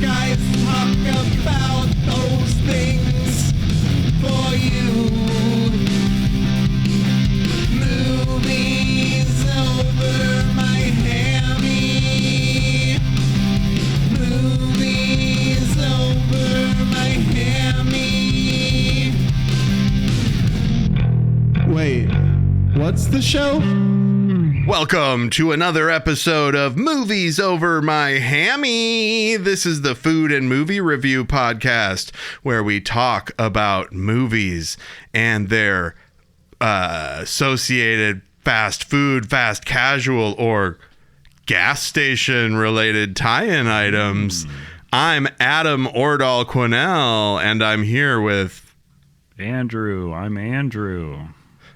guys talk about those things for you. Movies over my hammy. Movies over my hammy. Wait, what's the show? Welcome to another episode of Movies Over My Hammy. This is the food and movie review podcast where we talk about movies and their associated fast food, fast casual, or gas station related tie-in items. I'm Adam Ordal Quinnell, and I'm here with Andrew. I'm Andrew.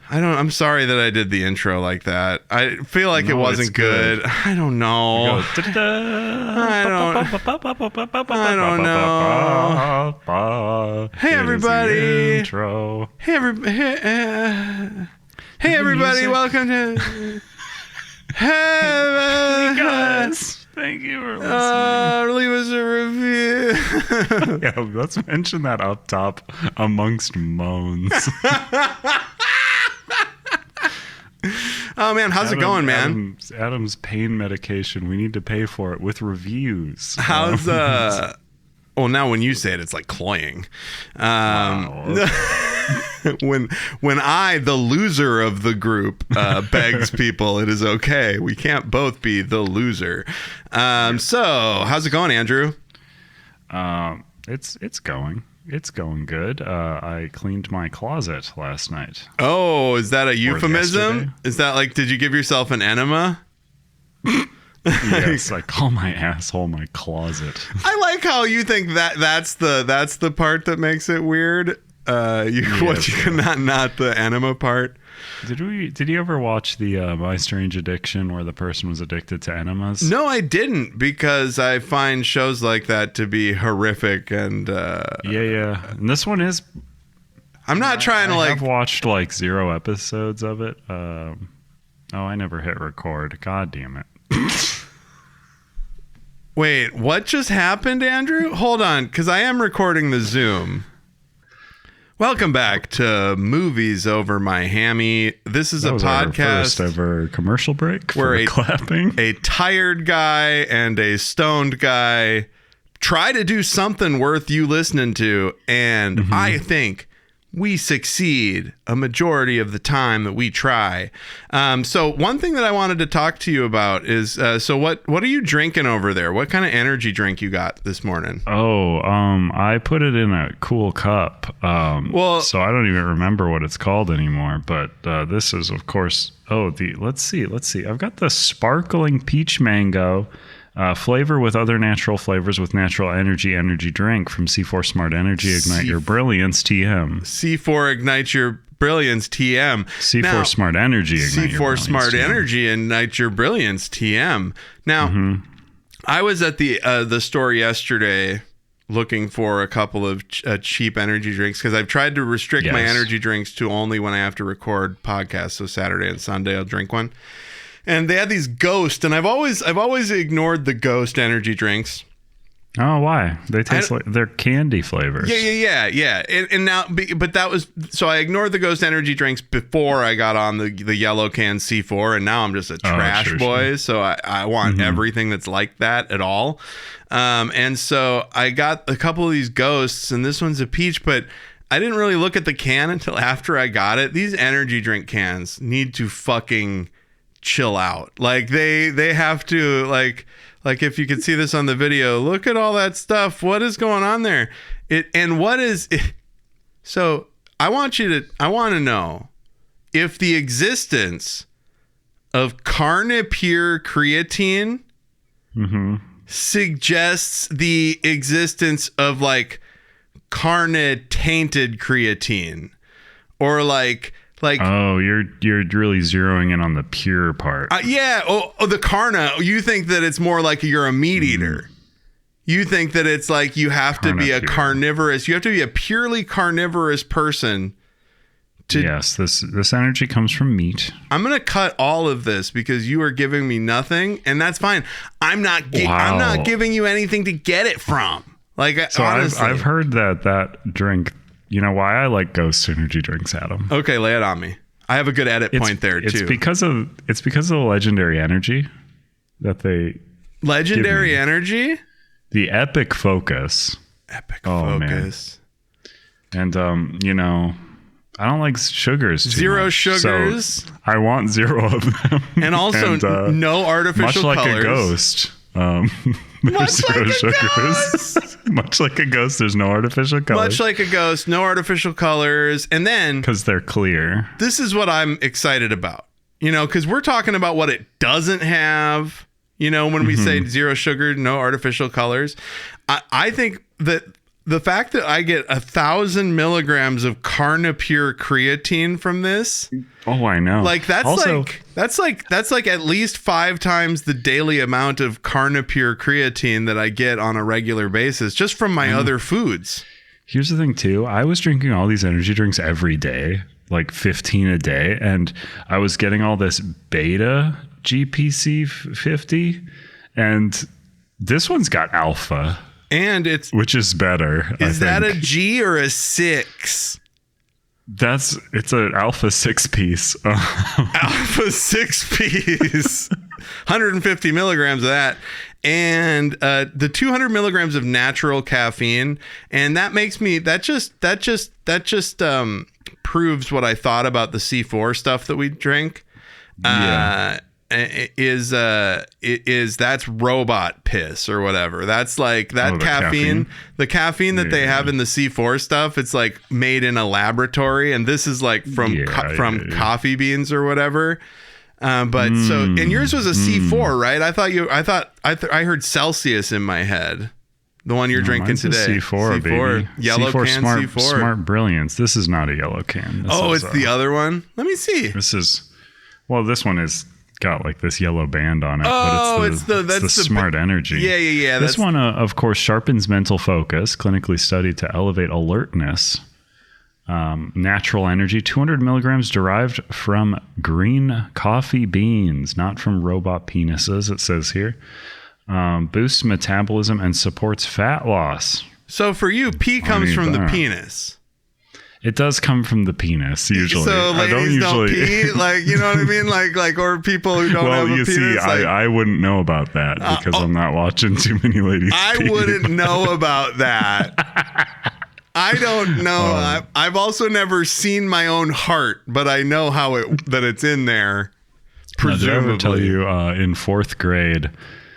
I'm sorry that I did the intro like that. I feel like it wasn't good. I don't know. I don't know. Hey everybody. Intro. Hey everybody. Welcome to Hey guys. Thank you for listening. Leave us a review. Yeah, let's mention that up top amongst moans. Oh man, how's it going, man? Adam's pain medication. We need to pay for it with reviews. How's well, now when you say it, it's like cloying. Wow. when I, the loser of the group, begs people, it is okay. We can't both be the loser. So how's it going, Andrew? It's going. It's going good. I cleaned my closet last night. Oh, is that a euphemism? yesterday. Is that like, did you give yourself an enema? Yes, I call my asshole my closet. I like how you think that's the part that makes it weird. Not the enema part. Did you ever watch the My Strange Addiction where the person was addicted to enemas? No, I didn't, because I find shows like that to be horrific and Yeah. And this one is. I'm not trying to I've watched like 0 episodes of it. I never hit record. God damn it. Wait, what just happened, Andrew? Hold on, because I am recording the Zoom. Welcome back to Movies Over My Hammy. This is a podcast. Our first ever commercial break for clapping. A tired guy and a stoned guy try to do something worth you listening to, and I think we succeed a majority of the time that we try. So one thing that I wanted to talk to you about is, so what are you drinking over there? What kind of energy drink you got this morning? I put it in a cool cup. So I don't even remember what it's called anymore, but this is, of course, let's see. I've got the sparkling peach mango flavor with other natural flavors with natural energy drink from C4 Smart Energy. Ignite your brilliance, TM. C4 Ignite your brilliance, TM. C4 Smart Energy. C4 Smart Energy Ignite your brilliance, TM. Now, I was at the store yesterday looking for a couple of cheap energy drinks, because I've tried to restrict my energy drinks to only when I have to record podcasts. So Saturday and Sunday I'll drink one. And they had these Ghost, and I've always ignored the Ghost energy drinks. Oh, why? They taste like they're candy flavors. Yeah. And now, but that was, so I ignored the Ghost energy drinks before I got on the yellow can C4, and now I'm just a trash boy. Sure. So I want everything that's like that at all. And so I got a couple of these Ghosts, and this one's a peach, but I didn't really look at the can until after I got it. These energy drink cans need to fucking chill out. Like they have to, like if you could see this on the video, look at all that stuff. What is going on there? So I want to know if the existence of Carnipure creatine suggests the existence of like carnitainted creatine, or like you're really zeroing in on the pure part. The carna. You think that it's more like you're a meat eater. You think that it's like you have to be a carnivorous. You have to be a purely carnivorous person Yes, this energy comes from meat. I'm gonna cut all of this because you are giving me nothing, and that's fine. I'm not giving you anything to get it from. Like, so honestly, I've heard that drink. You know why I like Ghost energy drinks, Adam? Okay, lay it on me. I have a good edit point there too. It's because of the legendary energy that they legendary energy, the epic focus. Epic focus. Man. And you know, I don't like sugars. Zero sugars. So I want 0 of them. And also no artificial much like colors. A ghost. There's zero sugars. Much like a ghost, there's no artificial colors. Much like a ghost, no artificial colors. And then because they're clear. This is what I'm excited about. You know, because we're talking about what it doesn't have. You know, when we say 0 sugar, no artificial colors. I think that the fact that I get 1,000 milligrams of Carnipure creatine from this. Oh, I know. Like that's like at least 5 times the daily amount of Carnipure creatine that I get on a regular basis just from my other foods. Here's the thing too. I was drinking all these energy drinks every day, like 15 a day. And I was getting all this beta GPC 50. And this one's got alpha. And which is better. Is that a G or a 6? It's an alpha 6 piece. Alpha 6 piece. 150 milligrams of that. And the 200 milligrams of natural caffeine. And that makes me that just proves what I thought about the C4 stuff that we drink. Yeah. That's robot piss or whatever. That's like that caffeine. The caffeine that they have in the C4 stuff, it's like made in a laboratory, and this is like from coffee beans or whatever. And yours was a C4, right? I heard Celsius in my head. The one you're drinking today. C4, baby. Yellow C4 can smart, C4. Smart Brilliance. This is not a yellow can. It's the other one. Let me see. This one is got like this yellow band on it. Oh, but it's the smart energy. Yeah. This one, of course, sharpens mental focus, clinically studied to elevate alertness. Natural energy, 200 milligrams derived from green coffee beans, not from robot penises, it says here. Boosts metabolism and supports fat loss. So for you, pee comes from the penis. It does come from the penis usually. So ladies don't pee, like, you know what I mean, like or people who don't have a penis. Well, you see, like, I wouldn't know about that because I'm not watching too many ladies. I wouldn't know about that. I don't know. I've also never seen my own heart, but I know that it's in there. Presumably. Did I ever tell you in 4th grade?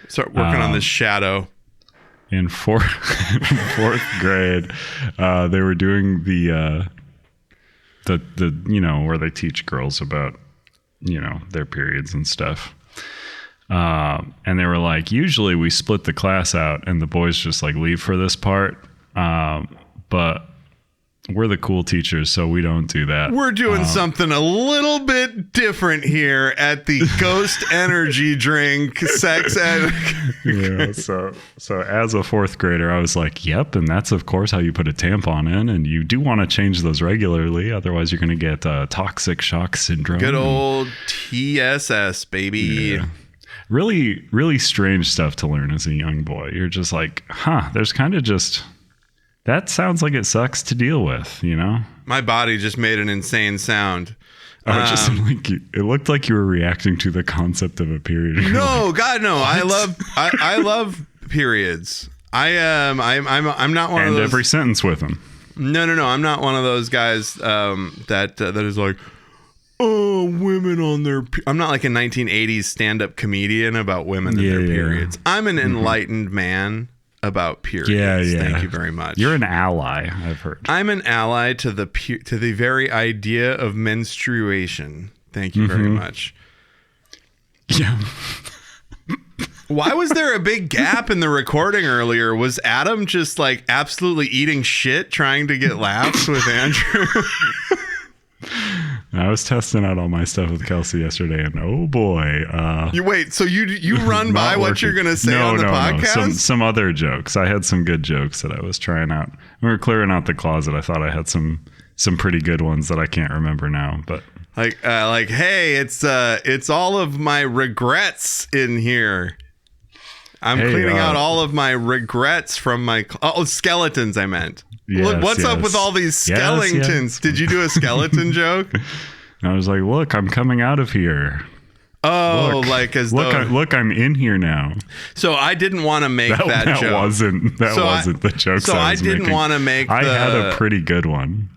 Start working on this shadow. In fourth grade, they were doing the where they teach girls about their periods and stuff, and they were like, usually we split the class out and the boys just like leave for this part, but we're the cool teachers, so we don't do that. We're doing something a little bit different here at the Ghost Energy Drink Sex Ed. Yeah, so as a 4th grader, I was like, yep, and that's of course how you put a tampon in, and you do want to change those regularly, otherwise you're going to get toxic shock syndrome. Good old TSS, baby. Yeah. Really, really strange stuff to learn as a young boy. You're just like, there's kind of just... That sounds like it sucks to deal with, My body just made an insane sound. It looked like you were reacting to the concept of a period. No, God, no. I love periods. I'm not one of those. And every sentence with them. No. I'm not one of those guys that is like, oh, women on their. I'm not like a 1980s stand-up comedian about women and their periods. I'm an enlightened man about periods. Yeah. Thank you very much. You're an ally, I've heard. I'm an ally to the very idea of menstruation. Thank you very much. Yeah. Why was there a big gap in the recording earlier? Was Adam just like absolutely eating shit trying to get laughs with Andrew? I was testing out all my stuff with Kelsey yesterday, and oh boy! So you run by what you're gonna say on the podcast? No. Some other jokes. I had some good jokks that I was trying out. We were clearing out the closet. I thought I had some some pretty good ones that I can't remember now, but hey, it's all of my regrets in here. I'm cleaning out all of my regrets from my skeletons. I meant. Yes, look, what's up with all these skeletons? Yes. Did you do a skeleton joke? I was like, look, I'm coming out of here. Oh, look, I'm in here now. So I didn't want to make that joke. Wasn't the joke. So I didn't want to make. I had a pretty good one.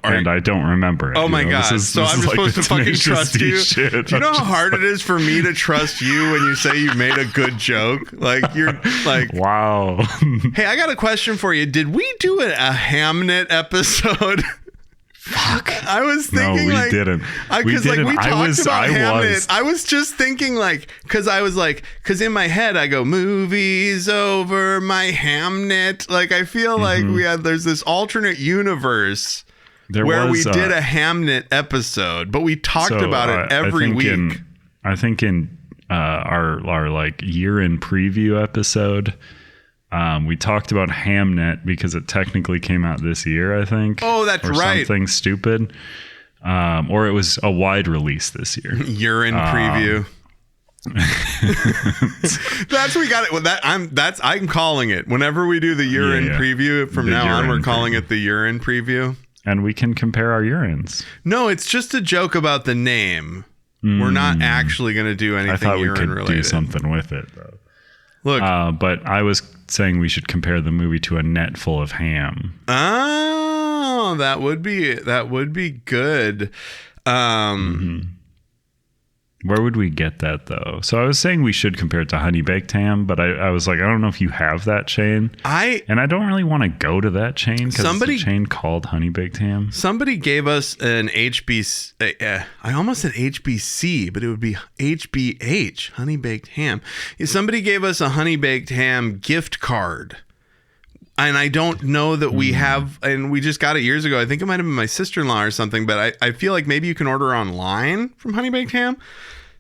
And I don't remember it. Oh my God. So I'm just supposed to fucking trust you? Shit. Do you know how hard it is for me to trust you when you say you made a good joke? Like, you're like... Wow. Hey, I got a question for you. Did we do a Hamnet episode? Fuck. I was thinking we didn't. We talked about Hamnet. I was just thinking because in my head I go, movies over my Hamnet. Like, I feel like there's this alternate universe where we did a Hamnet episode, but we talked about it every week. I think in our like year-end preview episode, we talked about Hamnet because it technically came out this year, I think. Oh, that's right. Something stupid. Or it was a wide release this year. Year-end preview. We got it. I'm calling it. Whenever we do the year-end preview from now on, we're calling it the year-end preview. And we can compare our urines. No, it's just a joke about the name. We're not actually going to do anything. I thought we urine could related. Do something with it, though. Look, but I was saying we should compare the movie to a net full of ham. Oh, that would be good. Where would we get that, though? So I was saying we should compare it to honey baked ham, but I was like, I don't know if you have that chain. And I don't really want to go to that chain because it's a chain called honey baked ham. Somebody gave us an HBC. I almost said HBC, but it would be HBH, honey baked ham. Somebody gave us a honey baked ham gift card. And I don't know that we have, and we just got it years ago. I think it might have been my sister-in-law or something, but I feel like maybe you can order online from Honey Baked Ham.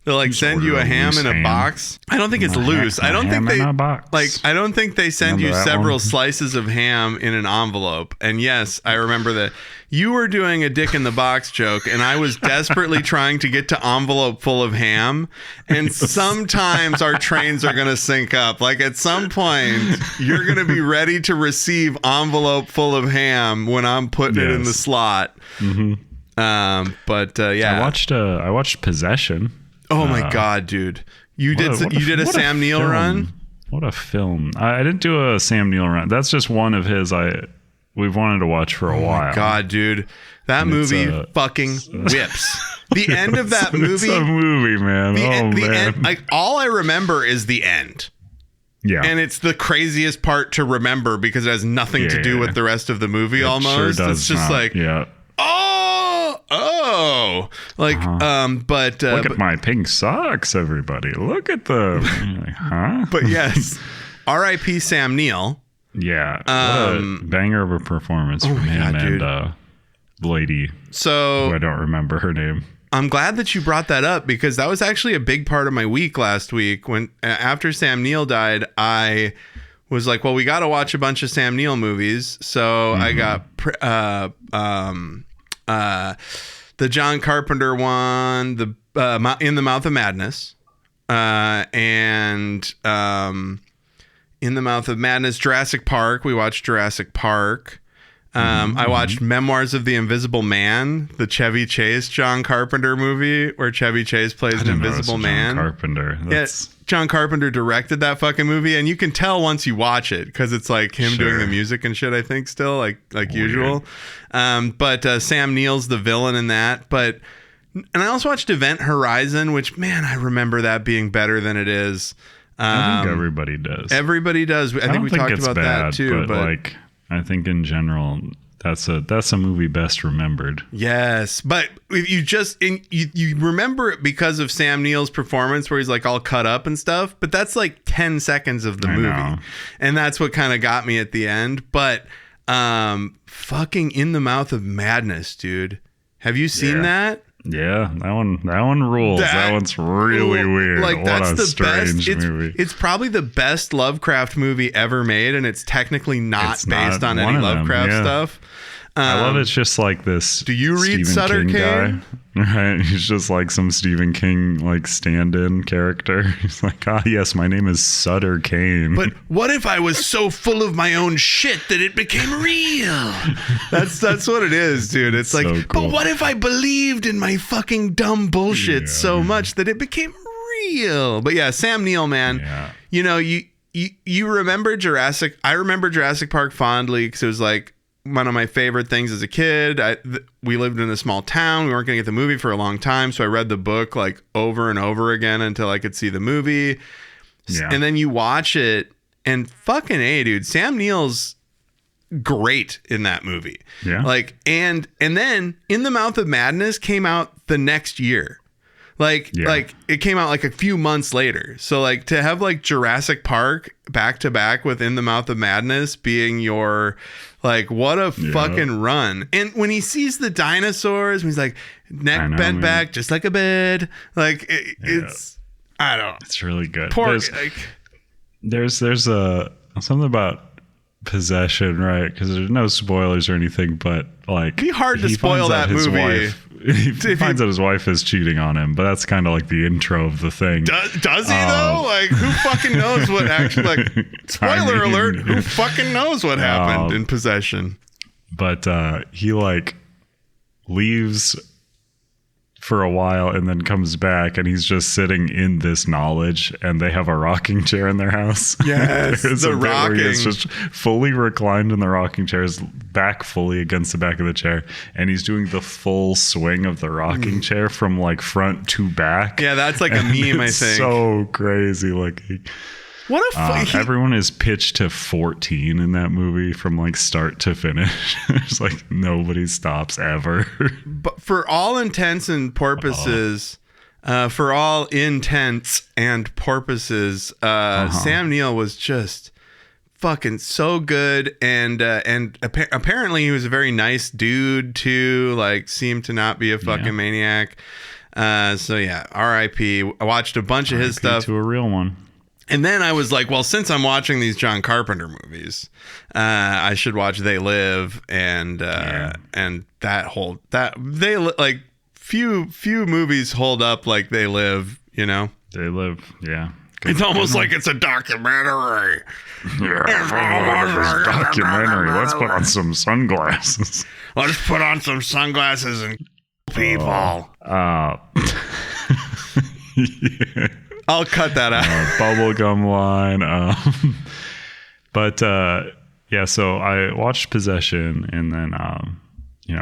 They'll like send you a ham in a box. I don't think it's loose. I don't think I don't think they send you several slices of ham in an envelope. And yes, I remember that you were doing a dick in the box joke and I was desperately trying to get to envelope full of ham. And sometimes our trains are going to sync up. Like at some point you're going to be ready to receive envelope full of ham when I'm putting it in the slot. I watched Possession. Oh my God, dude! You did a Sam Neill run. What a film! I didn't do a Sam Neill run. That's just one of his. We've wanted to watch for a while. Oh my God, dude! That movie fucking whips. The end of that movie. It's a movie, man. The end. Like all I remember is the end. Yeah, and it's the craziest part to remember because it has nothing to do with the rest of the movie. Almost, sure does it's just not. Look at my pink socks, everybody. Look at them. Like, huh? But yes, R.I.P. Sam Neill. Yeah, what a banger of a performance from him and lady. So who I don't remember her name. I'm glad that you brought that up because that was actually a big part of my week last week. When after Sam Neill died, I was like, well, we got to watch a bunch of Sam Neill movies. So I got the John Carpenter one, the In the Mouth of Madness, and In the Mouth of Madness, Jurassic Park. We watched Jurassic Park. I watched Memoirs of the Invisible Man, the Chevy Chase John Carpenter movie where Chevy Chase plays an invisible man. John Carpenter. Yes, John Carpenter directed that fucking movie, and you can tell once you watch it because it's like him doing the music and shit. I think still like usual. But Sam Neill's the villain in that. And I also watched Event Horizon, which man, I remember that being better than it is. I think everybody does. Everybody does. I think we talked about that too. But like, I think in general, that's a movie best remembered. Yes, but if you remember it because of Sam Neill's performance, where he's like all cut up and stuff. But that's like 10 seconds of the movie, and that's what kind of got me at the end. But fucking In the Mouth of Madness, dude. Have you seen that? Yeah, that one rules. That one's really weird. Like, that's the strange best. movie. It's probably the best Lovecraft movie ever made, and it's technically not based on any Lovecraft stuff. I love it's just like this. Do you read Sutter Kane? Guy, right? He's just like some Stephen King like stand-in character. He's like, yes, my name is Sutter Kane. But what if I was so full of my own shit that it became real? That's what it is, dude. It's like, so cool. But what if I believed in my fucking dumb bullshit so much that it became real? But yeah, Sam Neill, man. Yeah. You know, you remember Jurassic? I remember Jurassic Park fondly because it was like one of my favorite things as a kid. We lived in a small town. We weren't going to get the movie for a long time. So I read the book like over and over again until I could see the movie. Yeah. And then you watch it and fucking A, dude, Sam Neill's great in that movie. Yeah. Like, and then In the Mouth of Madness came out the next year. Like it came out like a few months later. So like to have like Jurassic Park back to back with In the Mouth of Madness being your like, what a fucking run. And when he sees the dinosaurs, he's like neck bent back just like a bed. Like it's, I don't know. It's really good. There's a something about possession, right? Because there's no spoilers or anything, but like it'd be hard to spoil that movie. He finds out his wife is cheating on him, but that's kind of like the intro of the thing. Does he though? Like, who fucking knows what actually? Like, spoiler alert! Who fucking knows what happened in Possession? But he like leaves for a while and then comes back, and he's just sitting in this knowledge, and they have a rocking chair in their house. Yes, the rocking. He's just fully reclined in the rocking chair, his back fully against the back of the chair, and he's doing the full swing of the rocking chair from like front to back. Yeah, that's like a meme, I think. So crazy. Like, what a everyone is pitched to 14 in that movie from like start to finish. There's like nobody stops ever. But for all intents and purposes, Sam Neill was just fucking so good, and apparently he was a very nice dude too. Like, seemed to not be a fucking maniac. So yeah, R.I.P. I watched a bunch of his stuff. To a real one. And then I was like, well, since I'm watching these John Carpenter movies, I should watch They Live and few movies hold up like They Live, you know? They Live, yeah. It's almost like it's a documentary. Yeah, it's a documentary. Let's put on some sunglasses. Let's put on some sunglasses and people. Yeah. I'll cut that out. Bubblegum line. But so I watched Possession, and then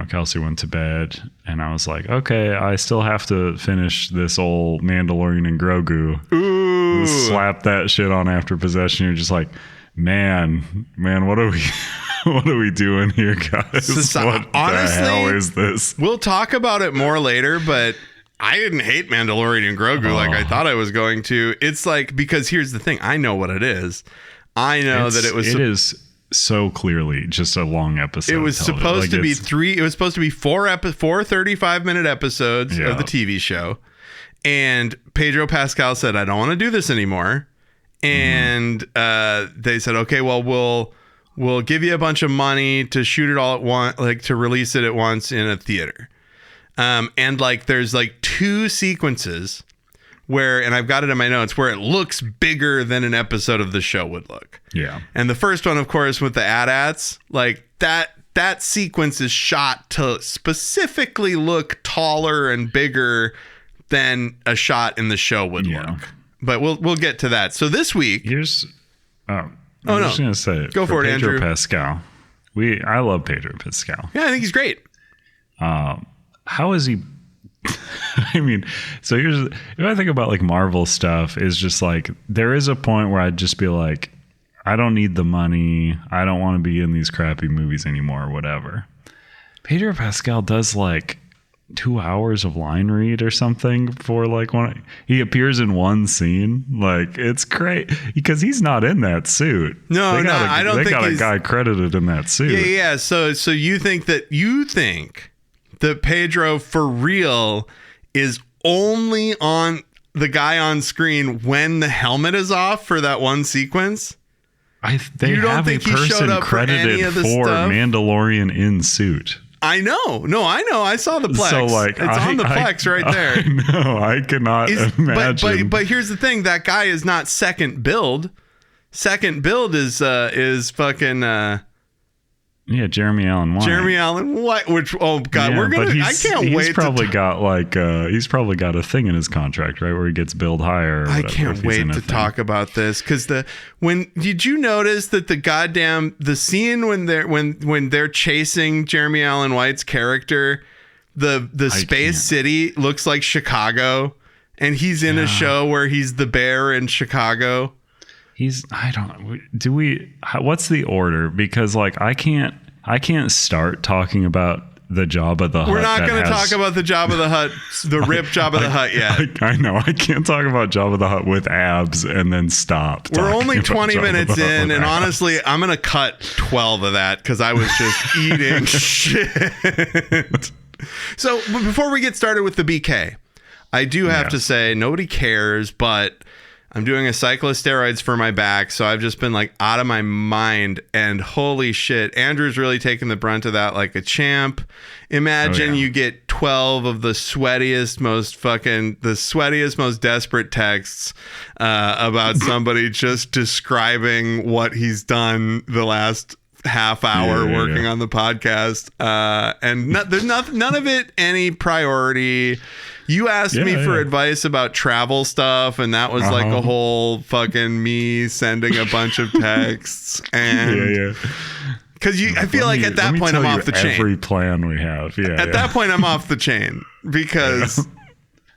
Kelsey went to bed, and I was like, okay, I still have to finish this old Mandalorian and Grogu. Ooh. Slap that shit on after Possession. You're just like, man, what are we what are we doing here, guys? What honestly, the hell is this? We'll talk about it more later, but I didn't hate Mandalorian and Grogu like I thought I was going to. It's like, because here's the thing. I know what it is. I know that it is so clearly just a long episode. It was supposed to be it was supposed to be four 35-minute episodes of the TV show. And Pedro Pascal said, I don't want to do this anymore. And they said, okay, well, we'll give you a bunch of money to shoot it all at once, like to release it at once in a theater. And like there's like two sequences where, and I've got it in my notes, where it looks bigger than an episode of the show would look. Yeah. And the first one, of course, with the AT-ATs, like that sequence is shot to specifically look taller and bigger than a shot in the show would look. But we'll get to that. So this week, I'm just gonna say it. Go for it, Pedro Andrew. Pascal. I love Pedro Pascal. Yeah, I think he's great. How is he? I mean, so if I think about like Marvel stuff, is just like there is a point where I'd just be like, I don't need the money. I don't want to be in these crappy movies anymore or whatever. Pedro Pascal does like 2 hours of line read or something for like he appears in one scene. Like, it's great because he's not in that suit. I don't think they got a guy credited in that suit. Yeah. So you think that Pedro for real is only on the guy on screen when the helmet is off for that one sequence? They You don't have think a he showed person up for any credited of the for stuff? Mandalorian in suit. I know. No, I know. I saw the Plex. So like, it's on the Plex right there. No, I cannot imagine. But here's the thing: that guy is not second build. Second build is fucking. Jeremy Allen White. Jeremy Allen White. Which we're gonna. I can't wait. He's probably got he's probably got a thing in his contract, right, where he gets billed higher. Or I whatever, can't wait to talk about this because did you notice that the scene when they're chasing Jeremy Allen White's character, the space city looks like Chicago, and he's in a show where he's the bear in Chicago. What's the order? Because like I can't start talking about the Jabba the Hutt. We're not going to talk about the Jabba the Hutt, the rip Jabba the Hutt yet. I know. I can't talk about Jabba the Hutt with abs and then stop. We're only 20 minutes in, and honestly, I'm going to cut 12 of that because I was just eating shit. So before we get started with the BK, I do have to say nobody cares, but I'm doing a cycle of steroids for my back, so I've just been like out of my mind, and holy shit, Andrew's really taking the brunt of that like a champ. Imagine you get 12 of the sweatiest, most desperate texts about somebody just describing what he's done the last half hour working on the podcast, and there's none of it any priority. You asked me for advice about travel stuff, and that was like a whole fucking me sending a bunch of texts, and because I feel like at that point I'm off the chain. Every plan we have, at that point I'm off the chain because.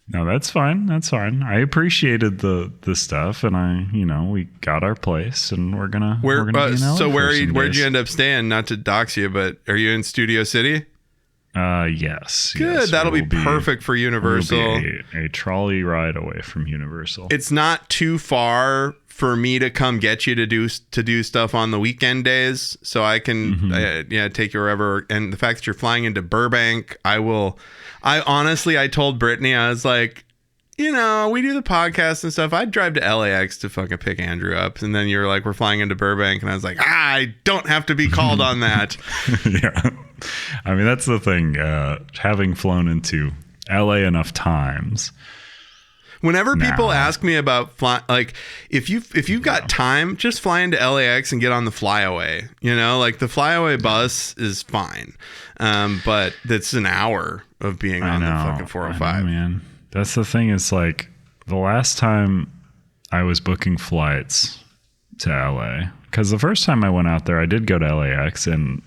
No, that's fine. That's fine. I appreciated the stuff, and we got our place, and we're gonna be in LA. So where'd you end up staying? Not to dox you, but are you in Studio City? Yes. Good. Yes, that'll be perfect for Universal. We'll be a trolley ride away from Universal. It's not too far for me to come get you to do stuff on the weekend days, so I can take you wherever. And the fact that you're flying into Burbank, I told Brittany, I was like, we do the podcast and stuff. I'd drive to LAX to fucking pick Andrew up. And then you're like, we're flying into Burbank. And I was like, I don't have to be called on that. Yeah. I mean, that's the thing. Having flown into LA enough times. Whenever people ask me about like if you've got time, just fly into LAX and get on the flyaway. Like the flyaway bus is fine, but it's an hour of being on the fucking 405. I know, man, that's the thing. It's like the last time I was booking flights to LA, because the first time I went out there, I did go to LAX and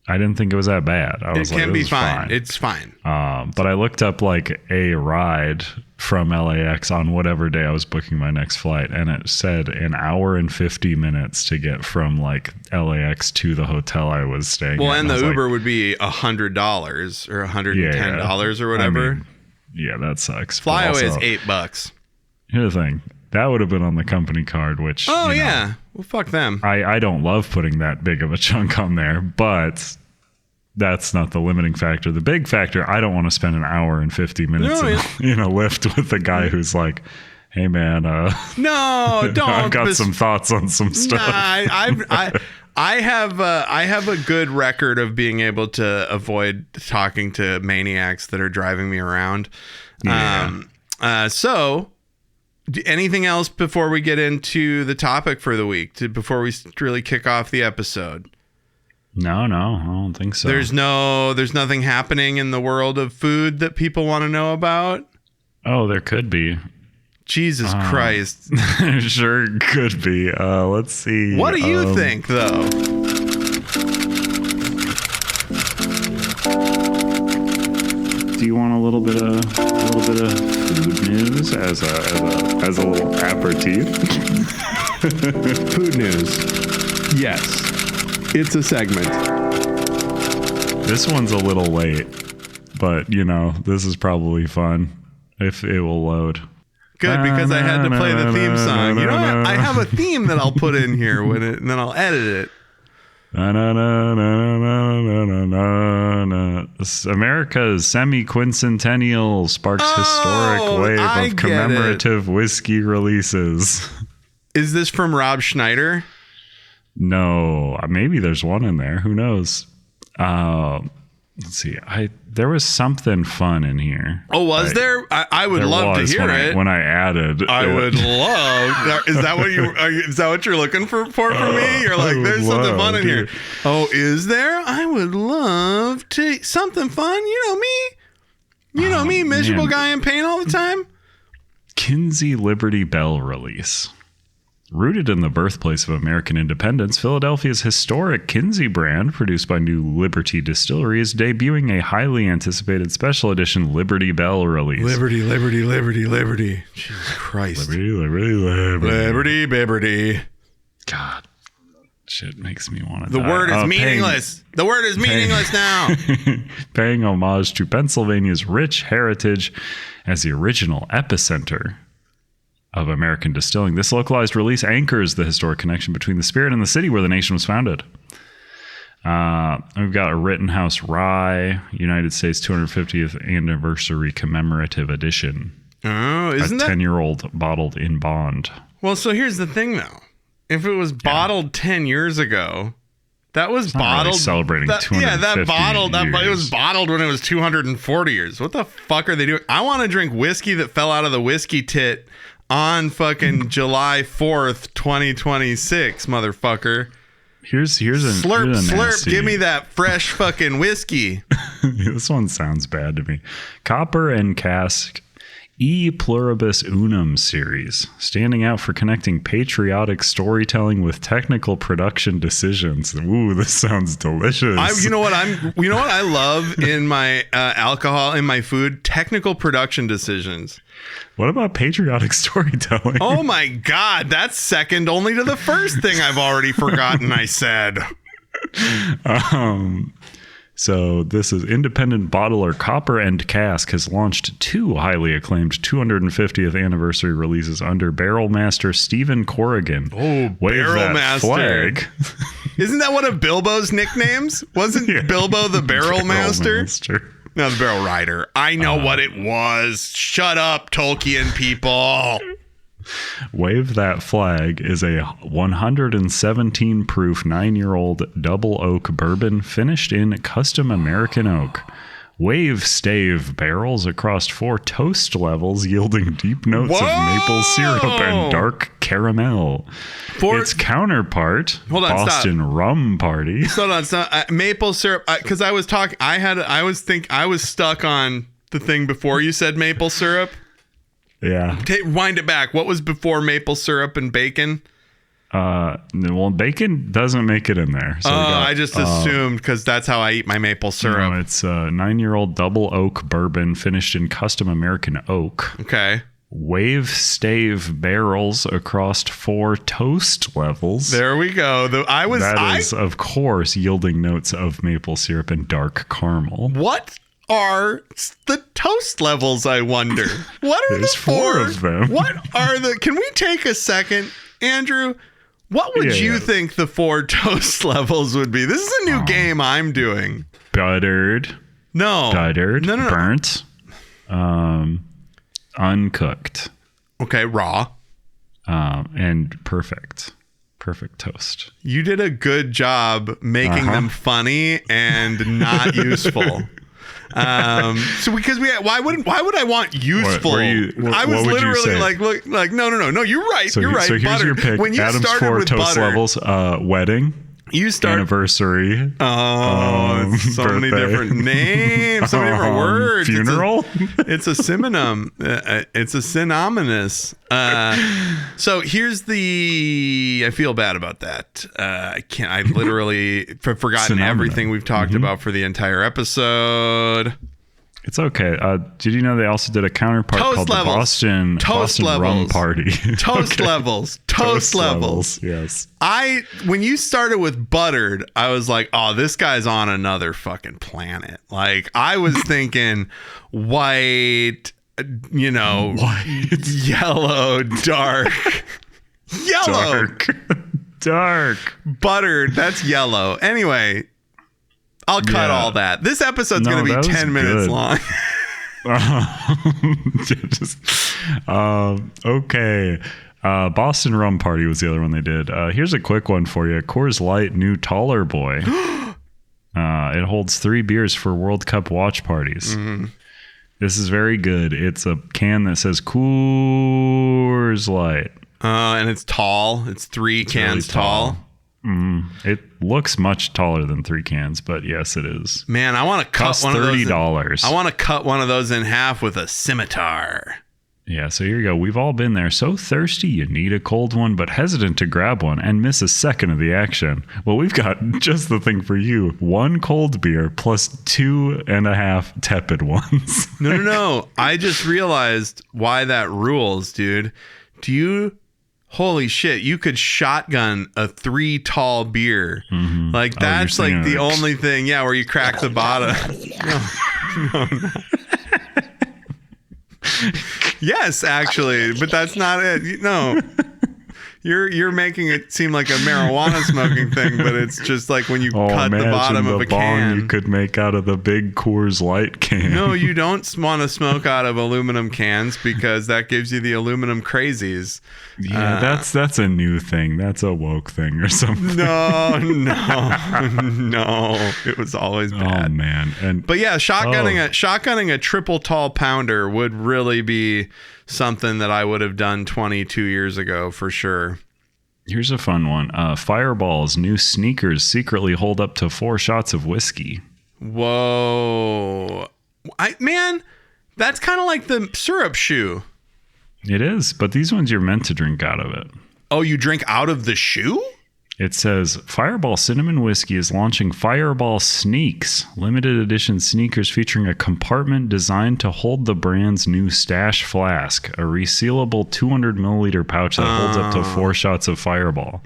I didn't think it was that bad. I was like, it can be fine. It's fine. But I looked up like a ride from LAX on whatever day I was booking my next flight, and it said an hour and 50 minutes to get from like LAX to the hotel I was staying at. Well, and the Uber would be $100 or $110 or whatever. I mean, that sucks. Flyaway is $8. Here's the thing. That would have been on the company card, which... Oh, yeah. Well, fuck them. I don't love putting that big of a chunk on there, but that's not the limiting factor. The big factor, I don't want to spend an hour and 50 minutes in a lift with a guy who's like, hey, man... no, don't. I've got some thoughts on some stuff. Nah, I have a good record of being able to avoid talking to maniacs that are driving me around. Yeah. So... anything else before we get into the topic for the week, before we really kick off the episode? No, I don't think so. There's nothing happening in the world of food that people want to know about? Oh, there could be. Jesus Christ. Sure could be. Let's see. What do you think, though? Do you want a little bit of food news as a little aperitif? Food news. Yes. It's a segment. This one's a little late, but this is probably fun if it will load. Good, because I had to play the theme song. You know what? I have a theme that I'll put in here and then I'll edit it. America's semi-quincentennial sparks historic wave of commemorative whiskey releases. Is this from Rob Schneider? No, maybe there's one in there. Who knows? Let's see. There was something fun in here. Oh, was there? I would love to hear it. When I added, I would love. Is that what is that what you're looking for me? You're like, there's something fun in here. Oh, is there? I would love to something fun. You know me. You know me, miserable guy in pain all the time. Kinsey Liberty Bell release. Rooted in the birthplace of American independence, Philadelphia's historic Kinsey brand, produced by New Liberty Distillery, is debuting a highly anticipated special edition Liberty Bell release. Liberty, liberty, liberty, liberty. Jesus Christ. Liberty, liberty, liberty. Liberty, liberty. God. Shit makes me want to die. The word is meaningless. The word is meaningless now. Paying homage to Pennsylvania's rich heritage as the original epicenter of American distilling. This localized release anchors the historic connection between the spirit and the city where the nation was founded. We've got a Rittenhouse Rye, United States 250th Anniversary Commemorative Edition. Oh, isn't that 10-year-old bottled in bond? Well, so here's the thing, though. If it was bottled 10 years ago, that was bottled. Really celebrating 250 years. It was bottled when it was 240 years. What the fuck are they doing? I want to drink whiskey that fell out of the whiskey tit on fucking July 4th, 2026, motherfucker. Here's a slurp, here's a slurp. nasty. Give me that fresh fucking whiskey. This one sounds bad to me. Copper and Cask E Pluribus Unum series, standing out for connecting patriotic storytelling with technical production decisions. Ooh, this sounds delicious. You know what I love in my alcohol, in my food? Technical production decisions. What about patriotic storytelling? Oh my God, that's second only to the first thing I've already forgotten I said. So this is independent bottler Copper and Cask has launched 2 highly acclaimed 250th anniversary releases under Barrel Master Stephen Corrigan. Oh, Barrel Master. Flag. Isn't that one of Bilbo's nicknames? Wasn't Bilbo the Barrel Master? No, the Barrel Rider. I know what it was. Shut up, Tolkien people. Wave That Flag is a 117 proof 9-year-old double oak bourbon finished in custom American oak. Wave stave barrels across 4 toast levels, yielding deep notes of maple syrup and dark caramel. Its counterpart, Boston Rum Party. Hold on, maple syrup. Because I was talking, I was stuck on the thing before you said maple syrup. Yeah. Wind it back. What was before maple syrup and bacon? Well, bacon doesn't make it in there. So I just assumed because that's how I eat my maple syrup. No, it's a 9-year-old double oak bourbon finished in custom American oak. Okay. Wave stave barrels across 4 toast levels. There we go. That is, of course, yielding notes of maple syrup and dark caramel. What are the toast levels, I wonder? What are There's the 4 of them? What are the... Can we take a second, Andrew? What would you think the 4 toast levels would be? This is a new game I'm doing. Buttered. No. Buttered. No. Burnt. Uncooked. Okay, raw. And perfect. Perfect toast. You did a good job making them funny and not useful. So because why would I want useful? I was literally like no, you're right. You're right. So here's your pick. When you Adam's started 4 with toast butter, levels, wedding. Anniversary. It's so many different names, so many different words. Funeral. It's a synonym. It's a synonymous. So here's the. I feel bad about that. I literally forgotten everything we've talked about for the entire episode. It's okay. Did you know they also did a counterpart called the Boston Rum Party? Toast levels. Toast levels. Yes. When you started with buttered, I was like, oh, this guy's on another fucking planet. Like, I was thinking white, white, yellow, dark. Yellow. Dark. Buttered. That's yellow. Anyway. I'll cut all that. This episode's going to be 10 minutes long. Okay. Boston Rum Party was the other one they did. Here's a quick one for you. Coors Light new taller boy. It holds 3 beers for World Cup watch parties. Mm-hmm. This is very good. It's a can that says Coors Light. And it's tall. It's 3 cans really tall. It looks much taller than 3 cans, but yes, it is. Man, I want to cut one of those. $30. I want to cut one of those in half with a scimitar. Yeah, so here you go. We've all been there. So thirsty, you need a cold one, but hesitant to grab one and miss a second of the action. Well, we've got just the thing for you. 1 cold beer plus 2.5 tepid ones. No. I just realized why that rules, dude. Holy shit, you could shotgun a 3 tall beer. Mm-hmm. Like, that's like the only thing, where you crack the bottom. No. Yes, actually, but that's not it. No. You're making it seem like a marijuana smoking thing, but it's just like when you cut the bottom of a can. You could make out of the big Coors Light can. No, you don't want to smoke out of aluminum cans because that gives you the aluminum crazies. Yeah, that's a new thing. That's a woke thing or something. No. It was always bad. Oh man. But yeah, shotgunning a triple tall pounder would really be something that I would have done 22 years ago for sure. Here's a fun one. Fireball's new sneakers secretly hold up to 4 shots of whiskey. Whoa. Man, that's kind of like the syrup shoe. It is, but these ones you're meant to drink out of it. Oh, you drink out of the shoe? It says Fireball Cinnamon Whiskey is launching Fireball Sneaks, limited edition sneakers featuring a compartment designed to hold the brand's new stash flask, a resealable 200 milliliter pouch that holds up to 4 shots of Fireball.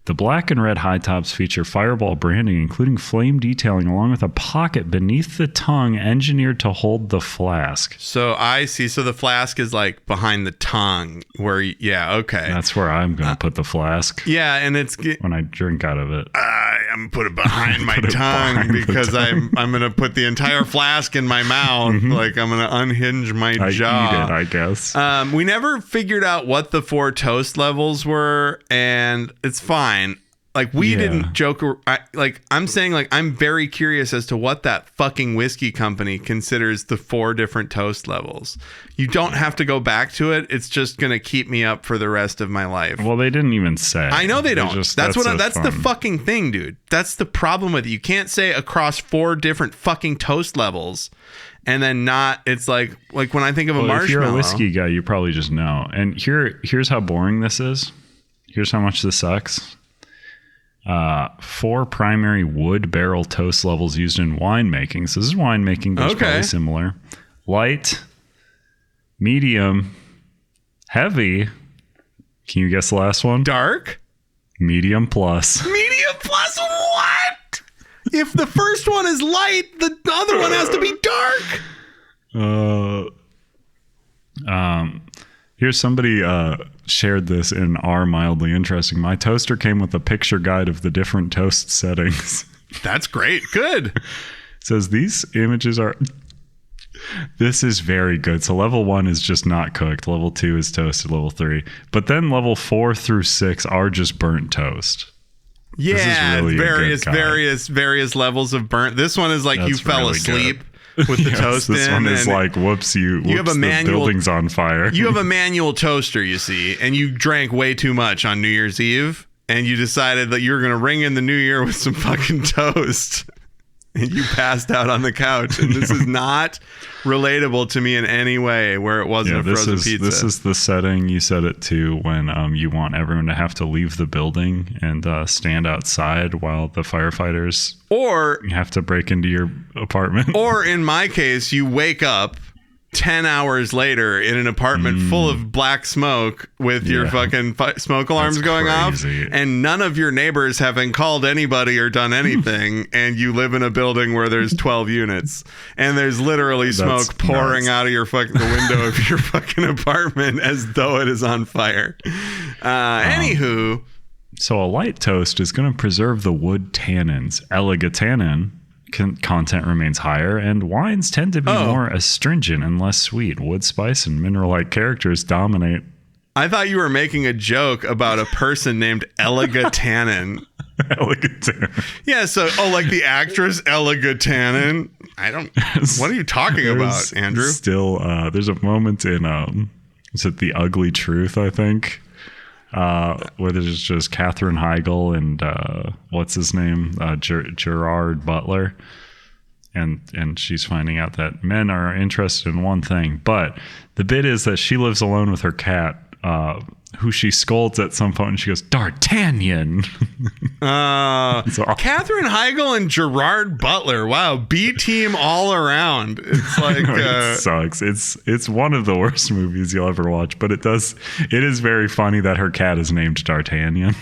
The black and red high tops feature Fireball branding, including flame detailing, along with a pocket beneath the tongue engineered to hold the flask. So I see. So the flask is like behind the tongue where, okay. That's where I'm going to put the flask. Yeah, and it's... when I drink out of it. I'm going to put it behind my tongue because I'm going to put the entire flask in my mouth. Mm-hmm. Like I'm going to unhinge my jaw. Eat it, I guess. We never figured out what the 4 toast levels were, and it's fine. Like we didn't joke. I'm saying, like, I'm very curious as to what that fucking whiskey company considers the 4 different toast levels. You don't have to go back to it. It's just going to keep me up for the rest of my life. Well, they didn't even say. I know they don't. That's the fucking thing, dude. That's the problem with it. You can't say across 4 different fucking toast levels. And then it's like when I think of a marshmallow. If you're a whiskey guy, you probably just know. And here's how boring this is. Here's how much this sucks. 4 primary wood barrel toast levels used in winemaking. So this is winemaking, but it's probably similar. Light, medium, heavy. Can you guess the last one? Dark? Medium plus. Medium plus what? If the first one is light, the other one has to be dark. Here's somebody shared this in our mildly interesting. My toaster came with a picture guide of the different toast settings. That's great. Good. It says these images are... This is very good. So level 1 is just not cooked. Level 2 is toasted. Level 3. But then level 4 through 6 are just burnt toast. Yeah, really various levels of burnt. This one is like you fell asleep. Good. With the toast this in. One is like, whoops, you have a manual, the building's on fire. You have a manual toaster, you see, and you drank way too much on New Year's Eve, and you decided that you were going to ring in the new year with some fucking toast. And you passed out on the couch. And this is not relatable to me in any way where it wasn't a frozen pizza. This is the setting you set it to when you want everyone to have to leave the building and stand outside while the firefighters have to break into your apartment. Or in my case, you wake up 10 hours later in an apartment full of black smoke with your fucking smoke alarms going off, and none of your neighbors having called anybody or done anything, and you live in a building where there's 12 units and there's literally smoke pouring out of your the window of your fucking apartment as though it is on fire. Anywho, so a light toast is going to preserve the wood tannins. Elegant content remains higher, and wines tend to be more astringent and less sweet. Wood spice and mineral-like characters dominate I thought you were making a joke about a person named Eliga Tannen. Eliga Tannen. Yeah, so like the actress Eliga Tannen. What are you talking about, Andrew? Still, there's a moment in is it The Ugly Truth, I think, where there's just Katherine Heigl and what's his name, Gerard Butler, and she's finding out that men are interested in one thing, but the bit is that she lives alone with her cat, who she scolds at some point, and she goes, D'Artagnan. Katherine Heigl and Gerard Butler. Wow, B team all around. It's like it sucks. It's one of the worst movies you'll ever watch, but it is very funny that her cat is named D'Artagnan.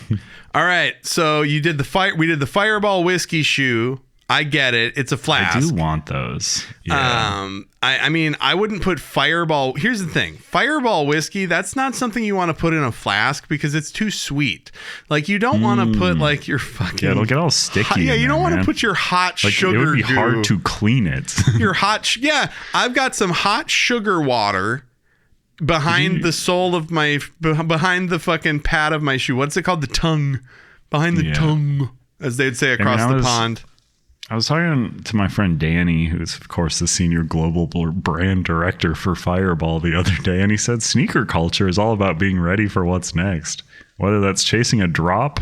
All right, so we did the Fireball whiskey shoe. I get it. It's a flask. I do want those. Yeah. I mean, I wouldn't put Fireball. Here's the thing. Fireball whiskey, that's not something you want to put in a flask because it's too sweet. Like, you don't want to put like your fucking... Yeah, it'll get all sticky. You don't want to put your hot sugar... It would be hard to clean it. Your hot... Yeah, I've got some hot sugar water behind the sole of my... Behind the fucking pad of my shoe. What's it called? The tongue. Behind the tongue, as they'd say across the pond. I was talking to my friend Danny, who's, of course, the senior global brand director for Fireball the other day, and he said sneaker culture is all about being ready for what's next, whether that's chasing a drop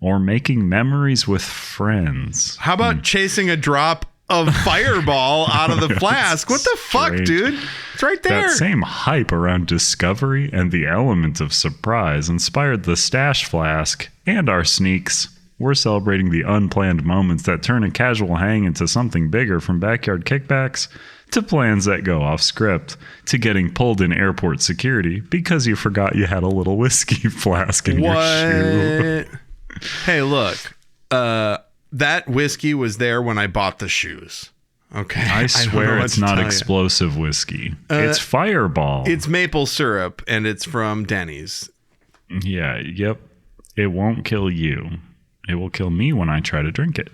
or making memories with friends. How about chasing a drop of Fireball out of the flask? What the fuck, dude? It's right there. That same hype around discovery and the element of surprise inspired the Stash Flask and our sneaks. We're celebrating the unplanned moments that turn a casual hang into something bigger, from backyard kickbacks to plans that go off script to getting pulled in airport security because you forgot you had a little whiskey flask in your shoe. Hey, look, that whiskey was there when I bought the shoes. Okay. I swear it's not explosive whiskey. It's Fireball. It's maple syrup, and it's from Denny's. Yeah, yep. It won't kill you. It will kill me when I try to drink it.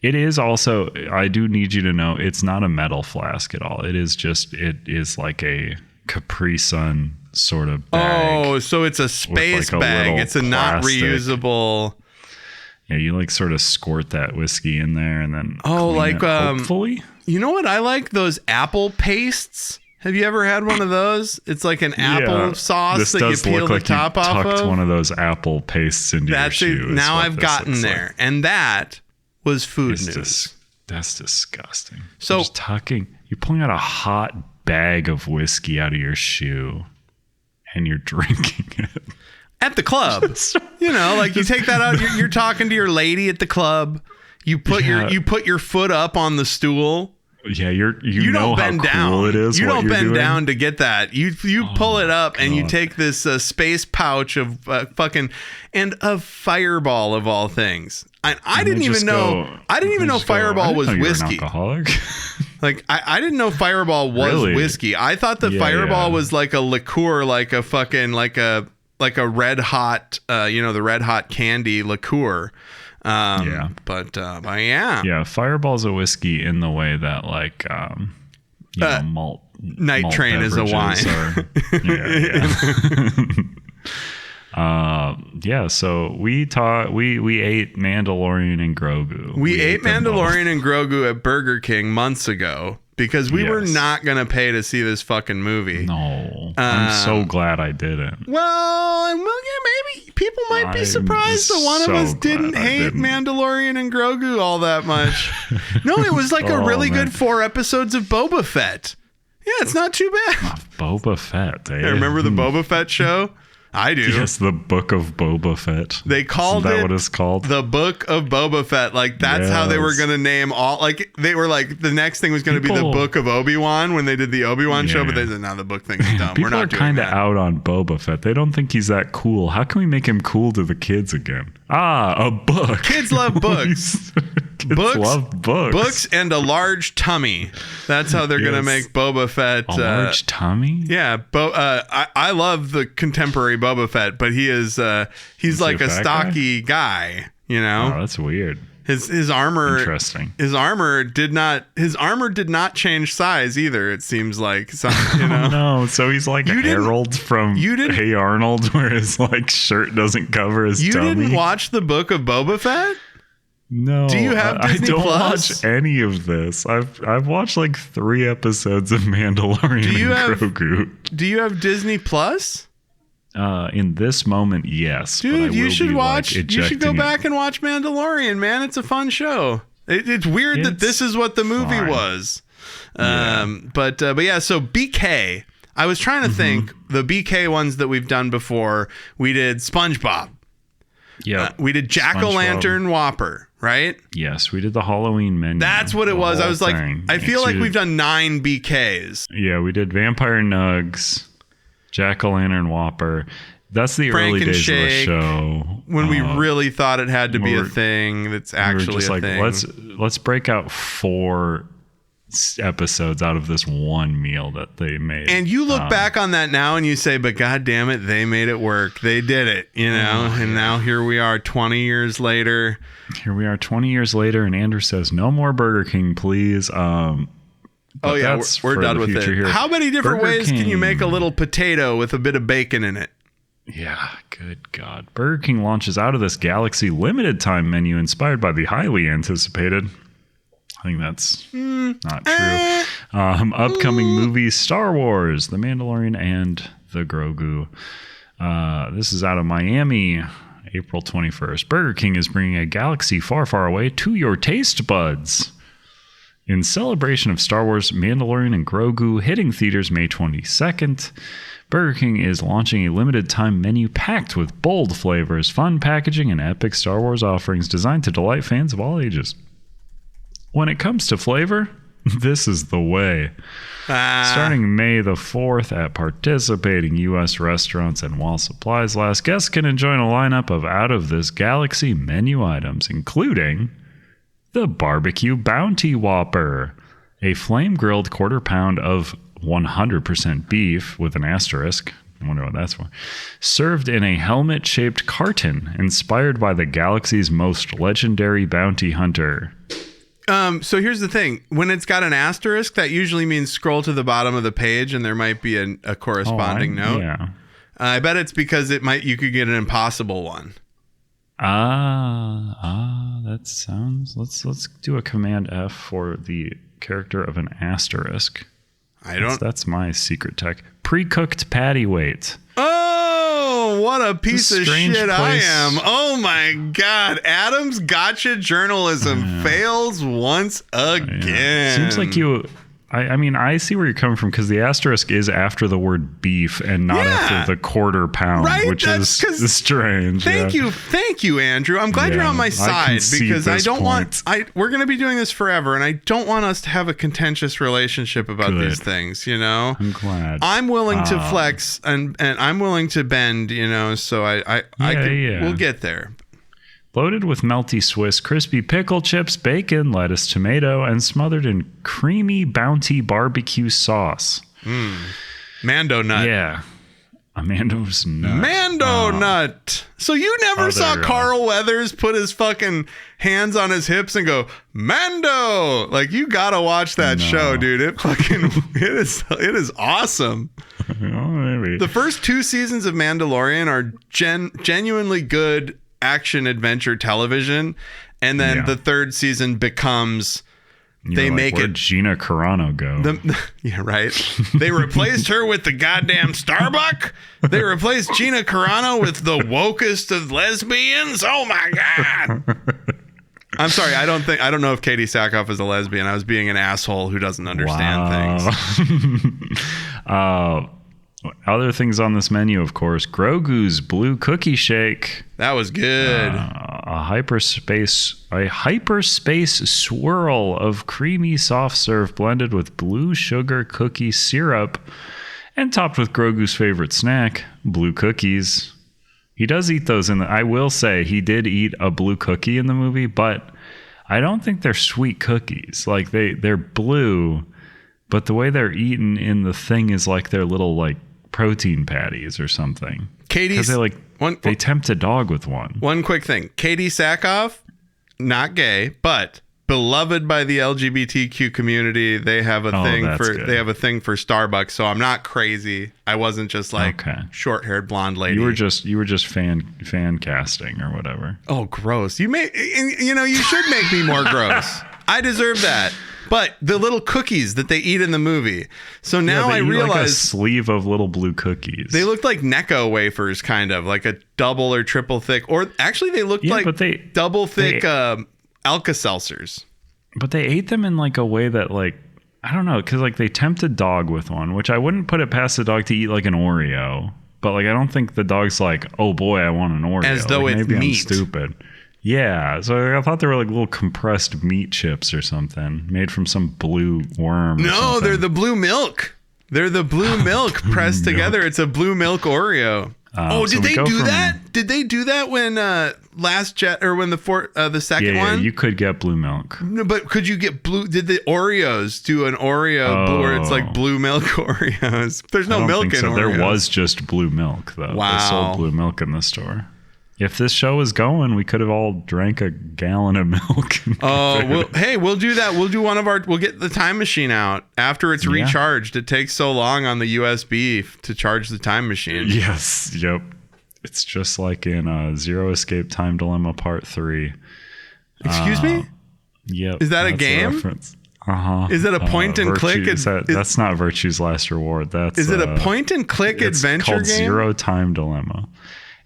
It is also, I do need you to know, it's not a metal flask at all. It is like a Capri Sun sort of bag. Oh, so it's a space bag. It's a not reusable. Yeah, you like sort of squirt that whiskey in there and then hopefully. You know what I like? Those apple pastes. Have you ever had one of those? It's like an apple sauce that you peel the top off of. Tucked one of those apple pastes into your shoe. Now I've gotten there, and that was food news. That's disgusting. So you're pulling out a hot bag of whiskey out of your shoe, and you're drinking it at the club. You know, like you take that out. You're talking to your lady at the club. You put your foot up on the stool. Yeah, you know don't bend how cool down. It is. You don't bend doing. Down to get that. You pull it up and you take this space pouch of and a Fireball of all things. I didn't even know Fireball was whiskey. You're an alcoholic. Like I didn't know Fireball was whiskey. I thought that Fireball was like a liqueur, like a fucking like a red hot, the red hot candy liqueur. But yeah, Fireball's a whiskey in the way that like malt Night Train is a wine. So we ate Mandalorian and Grogu. We ate Mandalorian and Grogu at Burger King months ago because we were not going to pay to see this fucking movie. No. I'm so glad I didn't. Well, maybe people might be surprised that one of us didn't hate Mandalorian and Grogu all that much. No, it was like a really good 4 episodes of Boba Fett. Yeah, it's not too bad. Boba Fett, eh? I remember the Boba Fett show? I do. Yes, the Book of Boba Fett. They called Isn't that what it's called? The Book of Boba Fett. Like, that's how they were going to name all. Like, they were like, the next thing was going to be the Book of Obi-Wan when they did the Obi-Wan show, but they said, no, the book thing is dumb. People we're not are kind of out on Boba Fett. They don't think he's that cool. How can we make him cool to the kids again? A book. Kids love books. Kids love books. Books and a large tummy. That's how they're going to make Boba Fett. A large tummy? Yeah. I love the contemporary Boba Fett, but he's like a stocky guy, you know? Oh, that's weird. His armor. Interesting. His armor did not change size either. It seems like No, so he's like Harold from Hey Arnold, where his like shirt doesn't cover his tummy. You didn't watch the Book of Boba Fett? No. Do you have Disney I don't Plus? watch any of this. I've watched like 3 episodes of Mandalorian and Grogu. Do you have Disney Plus? In this moment, yes. Dude, you should watch. You should go back and watch Mandalorian, man. It's a fun show. It's weird that this is what the movie was. But yeah. So BK. I was trying to think the BK ones that we've done before. We did SpongeBob. Yeah. We did Jack-o'-lantern Whopper, right? Yes, we did the Halloween menu. That's what it was. I was like, I feel like we've done 9 BKs. Yeah, we did Vampire Nugs, Jack-o'-lantern Whopper. That's the early days of the show. When we really thought it had to be a thing that's actually a thing. Let's break out 4 episodes out of this one meal that they made. And you look back on that now and you say, but God damn it, they made it work. They did it, and now here we are 20 years later. And Andrew says, no more Burger King, please. We're done with it. Here. How many different ways can you make a little potato with a bit of bacon in it? Yeah, good God. Burger King launches Out of This Galaxy limited time menu inspired by the highly anticipated. I think that's not true. Upcoming movies, Star Wars, The Mandalorian, and The Grogu. This is out of Miami, April 21st. Burger King is bringing a galaxy far, far away to your taste buds. In celebration of Star Wars, Mandalorian, and Grogu hitting theaters May 22nd, Burger King is launching a limited time menu packed with bold flavors, fun packaging, and epic Star Wars offerings designed to delight fans of all ages. When it comes to flavor, this is the way. Starting May the 4th at participating U.S. restaurants and while supplies last, guests can enjoy a lineup of Out of This Galaxy menu items, including the Barbecue Bounty Whopper, a flame-grilled quarter pound of 100% beef with an asterisk. I wonder what that's for. Served in a helmet-shaped carton inspired by the galaxy's most legendary bounty hunter. So here's the thing. When it's got an asterisk, that usually means scroll to the bottom of the page and there might be a corresponding note. Yeah. I bet it's because you could get an impossible one. That sounds. Let's do a Command F for the character of an asterisk. That's my secret tech. Pre-cooked patty weight. Oh, what a piece of shit I am. Oh my God. Adam's gotcha journalism fails once again. Yeah. Seems like you... I mean, I see where you're coming from because the asterisk is after the word beef and not after the quarter pound, which is strange. Thank you, Andrew. I'm glad you're on my side because I don't want. We're going to be doing this forever, and I don't want us to have a contentious relationship about these things. You know, I'm glad. I'm willing to flex and I'm willing to bend. You know, so we'll get there. Loaded with melty Swiss crispy pickle chips, bacon, lettuce, tomato, and smothered in creamy Bounty barbecue sauce. Mando nut. Yeah. A Mando's nut. Mando nut. So you never saw Carl Weathers put his fucking hands on his hips and go, Mando! Like, you gotta watch that show, dude. It is awesome. Maybe. The first 2 seasons of Mandalorian are genuinely good action adventure television, and then the 3rd season becomes where'd Gina Carano go? Yeah, right. They replaced her with the goddamn Starbuck. They replaced Gina Carano with the wokest of lesbians. Oh my God. I'm sorry. I don't know if Katie Sackhoff is a lesbian. I was being an asshole who doesn't understand things. Other things on this menu, of course, Grogu's Blue Cookie Shake. That was good. A hyperspace swirl of creamy soft serve blended with blue sugar cookie syrup and topped with Grogu's favorite snack, blue cookies. He does eat those I will say he did eat a blue cookie in the movie, but I don't think they're sweet cookies. Like they're blue, but the way they're eaten in the thing is like they're little like protein patties or something. Katie's they tempt a dog with one. One quick thing. Katie Sackhoff, not gay, but beloved by the LGBTQ community. They have a thing for good. They have a thing for Starbucks, so I'm not crazy. I wasn't just like short-haired blonde lady. You were just fan casting or whatever. Oh, gross. You should make me more gross. I deserve that. But the little cookies that they eat in the movie. So now I realize like a sleeve of little blue cookies. They looked like Necco wafers, kind of like a double or triple thick, or actually they looked like double thick Alka-Seltzers. But they ate them in like a way that like, I don't know, because like they tempted dog with one, which I wouldn't put it past the dog to eat like an Oreo. But like I don't think the dog's like, oh boy, I want an Oreo. As though like, it's maybe meat. I'm stupid. Yeah, so I thought they were like little compressed meat chips or something made from some blue worm. No, they're the blue milk. They're the blue milk pressed together. It's a blue milk Oreo. Did they do that? Did they do that when Last Jet or when the second one? Yeah, you could get blue milk. No, but could you get blue? Did the Oreos do an Oreo where it's like blue milk Oreos? There's no milk in Oreos. There was just blue milk though. Wow. They sold blue milk in the store. If this show was going, we could have all drank a gallon of milk. We'll do that. We'll get the time machine out after it's recharged. It takes so long on the USB to charge the time machine. Yes. Yep. It's just like in Zero Escape Time Dilemma Part 3. Excuse me? Yep. Is that a game? Is it a point and click? That's not Virtue's Last Reward. Is it a point and click adventure game? It's called Zero Time Dilemma.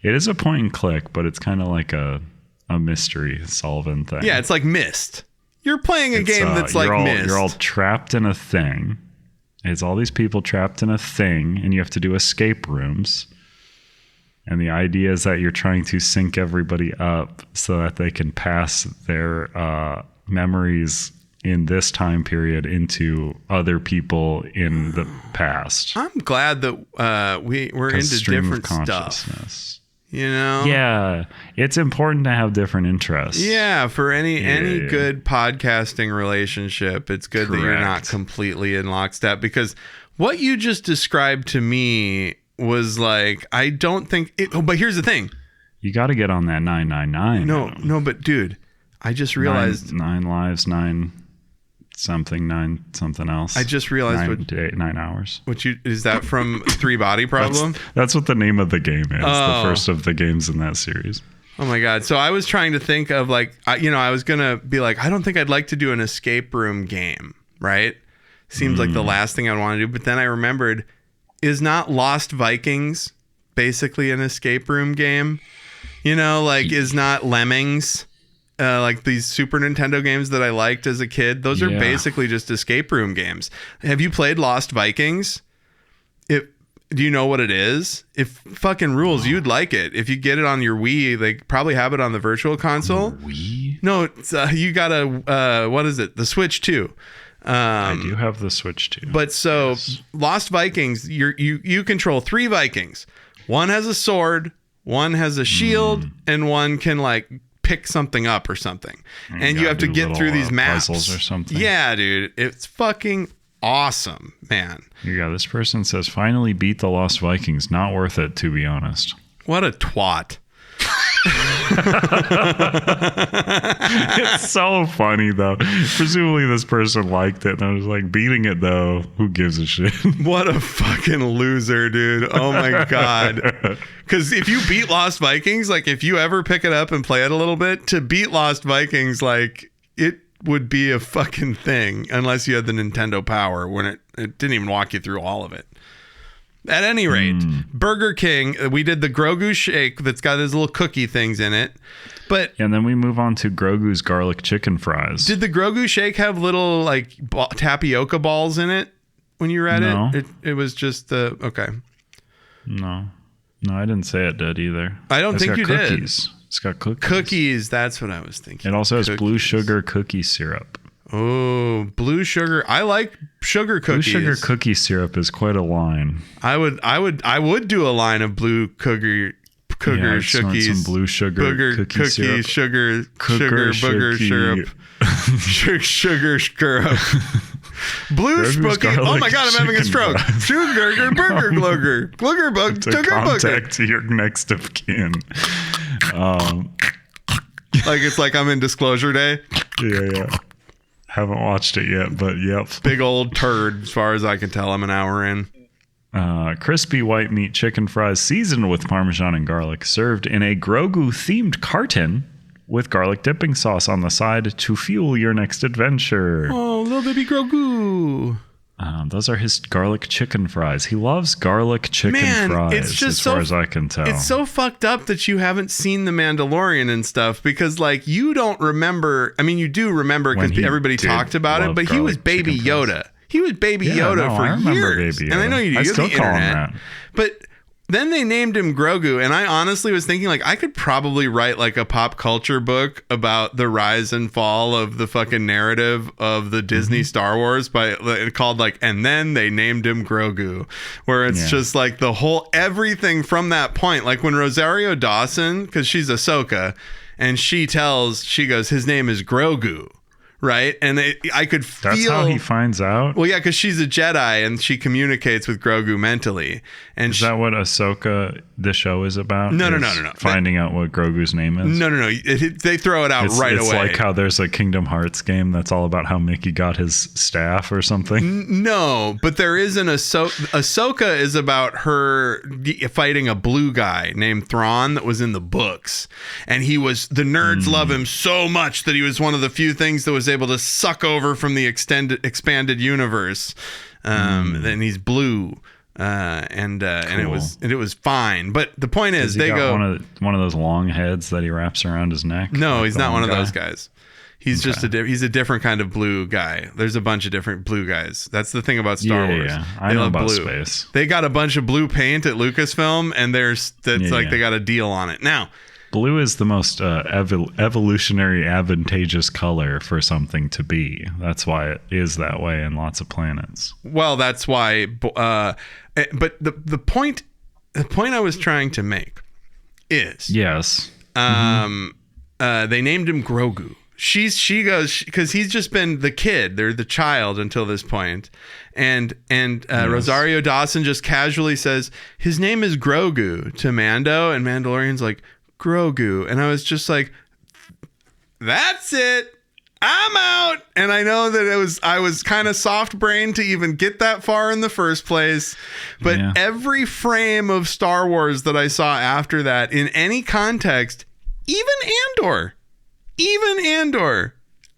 It is a point and click, but it's kind of like a mystery solving thing. Yeah, it's like Myst. You're playing a game that's like Myst. You're all trapped in a thing. It's all these people trapped in a thing, and you have to do escape rooms. And the idea is that you're trying to sync everybody up so that they can pass their memories in this time period into other people in the past. I'm glad that we're into different stuff. You know? Yeah. It's important to have different interests. Yeah, for any good podcasting relationship, it's good that you're not completely in lockstep, because what you just described to me was like, I don't think but here's the thing. You got to get on that 999. No, but dude, I just realized 9 lives, 9 something else. I just realized 9 hours. Is that from Three Body Problem? That's what the name of the game is. The first of the games in that series. Oh my God. So I was trying to think of like, I was going to be like, I don't think I'd like to do an escape room game, right? Seems like the last thing I'd want to do. But then I remembered, is not Lost Vikings basically an escape room game? Is not Lemmings? Like these Super Nintendo games that I liked as a kid, those are basically just escape room games. Have you played Lost Vikings? Do you know what it is? If fucking rules, you'd like it. If you get it on your Wii, they probably have it on the Virtual Console. Wii? No, it's, you got what is it? The Switch 2. I do have the Switch 2. But so Lost Vikings, you control 3 Vikings. One has a sword, one has a shield, and one can like pick something up or something, and you have to get through these maps puzzles or something. Yeah, dude, it's fucking awesome, man. Yeah, this person says finally beat the Lost Vikings. Not worth it, to be honest. What a twat. It's so funny though. Presumably this person liked it, and I was like, beating it though, who gives a shit? What a fucking loser, dude. Oh my God. Because if you beat Lost Vikings, like if you ever pick it up and play it a little bit, to beat Lost Vikings, like it would be a fucking thing, unless you had the Nintendo Power, when it didn't even walk you through all of it. At any rate, Burger King, we did the Grogu shake that's got his little cookie things in it. And then we move on to Grogu's garlic chicken fries. Did the Grogu shake have little like tapioca balls in it when you read it? It was just okay. No, I didn't say it did either. I don't think you cookies. did. It's got cookies. Cookies, that's what I was thinking. It also has blue sugar cookie syrup. Oh, blue sugar. I like sugar cookies. Blue sugar cookie syrup is quite a line. I would do a line of blue cookies. Some blue sugar cookie syrup. Sugar booger syrup. Sugar syrup. Blue spooky. Oh my God, I'm having a stroke. Sugar burger glugger. Glugger bug. To contact your next of kin. Like it's like I'm in Disclosure Day. Yeah. Haven't watched it yet, but yep. Big old turd, as far as I can tell. I'm an hour in. Crispy white meat chicken fries seasoned with Parmesan and garlic, served in a Grogu-themed carton with garlic dipping sauce on the side to fuel your next adventure. Oh, little baby Grogu. Those are his garlic chicken fries. He loves garlic chicken fries, it's just as far as I can tell. It's so fucked up that you haven't seen The Mandalorian and stuff because, like, you don't remember. I mean, you do remember because everybody talked about it, but he was Baby Yoda. He was Baby Yoda for years. Baby Yoda. And I know you do. I You have still the call internet. him that. But then they named him Grogu, and I honestly was thinking, like, I could probably write like a pop culture book about the rise and fall of the fucking narrative of the Disney Star Wars called like, and then they named him Grogu, where it's just like the whole everything from that point, like when Rosario Dawson, because she's Ahsoka, and she goes, his name is Grogu. Right. And I could feel. That's how he finds out. Well, yeah, because she's a Jedi and she communicates with Grogu mentally. And is that what Ahsoka, the show, is about? No. Finding out what Grogu's name is? No. They throw it out right away. It's like how there's a Kingdom Hearts game that's all about how Mickey got his staff or something. No, but there is an Ahsoka is about her fighting a blue guy named Thrawn that was in the books. And the nerds love him so much that he was one of the few things that was able to suck over from the expanded universe. And he's blue. And it was fine. But the point is, they go one of those long heads that he wraps around his neck. No, like he's not one of those guys. He's just he's a different kind of blue guy. There's a bunch of different blue guys. That's the thing about Star Wars. Yeah. I know about blue. space. They got a bunch of blue paint at Lucasfilm, and they got a deal on it. Now, blue is the most evolutionary advantageous color for something to be. That's why it is that way in lots of planets. Well, that's why. But the point I was trying to make is yes. They named him Grogu. She goes because he's just been the kid. They're the child until this point, and Rosario Dawson just casually says his name is Grogu to Mando, and Mandalorian's like Grogu, and I was just like, that's it. I'm out. And I know that I was kind of soft brained to even get that far in the first place. But every frame of Star Wars that I saw after that in any context, even Andor,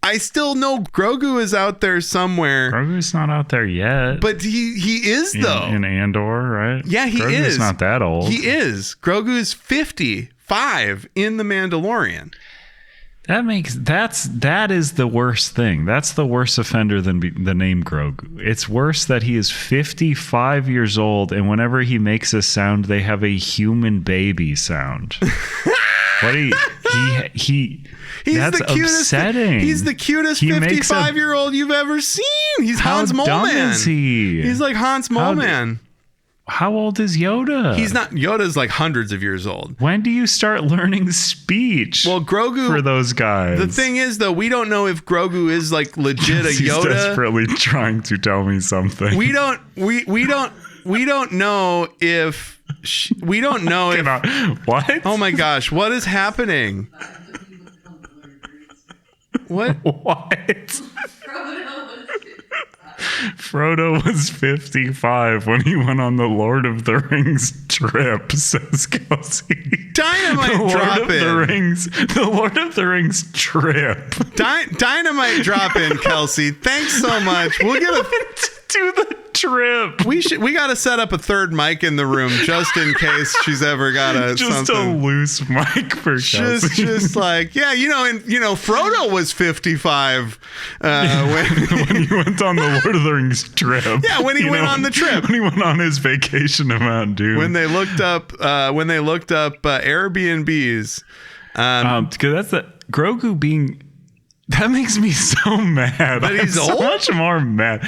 I still know Grogu is out there somewhere. Grogu's not out there yet. But he is though. In Andor, right? Yeah, he is. Grogu's not that old. He is. Grogu's 55 in The Mandalorian. That is the worst thing. That's the worst offender than the name Grogu. It's worse that he is 55 years old, and whenever he makes a sound, they have a human baby sound. He's that's the cutest, upsetting. He's the cutest 55-year-old you've ever seen. He's Hans Moleman. How dumb is he? He's like Hans Moleman. How old is Yoda? He's not. Yoda's like hundreds of years old. When do you start learning speech? Well, Grogu for those guys. The thing is, though, we don't know if Grogu is like legit a He's Yoda. Desperately trying to tell me something. We don't know if. We don't know if. What? Oh my gosh! What is happening? What? What? Frodo was 55 when he went on the Lord of the Rings trip, says Kelsey. Dynamite drop in. The Lord of the Rings trip. Dynamite drop in, Kelsey. Thanks so much. We'll get to the trip. We got to set up a third mic in the room just in case she's ever got a loose mic for Kelsey. Just like Frodo was 55 when he went on the Lord of the Rings trip. Yeah, when he went on the trip. When he went on his vacation to Mount Doom. When they looked up Airbnbs. Because that's the Grogu being. That makes me so mad. But he's so much more mad.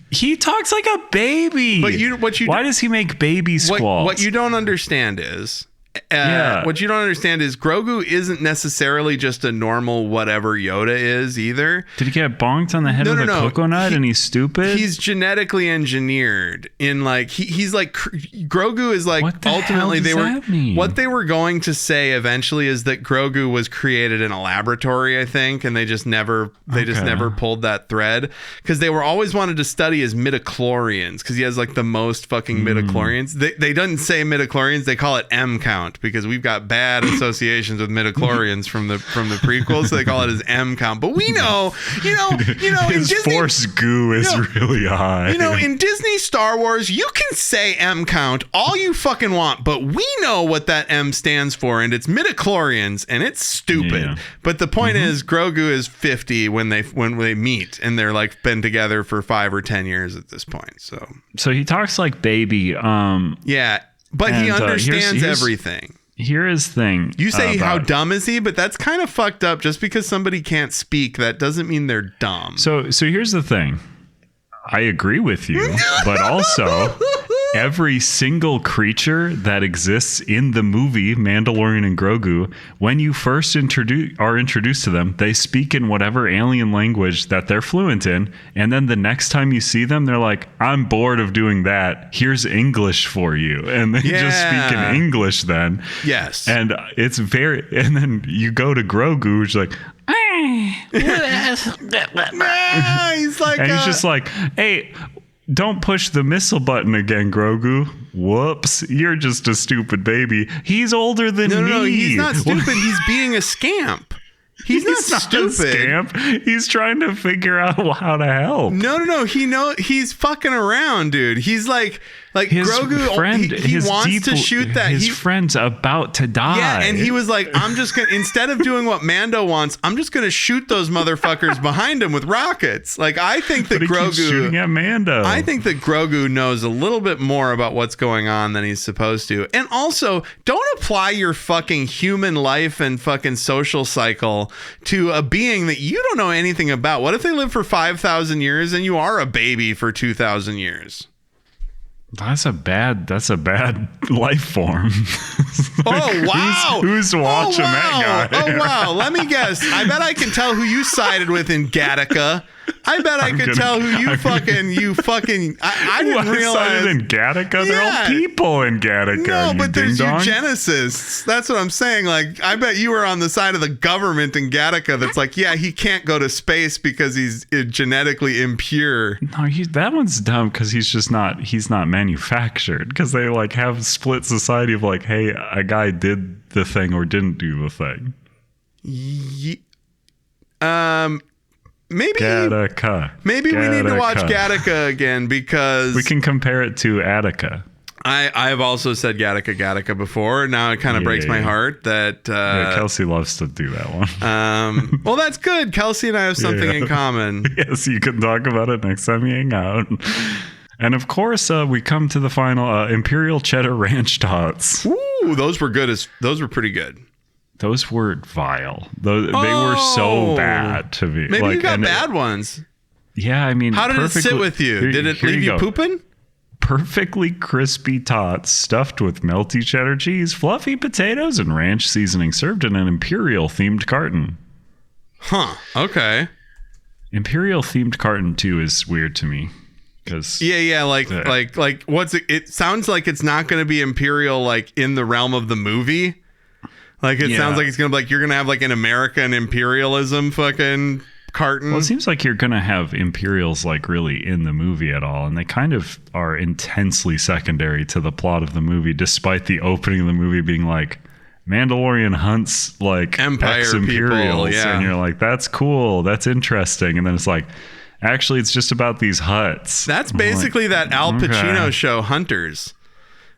He talks like a baby. But why does he make baby squalls? What you don't understand is What you don't understand is Grogu isn't necessarily just a normal whatever Yoda is either. Did he get bonked on the head with a coconut and he's stupid? He's genetically engineered in like he's like Grogu is like what the ultimately hell does that mean? What they were going to say eventually is that Grogu was created in a laboratory, I think, and they just never pulled that thread because they were always wanted to study his midichlorians because he has like the most fucking midichlorians. They don't say midichlorians, they call it M count because we've got bad associations with midichlorians from the prequels, so they call it his M count. But we know, his Disney, force goo is really high. In Disney Star Wars, you can say M count all you fucking want, but we know what that M stands for, and it's midichlorians, and it's stupid. Yeah. But the point is, Grogu is 50 when they meet, and they're like been together for 5 or 10 years at this point. So he talks like baby. Yeah. But he understands everything. Here is the thing. You say how dumb is he? But that's kind of fucked up. Just because somebody can't speak, that doesn't mean they're dumb. So here's the thing. I agree with you, but also every single creature that exists in the movie Mandalorian and Grogu, when you first are introduced to them, they speak in whatever alien language that they're fluent in, and then the next time you see them, they're like, "I'm bored of doing that. Here's English for you," and they just speak in English. Then yes, and it's and then you go to Grogu, who's like. He's like, and he's just like, "Hey, don't push the missile button again, Grogu. Whoops, you're just a stupid baby." He's older than me. No, he's not stupid. He's being a scamp. He's not stupid. A scamp. He's trying to figure out how to help. No. He's fucking around, dude. He's like his Grogu. Friend, he wants to shoot that. His friend's about to die. Yeah, and he was like, "I'm just gonna instead of doing what Mando wants, I'm just gonna shoot those motherfuckers behind him with rockets." Like I think that Grogu shooting at Mando. I think that Grogu knows a little bit more about what's going on than he's supposed to. And also, don't apply your fucking human life and fucking social cycle to a being that you don't know anything about. What if they live for 5,000 years and you are a baby for 2,000 years? That's a bad life form. Oh, wow. Who's watching that guy? Oh, wow. Let me guess. I bet I can tell who you sided with in Gattaca. I bet I could tell who you fucking. I didn't realize. In Gattaca? They're all people in Gattaca. No, but there's eugenicists. That's what I'm saying. Like, I bet you were on the side of the government in Gattaca that's like, yeah, he can't go to space because he's genetically impure. No, that one's dumb because he's not manufactured. Because they like have split society of like, hey, a guy did the thing or didn't do the thing. Maybe Gattaca. Maybe we need to watch Gattaca again because we can compare it to Attica. I've also said Gattaca before. Now it kind of breaks my heart that Kelsey loves to do that one. Well, that's good. Kelsey and I have something in common. Yes, you can talk about it next time you hang out. And of course, we come to the final Imperial Cheddar Ranch Tots. Ooh, those were pretty good. Those were vile. They were so bad to me. Maybe you got bad ones. Yeah, I mean, how did it sit with you? Did it leave you pooping? Perfectly crispy tots stuffed with melty cheddar cheese, fluffy potatoes, and ranch seasoning served in an Imperial themed carton. Huh. Okay. Imperial themed carton too is weird to me. Yeah, like what's it? It sounds like it's not going to be Imperial like in the realm of the movie. Like it sounds like it's gonna be like you're gonna have like an American imperialism fucking carton. Well, it seems like you're gonna have Imperials like really in the movie at all, and they kind of are intensely secondary to the plot of the movie, despite the opening of the movie being like Mandalorian hunts like Empire ex-Imperials, people, and you're like, that's cool, that's interesting, and then it's like, actually, it's just about these huts. That's basically that Al Pacino show, Hunters.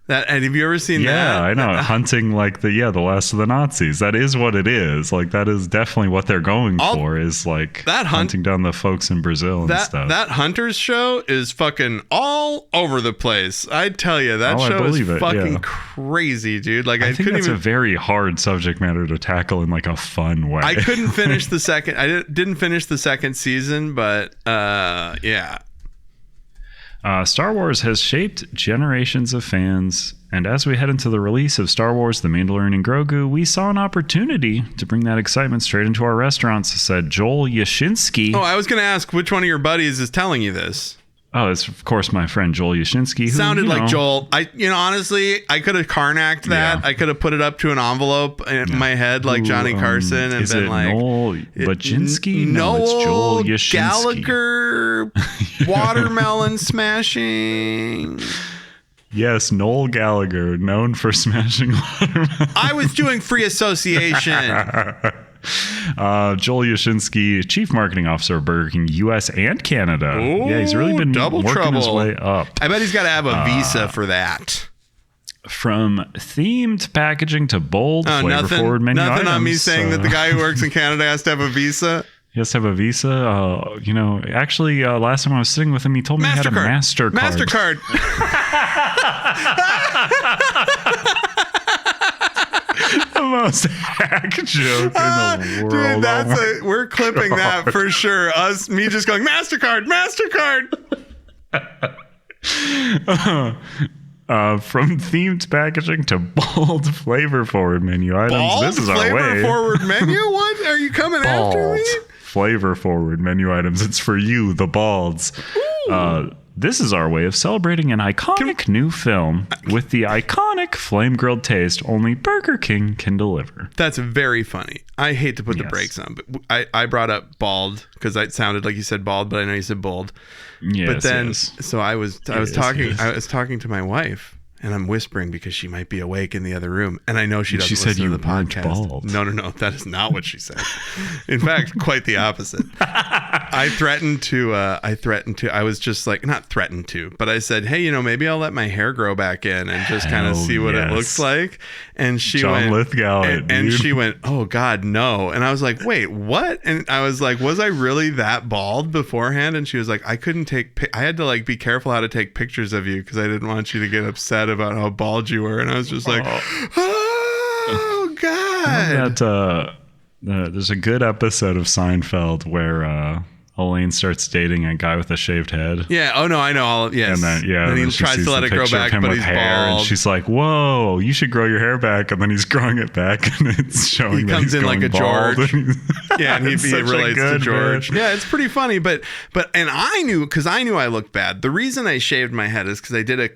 And have you ever seen that? Yeah, I know. Hunting like the last of the Nazis. That is what it is. Like that is definitely what they're going for. Is like that hunting down the folks in Brazil and stuff. That Hunters show is fucking all over the place. I tell you, that show is fucking crazy, dude. Like I think that's a very hard subject matter to tackle in like a fun way. I couldn't finish the second. I didn't finish the second season, but yeah. Star Wars has shaped generations of fans And as we head into the release of Star Wars The Mandalorian and Grogu, we saw an opportunity to bring that excitement straight into our restaurants, said Joel Yashinsky. Oh, I was going to ask which one of your buddies is telling you this. Oh, it's of course my friend Joel Yashinsky. Sounded like Joel. Honestly, I could have Karnak that. Yeah. I could have put it up to an envelope in my head like Johnny Carson and been like, Noel Baczynski? No, it's Joel Yashinsky. Gallagher, watermelon smashing. Yes, Noel Gallagher, known for smashing watermelon. I was doing free association. Joel Yashinsky, Chief Marketing Officer of Burger King US and Canada. Ooh, yeah, he's really been working his way up. I bet he's got to have a visa for that. From themed packaging to bold, flavor-forward menu items. Nothing on me saying that the guy who works in Canada has to have a visa. He has to have a visa. Actually, last time I was sitting with him, he told me he had a MasterCard. MasterCard. The most hack joke in the world. Dude, we're clipping that for sure. Me just going, MasterCard. From themed packaging to bold flavor-forward menu items. This is our way. Flavor-forward menu? What? Are you coming after me? Flavor-forward menu items. It's for you, the balds. This is our way of celebrating an iconic new film with the iconic flame-grilled taste only Burger King can deliver. That's very funny. I hate to put the brakes on, but I brought up bald because it sounded like you said bald, but I know you said bold. Yes, but then, so I was talking to my wife, and I'm whispering because she might be awake in the other room, and I know she doesn't listen to the podcast. Bald. No, that is not what she said. In fact, quite the opposite. I was just like, not threatened to, but I said, hey, maybe I'll let my hair grow back in and just kind of see what it looks like. And she went, she went, oh God, no. And I was like, wait, what? And I was like, was I really that bald beforehand? And she was like, I had to like be careful how to take pictures of you because I didn't want you to get upset about how bald you were. And I was just like, oh God. There's a good episode of Seinfeld where Elaine starts dating a guy with a shaved head. Yeah. Oh no, I know. Yes. And then he tries to let it grow back, but he's bald. And she's like, "Whoa, you should grow your hair back." And then he's growing it back, and it's showing that he's going bald. George. Yeah, and he relates to George. Man. Yeah, it's pretty funny. But I knew because I knew I looked bad. The reason I shaved my head is because I did a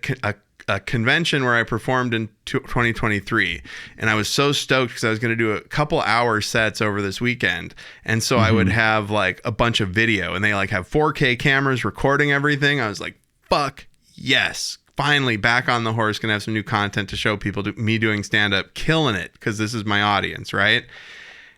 convention where I performed in 2023, and I was so stoked because I was going to do a couple hour sets over this weekend, and so I would have like a bunch of video, and they like have 4K cameras recording everything. I was like, fuck yes, finally back on the horse, gonna have some new content to show people, me doing stand-up, killing it because this is my audience, right?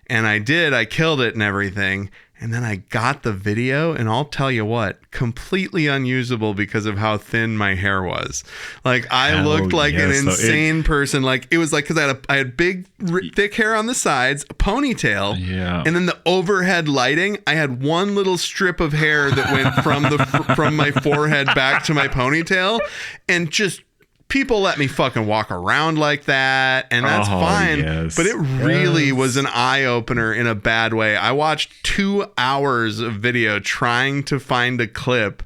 And I killed it and everything. And then I got the video, and I'll tell you what, completely unusable because of how thin my hair was. Like I looked like an insane person. Like it was like, because I had big, thick hair on the sides, a ponytail, and then the overhead lighting. I had one little strip of hair that went from my forehead back to my ponytail, and just. People let me fucking walk around like that, and that's fine. Yes. But it really was an eye-opener in a bad way. I watched 2 hours of video trying to find a clip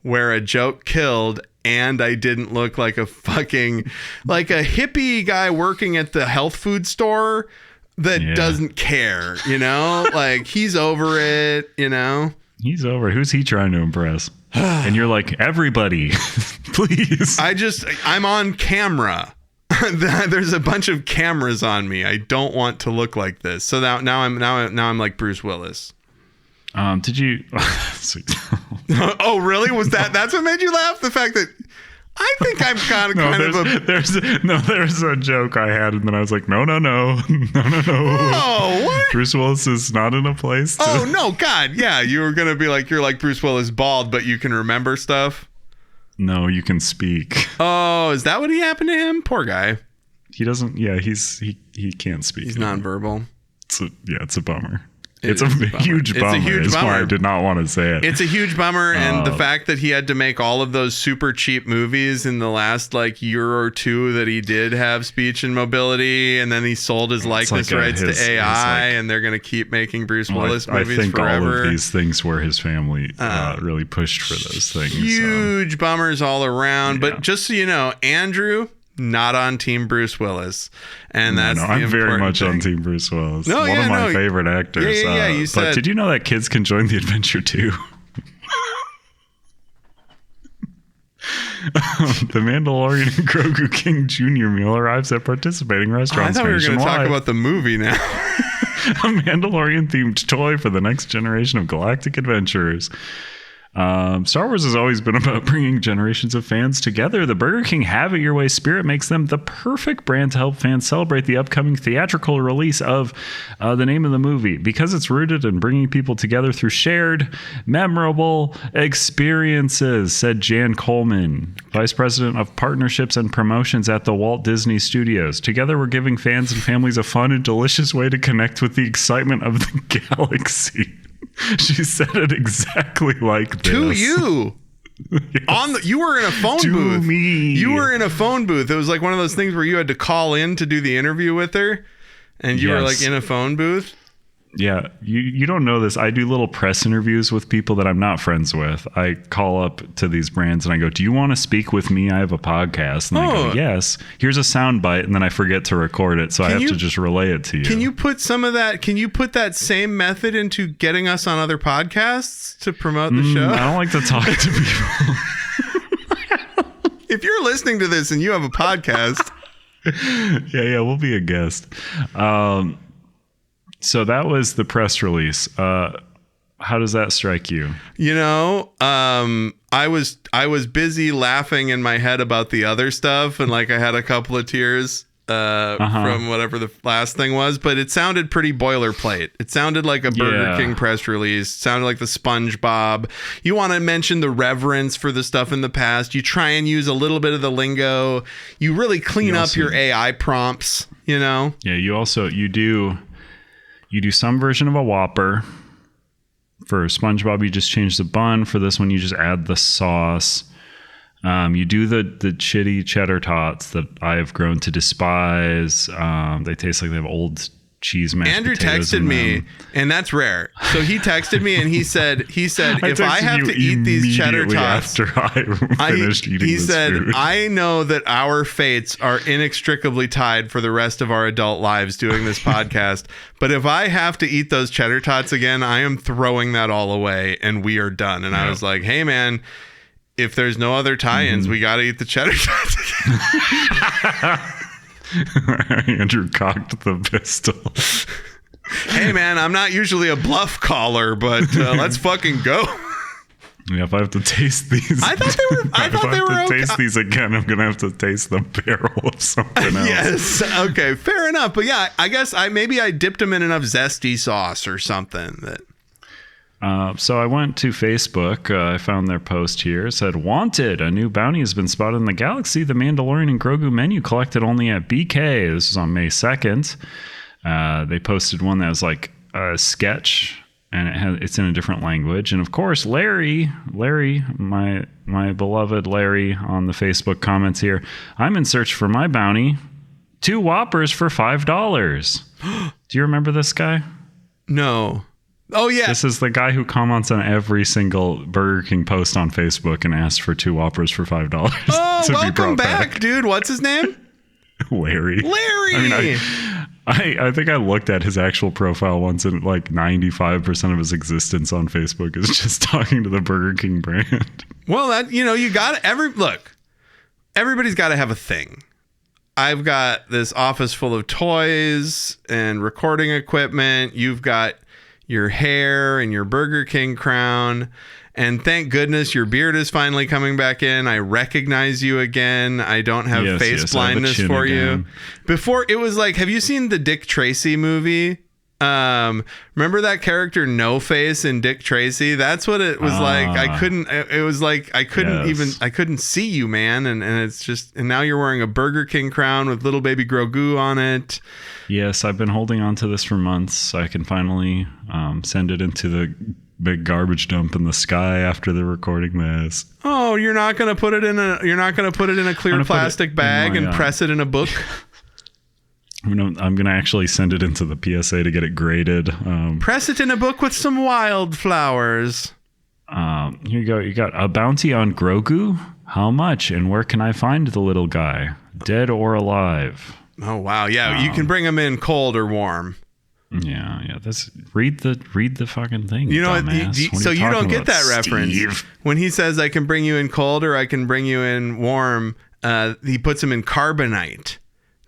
where a joke killed and I didn't look like a fucking, like a hippie guy working at the health food store that doesn't care, Like, he's over it, He's over it. Who's he trying to impress? And you're like, everybody, please. I'm on camera. There's a bunch of cameras on me. I don't want to look like this. So now I'm like Bruce Willis. Did you? Oh, really? Was that's what made you laugh? The fact that I think I'm there's a joke I had, and then I was like, no. Oh, what? Bruce Willis is not in a place. Oh no, God, yeah, you were gonna be like, you're like Bruce Willis bald, but you can remember stuff. No, you can speak. Oh, is that what happened to him? Poor guy. He doesn't. Yeah, he can't speak. He's nonverbal. It's a bummer. It's a huge bummer. It's a huge bummer. Why I did not want to say it. It's a huge bummer, and the fact that he had to make all of those super cheap movies in the last like year or two that he did have speech and mobility, and then he sold his likeness rights to AI, and they're going to keep making Bruce Willis movies forever. I think all of these things were his family really pushed for those things. Huge bummers all around. Yeah. But just so you know, Andrew, not on Team Bruce Willis, and that's I'm very much on Team Bruce Willis. One of my favorite actors. Yeah. You said. But did you know that kids can join the adventure too? The Mandalorian and Grogu King Jr. meal arrives at participating restaurants. I thought we were going to talk about the movie now. A Mandalorian-themed toy for the next generation of galactic adventurers. Star Wars has always been about bringing generations of fans together. The Burger King Have It Your Way spirit makes them the perfect brand to help fans celebrate the upcoming theatrical release of the name of the movie, because it's rooted in bringing people together through shared, memorable experiences, said Jan Coleman, Vice President of Partnerships and Promotions at the Walt Disney Studios. Together, we're giving fans and families a fun and delicious way to connect with the excitement of the galaxy. She said it exactly like this. To you. Yes. You were in a phone booth. Me. You were in a phone booth. It was like one of those things where you had to call in to do the interview with her, and you were like in a phone booth. Yeah, you don't know this. I do little press interviews with people that I'm not friends with. I call up to these brands and I go, "Do you want to speak with me? I have a podcast." And they go, "Yes." Here's a sound bite, and then I forget to record it, so I have to just relay it to you. Can you put some of that? Can you put that same method into getting us on other podcasts to promote the show? I don't like to talk to people. If you're listening to this and you have a podcast, yeah, we'll be a guest. So that was the press release. How does that strike you? You know, I was busy laughing in my head about the other stuff, and like I had a couple of tears from whatever the last thing was, but it sounded pretty boilerplate. It sounded like a Burger King press release. It sounded like the SpongeBob. You want to mention the reverence for the stuff in the past. You try and use a little bit of the lingo. You really clean up your AI prompts, you know? Yeah, you do some version of a Whopper. For SpongeBob, you just change the bun. For this one, you just add the sauce. You do the shitty cheddar tots that I have grown to despise. They taste like they have old cheese mashed Andrew potatoes texted me, and that's rare. So he texted me and he said if I have to eat these cheddar tots after I finished eating he this said food. I know that our fates are inextricably tied for the rest of our adult lives doing this podcast, but if I have to eat those cheddar tots again, I am throwing that all away and we are done. And I was like, hey man, if there's no other tie-ins, we got to eat the cheddar tots again. Andrew cocked the pistol. Hey man, I'm not usually a bluff caller, but let's fucking go. Yeah, if I have to taste these, I thought they were okay. Taste these again, I'm gonna have to taste the barrel of something else. Yes, okay, fair enough. But yeah, I guess I dipped them in enough zesty sauce or something that. So I went to Facebook. I found their post here. It said, "Wanted, a new bounty has been spotted in the galaxy. The Mandalorian and Grogu menu collected only at BK." This was on May 2nd. They posted one that was like a sketch, and it's in a different language. And of course, Larry, my beloved Larry on the Facebook comments here. "I'm in search for my bounty. 2 Whoppers for $5. Do you remember this guy? No. Oh, yeah. This is the guy who comments on every single Burger King post on Facebook and asks for 2 Whoppers for $5. Oh, welcome back, dude. What's his name? Larry. I think I looked at his actual profile once, and like 95% of his existence on Facebook is just talking to the Burger King brand. Well, that, you got everybody's got to have a thing. I've got this office full of toys and recording equipment. You've got your hair and your Burger King crown, and thank goodness your beard is finally coming back in. I recognize you again. I don't have face blindness for you. Before, it was like, have you seen the Dick Tracy movie? Remember that character No Face in Dick Tracy? That's what it was like. I couldn't see you, man. And it's just, and now you're wearing a Burger King crown with little baby Grogu on it. Yes, I've been holding on to this for months so I can finally send it into the big garbage dump in the sky after they're recording this. Oh, you're not going to put it in a clear plastic bag and press it in a book? I'm gonna actually send it into the PSA to get it graded. Press it in a book with some wildflowers. Here you go. You got a bounty on Grogu. How much and where can I find the little guy? Dead or alive. Oh wow, yeah. You can bring them in cold or warm. Yeah. Read the fucking thing. You know, dumbass. so you don't get that reference. Steve? When he says I can bring you in cold or I can bring you in warm, he puts them in carbonite.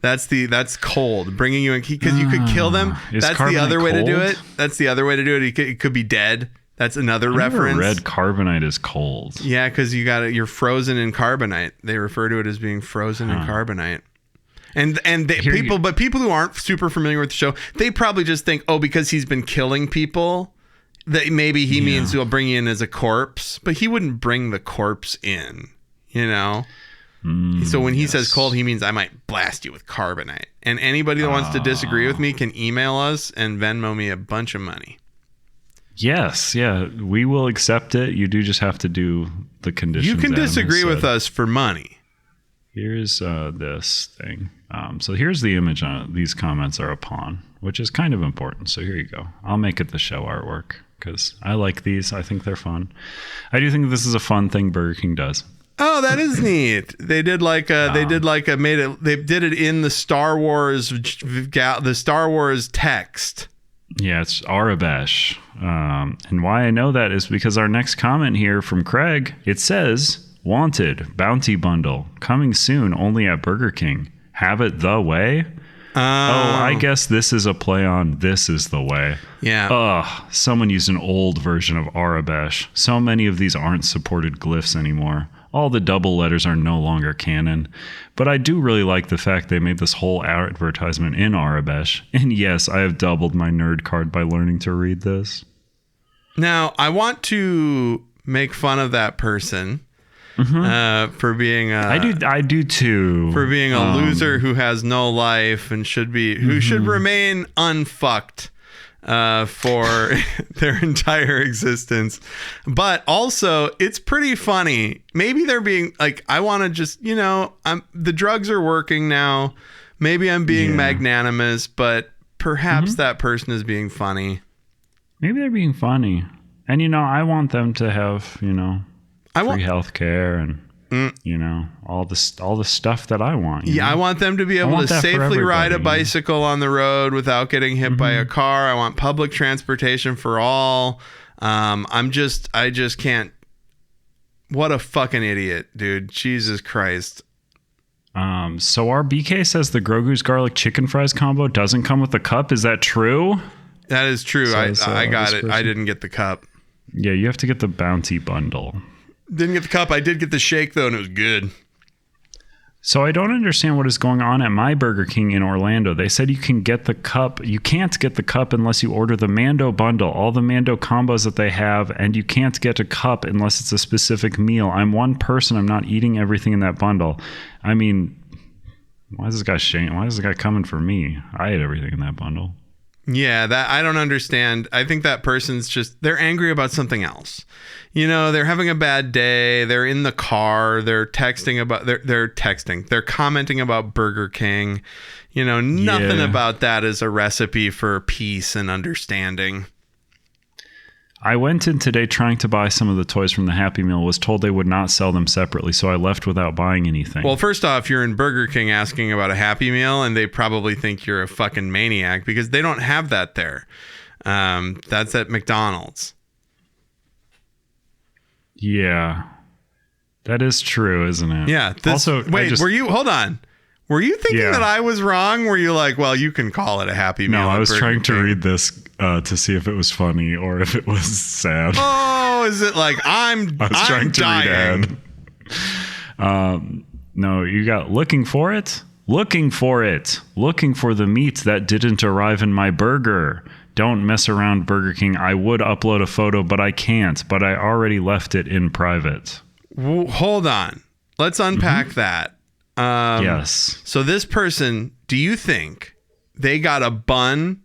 That's cold. Bringing you in because you could kill them. That's the other way to do it. That's the other way to do it. It could be dead. That's another reference. Red carbonite is cold. Yeah, because you're frozen in carbonite. They refer to it as being frozen in carbonite. And people who aren't super familiar with the show, they probably just think, oh, because he's been killing people, that maybe he means he'll bring you in as a corpse, but he wouldn't bring the corpse in, you know? So when he says cold, he means I might blast you with carbonite. And anybody that wants to disagree with me can email us and Venmo me a bunch of money. Yes, yeah, we will accept it. You do just have to do the conditions. You can disagree with us for money. Here's this thing. So here's the image these comments are upon, which is kind of important. So here you go. I'll make it the show artwork because I like these. I think they're fun. I do think this is a fun thing Burger King does. Oh, that is neat. They did they did it in the Star Wars text. Yeah, it's Arabesh. And why I know that is because our next comment here from Craig, it says, wanted, bounty bundle, coming soon, only at Burger King. Have it the way? I guess this is a play on this is the way. Yeah. Someone used an old version of Arabesh. So many of these aren't supported glyphs anymore. All the double letters are no longer canon. But I do really like the fact they made this whole advertisement in Arabesh. And yes, I have doubled my nerd card by learning to read this. Now, I want to make fun of that person for being I do too. For being a loser who has no life and should remain unfucked for their entire existence. But also, it's pretty funny. Maybe they're being like, I want to just, the drugs are working now. Maybe I'm being magnanimous, but perhaps that person is being funny. Maybe they're being funny. And, I want them to have, free healthcare and, all the stuff that I want. I want them to be able to safely ride a bicycle on the road without getting hit by a car. I want public transportation for all. I just can't. What a fucking idiot, dude. Jesus Christ. So our BK says the Grogu's garlic chicken fries combo doesn't come with the cup. Is that true? That is true. I got it. Person. I didn't get the cup. Yeah, you have to get the bounty bundle. Didn't get the cup. I did get the shake, though, and it was good. So I don't understand what is going on at my Burger King in Orlando. They said you can get the cup. You can't get the cup unless you order the Mando bundle, all the Mando combos that they have, and you can't get a cup unless it's a specific meal. I'm one person. I'm not eating everything in that bundle. I mean, why is this guy coming for me? I ate everything in that bundle. Yeah, that I don't understand. I think that person's they're angry about something else. They're having a bad day. They're in the car. They're texting about They're commenting about Burger King. Nothing about that is a recipe for peace and understanding. I went in today trying to buy some of the toys from the Happy Meal, was told they would not sell them separately, so I left without buying anything. Well, first off, you're in Burger King asking about a Happy Meal, and they probably think you're a fucking maniac because they don't have that there. That's at McDonald's. Yeah, that is true, isn't it? Yeah. Hold on. Were you thinking that I was wrong? Were you like, well, you can call it a Happy Meal? No, I was trying to read this to see if it was funny or if it was sad. Oh, is it like I was trying to read ad. No, you got looking for the meat that didn't arrive in my burger. Don't mess around, Burger King. I would upload a photo, but I can't. But I already left it in private. Hold on. Let's unpack that. Yes. So this person, do you think they got a bun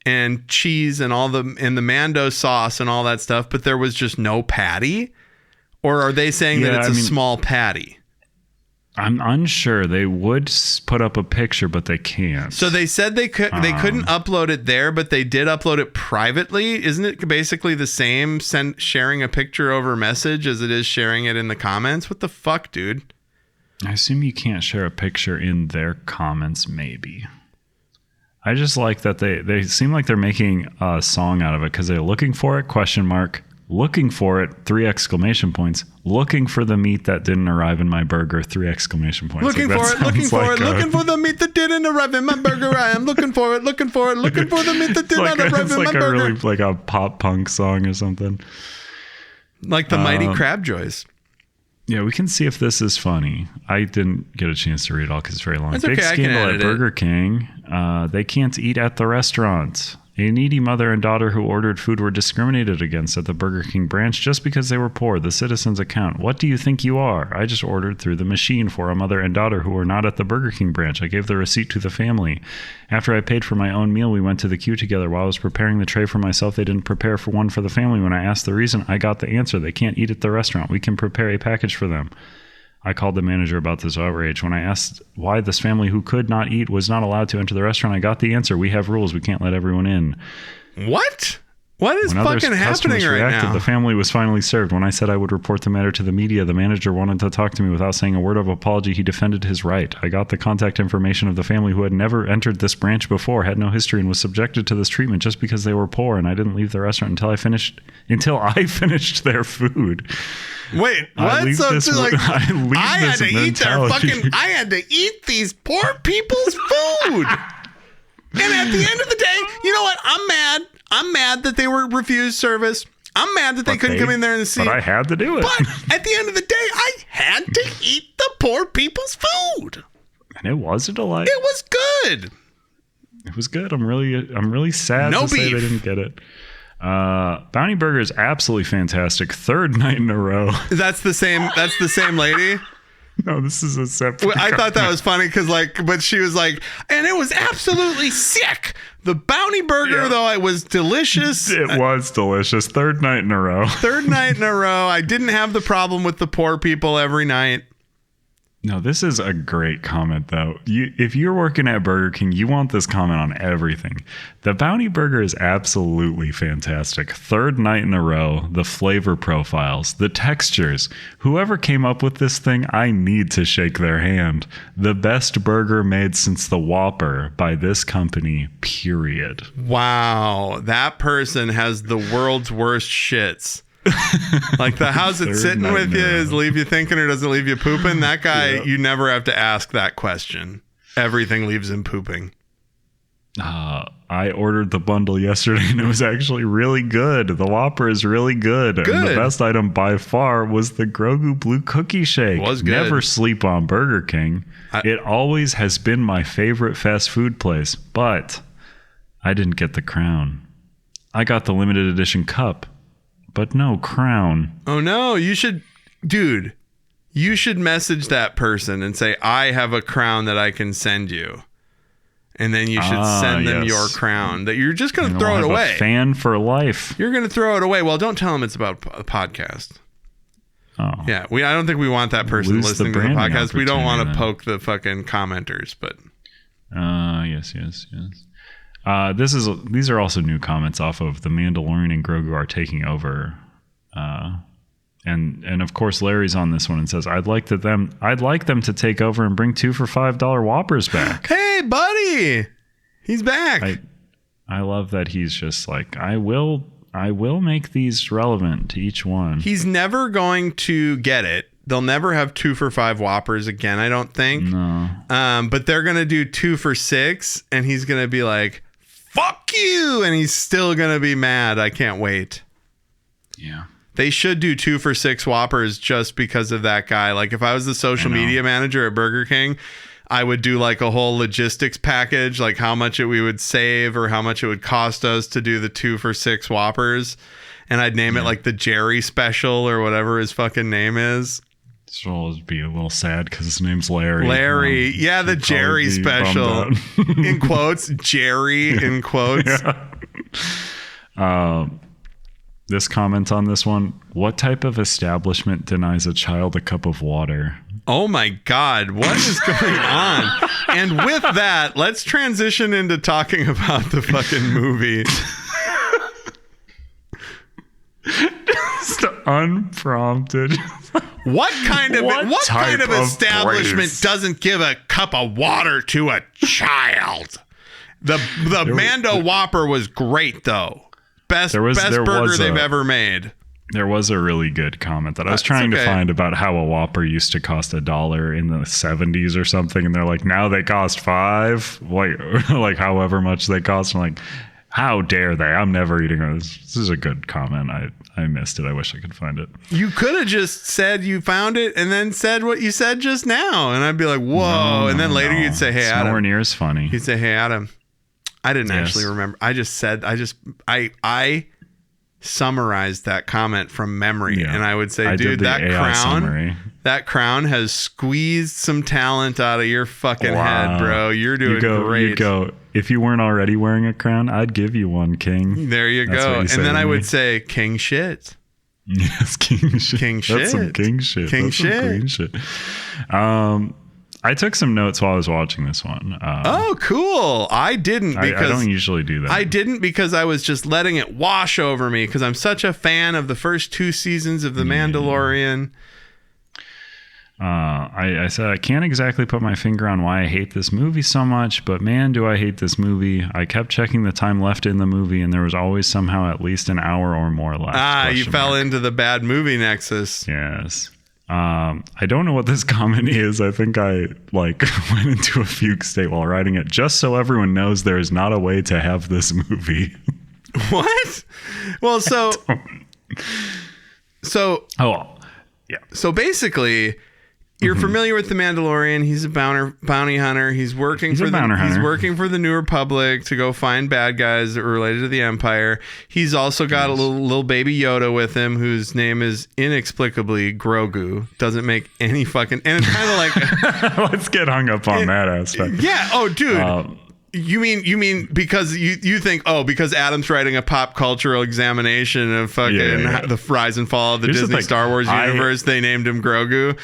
and cheese and the Mando sauce and all that stuff, but there was just no patty? Or are they saying that it's a small patty? I'm unsure. They would put up a picture, but they can't. So they said they couldn't upload it there, but they did upload it privately. Isn't it basically the same sharing a picture over message as it is sharing it in the comments? What the fuck, dude? I assume you can't share a picture in their comments, maybe. I just like that they seem like they're making a song out of it because they're looking for it, question mark, looking for it, 3 exclamation points, looking for the meat that didn't arrive in my burger, 3 exclamation points. Looking for it, looking for it, looking for the meat that didn't arrive in my burger. I am looking for it, looking for it, looking for the meat that did not arrive in my burger. It's really like a pop punk song or something. Like the Mighty Crab Joys. Yeah, we can see if this is funny. I didn't get a chance to read it all because it's very long. That's Big okay, scandal at Burger King. They can't eat at the restaurant. A needy mother and daughter who ordered food were discriminated against at the Burger King branch just because they were poor. The citizen's account. What do you think you are? I just ordered through the machine for a mother and daughter who were not at the Burger King branch. I gave the receipt to the family. After I paid for my own meal, we went to the queue together. While I was preparing the tray for myself, they didn't prepare for one for the family. When I asked the reason, I got the answer. They can't eat at the restaurant. We can prepare a package for them. I called the manager about this outrage. When I asked why this family who could not eat was not allowed to enter the restaurant, I got the answer. We have rules. We can't let everyone in. What? What is fucking happening right now? The family was finally served. When I said I would report the matter to the media, the manager wanted to talk to me without saying a word of apology. He defended his right. I got the contact information of the family who had never entered this branch before, had no history, and was subjected to this treatment just because they were poor. And I didn't leave the restaurant until I finished their food. Wait, what? I had to eat these poor people's food. And at the end of the day, you know what? I'm mad. I'm mad that they were refused service. I'm mad that they couldn't come in there and see. But I had to do it. But at the end of the day, I had to eat the poor people's food. And it was a delight. It was good. It was good. I'm really sad to say they didn't get it. Bounty Burger is absolutely fantastic. 3rd night in a row. That's the same lady? No, this is a separate. I thought that was funny because, but she was like, and it was absolutely sick. The Bounty Burger, though, it was delicious. It was delicious. 3rd night in a row. 3rd night in a row. I didn't have the problem with the poor people every night. No, this is a great comment, though. If you're working at Burger King, you want this comment on everything. The Bounty Burger is absolutely fantastic. 3rd night in a row, the flavor profiles, the textures. Whoever came up with this thing, I need to shake their hand. The best burger made since the Whopper by this company, period. Wow, that person has the world's worst shits. Like the how's it sitting with you is leave you thinking or does it leave you pooping? That guy, you never have to ask that question. Everything leaves him pooping. I ordered the bundle yesterday and it was actually really good. The Whopper is really good. And the best item by far was the Grogu Blue Cookie Shake. Was good. Never sleep on Burger King. It always has been my favorite fast food place, but I didn't get the crown. I got the limited edition cup. But no crown. Oh no, you should message that person and say, I have a crown that I can send you. And then you should send them your crown that you're just going to throw it away. A fan for life. You're going to throw it away. Well, don't tell them it's about a podcast. Oh. Yeah, I don't think we want that person listening to the podcast. We don't want to poke the fucking commenters, but. Yes. These are also new comments off of The Mandalorian and Grogu are taking over, and of course Larry's on this one and says I'd like them to take over and bring 2 for $5 Whoppers back. Hey buddy, he's back. I love that he's just like I will make these relevant to each one. He's never going to get it. They'll never have 2 for $5 Whoppers again, I don't think. No. But they're gonna do 2 for $6, and he's gonna be like, fuck you, and he's still gonna be mad. I can't wait. Yeah, they should do 2 for $6 Whoppers just because of that guy. Like if I was the social media manager at Burger King, I would do like a whole logistics package, like how much we would save or how much it would cost us to do the 2 for $6 Whoppers, and I'd name it like the Jerry Special or whatever his fucking name is. This will always be a little sad because his name's Larry. Larry. Yeah, the Jerry Special. In quotes. Jerry in quotes. Yeah. This comment on this one. What type of establishment denies a child a cup of water? Oh my God. What is going on? And with that, let's transition into talking about the fucking movie. Just unprompted. What kind of establishment place doesn't give a cup of water to a child? The Mando Whopper was great though. Best burger they've ever made. There was a really good comment that I was trying to find about how a Whopper used to cost $1 in the 70s or something, and they're like, now they cost $5, like however much they cost. I'm like, how dare they? I'm never eating this. This is a good comment. I missed it. I wish I could find it. You could have just said you found it and then said what you said just now, and I'd be like, whoa. And then later you'd say, hey, Adam. Nowhere near as funny. You'd say, hey, Adam. I didn't actually remember. I summarized that comment from memory, and I would say, dude, that crown has squeezed some talent out of your fucking head, bro. You're doing great. You go, if you weren't already wearing a crown, I'd give you one, king. There you go. And then I would say, king shit. Yes, king shit. King shit. That's some king shit. King That's shit. Some queen shit. I took some notes while I was watching this one. Oh, cool. I didn't because I don't usually do that. I didn't because I was just letting it wash over me because I'm such a fan of the first 2 seasons of The Mandalorian. I said I can't exactly put my finger on why I hate this movie so much, but man, do I hate this movie. I kept checking the time left in the movie, and there was always somehow at least an hour or more left. You fell into the bad movie nexus. Yes. I don't know what this comment is. I think I went into a fugue state while writing it, just so everyone knows there is not a way to have this movie. What? Well, so yeah. So basically, you're familiar with the Mandalorian. He's a bounty hunter. He's working for the New Republic to go find bad guys that are related to the Empire. He's also got a little baby Yoda with him, whose name is inexplicably Grogu. Doesn't make any fucking, and it's kind of like let's get hung up on that aspect. Yeah. Oh, dude. You mean because you think, because Adam's writing a pop cultural examination of fucking the rise and fall of the Disney Star Wars universe, they named him Grogu.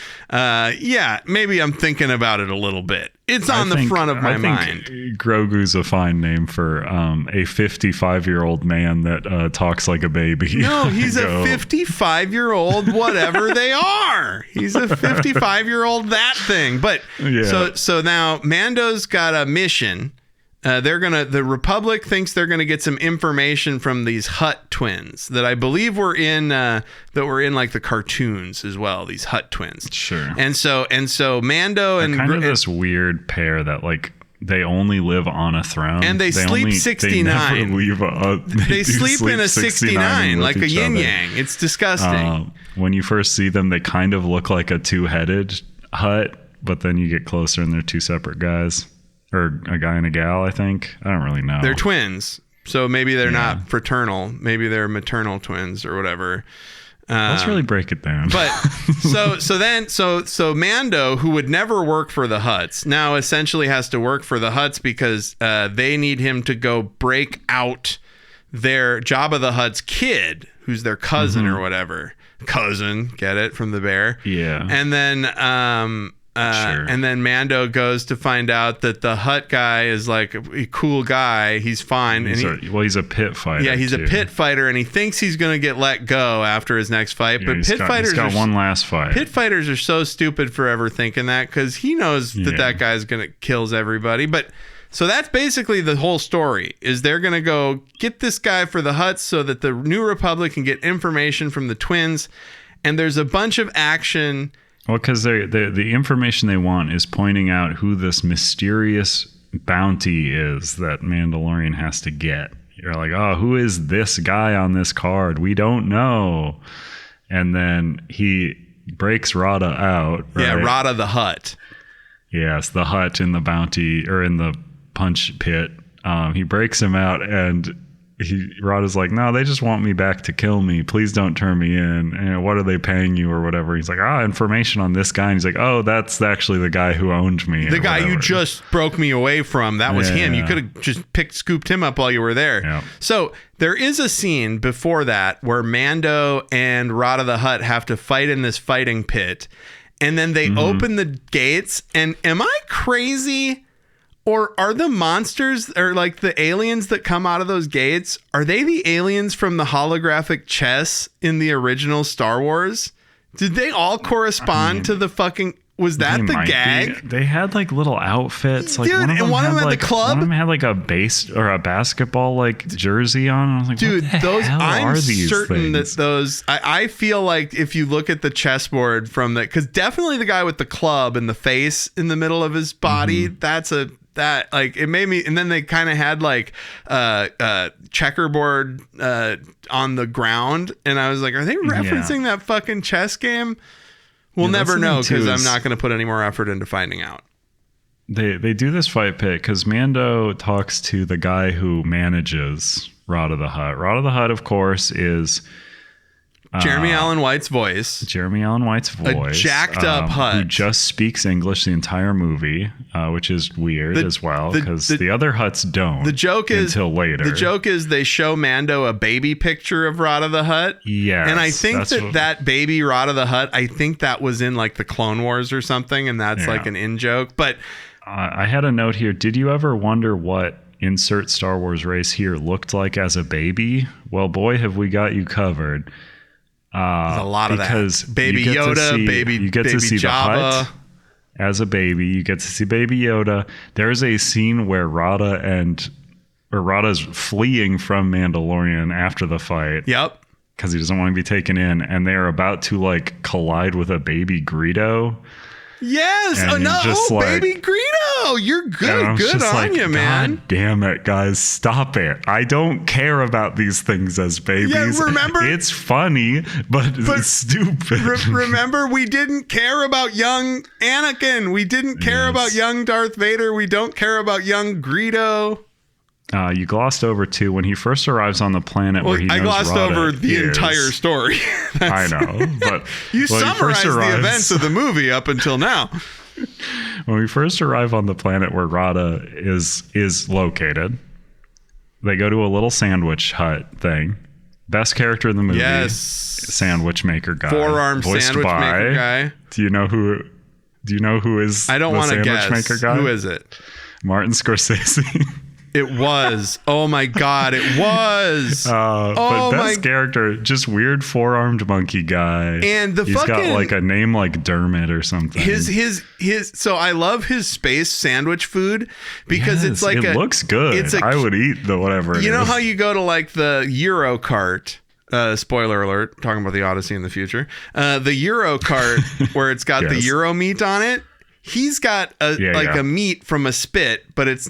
Maybe I'm thinking about it a little bit. It's on the front of my mind. Grogu's a fine name for a 55-year-old man that talks like a baby. No, he's a 55-year-old whatever they are. He's a 55-year-old that thing. But so now Mando's got a mission. The Republic thinks they're gonna get some information from these Hutt twins that I believe were in like the cartoons as well. These Hutt twins, sure. And so Mando and kind of this weird pair that like they only live on a throne and they sleep 69. They sleep in a 69 like a yin yang. It's disgusting. When you first see them, they kind of look like a two-headed Hutt, but then you get closer and they're two separate guys. Or a guy and a gal, I think. I don't really know. They're twins. So maybe they're not fraternal. Maybe they're maternal twins or whatever. Let's really break it down. But so Mando, who would never work for the Hutts, now essentially has to work for the Hutts because they need him to go break out their Jabba the Hutt's kid, who's their cousin or whatever. Cousin, get it from the bear. Yeah. And then sure. And then Mando goes to find out that the Hutt guy is like a cool guy. He's fine. He's a pit fighter. Yeah, he's a pit fighter, and he thinks he's going to get let go after his next fight. But he's got one last fight. Pit fighters are so stupid for ever thinking that because he knows that guy's going to kills everybody. But so that's basically the whole story. Is they're going to go get this guy for the Hutts so that the New Republic can get information from the twins. And there's a bunch of action. Well, because the information they want is pointing out who this mysterious bounty is that Mandalorian has to get. You're like, oh, who is this guy on this card? We don't know. And then he breaks Rada out. Right? Yeah, Rada the Hutt. Yes, the Hutt in the bounty or in the punch pit. He breaks him out and Rada's like, no, they just want me back to kill me. Please don't turn me in. And what are they paying you or whatever? He's like, information on this guy. And he's like, oh, that's actually the guy who owned me. The guy you just broke me away from. That was him. You could have just scooped him up while you were there. Yeah. So there is a scene before that where Mando and Rada the Hutt have to fight in this fighting pit. And then they open the gates. And am I crazy? Or are the monsters or like the aliens that come out of those gates, are they the aliens from the holographic chess in the original Star Wars? Did they all correspond to the fucking? Was that the gag? They had like little outfits. Like dude, one of them had the club. One of them had like a base or a basketball like jersey on. I was like, dude, what the those. hell I'm are these certain things? that those. I feel like if you look at the chessboard from the, because definitely the guy with the club and the face in the middle of his body. That like it made me. And then they kind of had like checkerboard on the ground, and I was like, are they referencing that fucking chess game? We'll never know because I'm not going to put any more effort into finding out. They do this fight pit because Mando talks to the guy who manages Jabba the Hutt. Jabba the Hutt, of course, is Jeremy Allen White's voice. A jacked up Hutt. Who just speaks English the entire movie, which is weird as well because the other Hutts don't. The joke is until later. The joke is they show Mando a baby picture of Jabba the Hutt. Yeah, and I think that baby Jabba the Hutt, I think that was in like the Clone Wars or something, and that's like an in joke. But I had a note here. Did you ever wonder what insert Star Wars race here looked like as a baby? Well, boy, have we got you covered. There's a lot of that. Because Baby Yoda, you get to see Jabba. the Hutt as a baby. You get to see Baby Yoda. There's a scene where Rada's fleeing from Mandalorian after the fight. Yep. Because he doesn't want to be taken in, and they're about to like collide with a baby Greedo. Yes. Baby Greedo. You're good. Good on you, man. God damn it, guys. Stop it. I don't care about these things as babies. Yeah, remember? It's funny, but it's stupid. Remember, we didn't care about young Anakin. We didn't care about young Darth Vader. We don't care about young Greedo. You glossed over too when he first arrives on the planet where he knows I glossed Rada over the is. entire story. I know, but you summarized the events of the movie up until now. When we first arrive on the planet where Rada is located, they go to a little sandwich hut thing. Best character in the movie, yes, sandwich maker guy, four-armed sandwich maker guy. Do you know who is? I don't want to guess. Maker guy? Who is it? Martin Scorsese. It was. Oh my God, it was. But best character, just weird four-armed monkey guy. And he's got like a name like Dermot or something. His. So I love his space sandwich food because it's like it looks good. I would eat the whatever. You know how you go to like the Euro cart. Spoiler alert, talking about the Odyssey in the future. The Euro cart where it's got the Euro meat on it. He's got a meat from a spit, but it's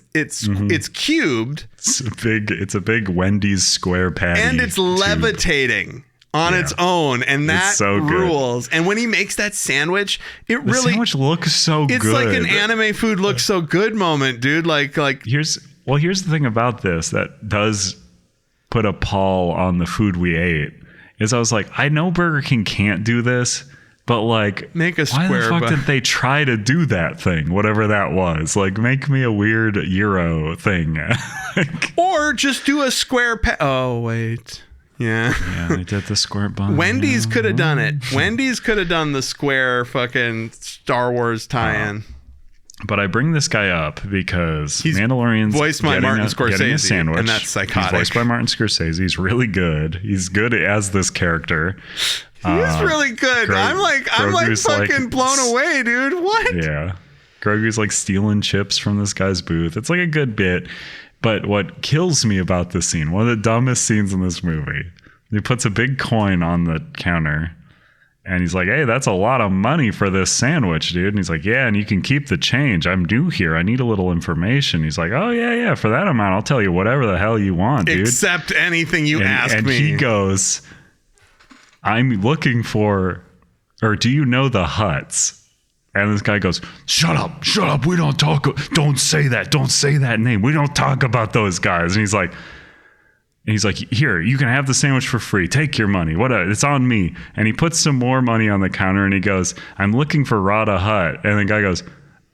cubed. It's a big Wendy's square patty, and it's levitating on its own, and that so rules. And when he makes that sandwich, the sandwich looks so good. It's like an anime food looks so good moment, dude. Like here's the thing about this that does put a pall on the food we ate is I was like, I know Burger King can't do this. But like, make a square. Why the fuck did they try to do that thing? Whatever that was, like, make me a weird Euro thing, or just do a square. Oh wait, yeah, they did the square bun. Wendy's could have done it. Wendy's could have done the square fucking Star Wars tie-in. But I bring this guy up because Mandalorian's voiced by Martin Scorsese, a sandwich, and that's psychotic. He's voiced by Martin Scorsese. He's really good. He's good as this character. He's really good. I'm like fucking blown away, dude. What? Yeah. Grogu's like stealing chips from this guy's booth. It's like a good bit. But what kills me about this scene, one of the dumbest scenes in this movie, he puts a big coin on the counter and he's like, hey, that's a lot of money for this sandwich, dude. And he's like, yeah, and you can keep the change. I'm new here. I need a little information. He's like, oh, yeah, for that amount, I'll tell you whatever the hell you want, dude. Except anything you ask me. And he goes, I'm looking for, or do you know the Hutts? And this guy goes, shut up. We don't say that name. We don't talk about those guys. And he's like, here, you can have the sandwich for free. Take your money. It's on me. And he puts some more money on the counter and he goes, I'm looking for Jabba the Hutt. And the guy goes,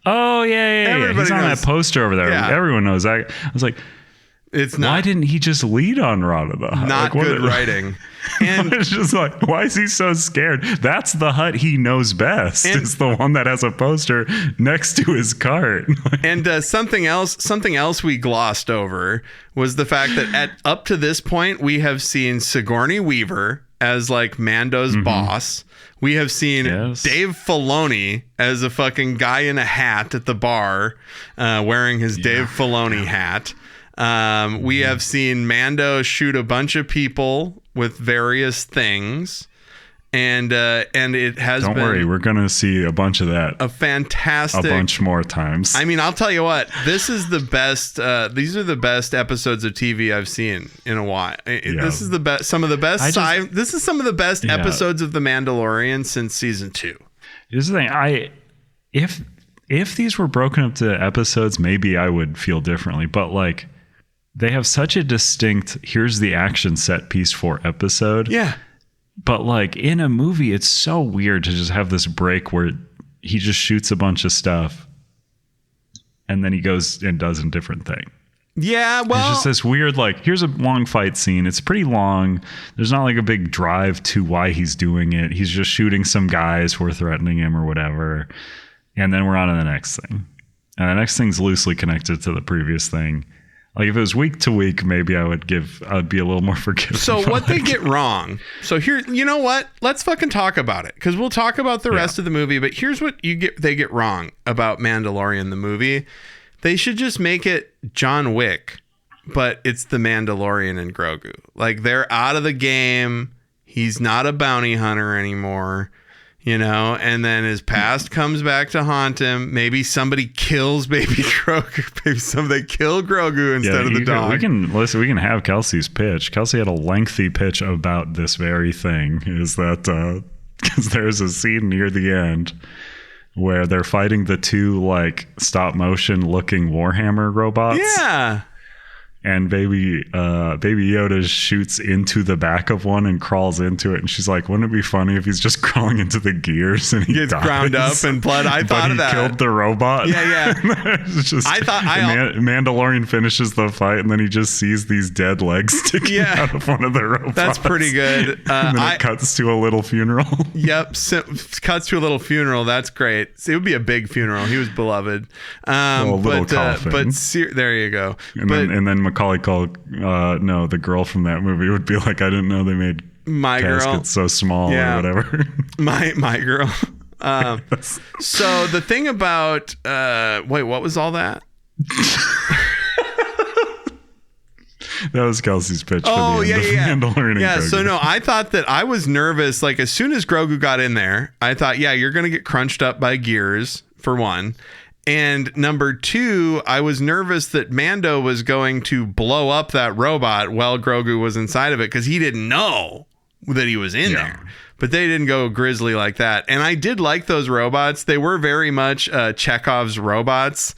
oh, yeah. He's on that poster over there. Yeah. Everyone knows that. I was like, why didn't he just lead on Jabba the Hutt? Not good writing. And it's just like, why is he so scared? That's the Hutt he knows best. It's the one that has a poster next to his cart. And something else we glossed over was the fact that up to this point we have seen Sigourney Weaver as like Mando's boss. We have seen Dave Filoni as a fucking guy in a hat at the bar, wearing his Dave Filoni hat. We have seen Mando shoot a bunch of people with various things. And it has Don't worry, we're going to see a bunch of that. A fantastic... A bunch more times. I mean, I'll tell you what. This is the best... these are the best episodes of TV I've seen in a while. This is the best... Some of the best... this is some of the best episodes of The Mandalorian since season 2. Here's the thing. If these were broken up to episodes, maybe I would feel differently. But, like, they have such a distinct... Here's the action set piece for episode. Yeah. But like in a movie, it's so weird to just have this break where he just shoots a bunch of stuff and then he goes and does a different thing. Yeah, well... It's just this weird, like, here's a long fight scene. It's pretty long. There's not like a big drive to why he's doing it. He's just shooting some guys who are threatening him or whatever. And then we're on to the next thing. And the next thing's loosely connected to the previous thing. Like if it was week to week, maybe I'd be a little more forgiving. So what they get wrong. So here, you know what? Let's fucking talk about it, because we'll talk about the rest of the movie. But here's what they get wrong about Mandalorian the movie. They should just make it John Wick, but it's the Mandalorian and Grogu. Like they're out of the game. He's not a bounty hunter anymore. You know, and then his past comes back to haunt him. Maybe somebody kills baby Grogu. Maybe they kill Grogu instead of the dog. We can have Kelsey's pitch. Kelsey had a lengthy pitch about this very thing. Is that because there's a scene near the end where they're fighting the two like stop motion looking Warhammer robots. Yeah. And baby Yoda shoots into the back of one and crawls into it. And she's like, wouldn't it be funny if he's just crawling into the gears and he gets ground up and blood? I thought of that. But he killed the robot. Yeah. It's just, Mandalorian finishes the fight and then he just sees these dead legs sticking out of one of the robots. That's pretty good. And then it cuts to a little funeral. Yep. Cuts to a little funeral. That's great. It would be a big funeral. He was beloved. Little coffin. There you go. And then Macaulay Culkin, the girl from that movie would be like, I didn't know they made my caskets so small or whatever. my girl. So the thing about wait, what was all that? That was Kelsey's pitch for the end of Mandalorian. Yeah, so no, I thought that I was nervous. Like as soon as Grogu got in there, I thought, you're gonna get crunched up by gears for one. And number two, I was nervous that Mando was going to blow up that robot while Grogu was inside of it because he didn't know that he was in there. But they didn't go grisly like that. And I did like those robots. They were very much Chekhov's robots.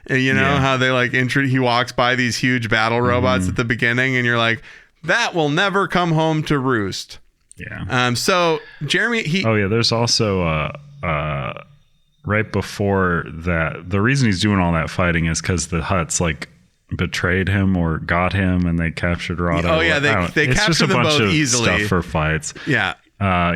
You know how they like he walks by these huge battle robots at the beginning and you're like, that will never come home to roost. Yeah. So Jeremy, there's also right before that, the reason he's doing all that fighting is because the Hutts like betrayed him or got him and they captured Rada. Oh yeah, they captured them both easily. Stuff for fights. Yeah.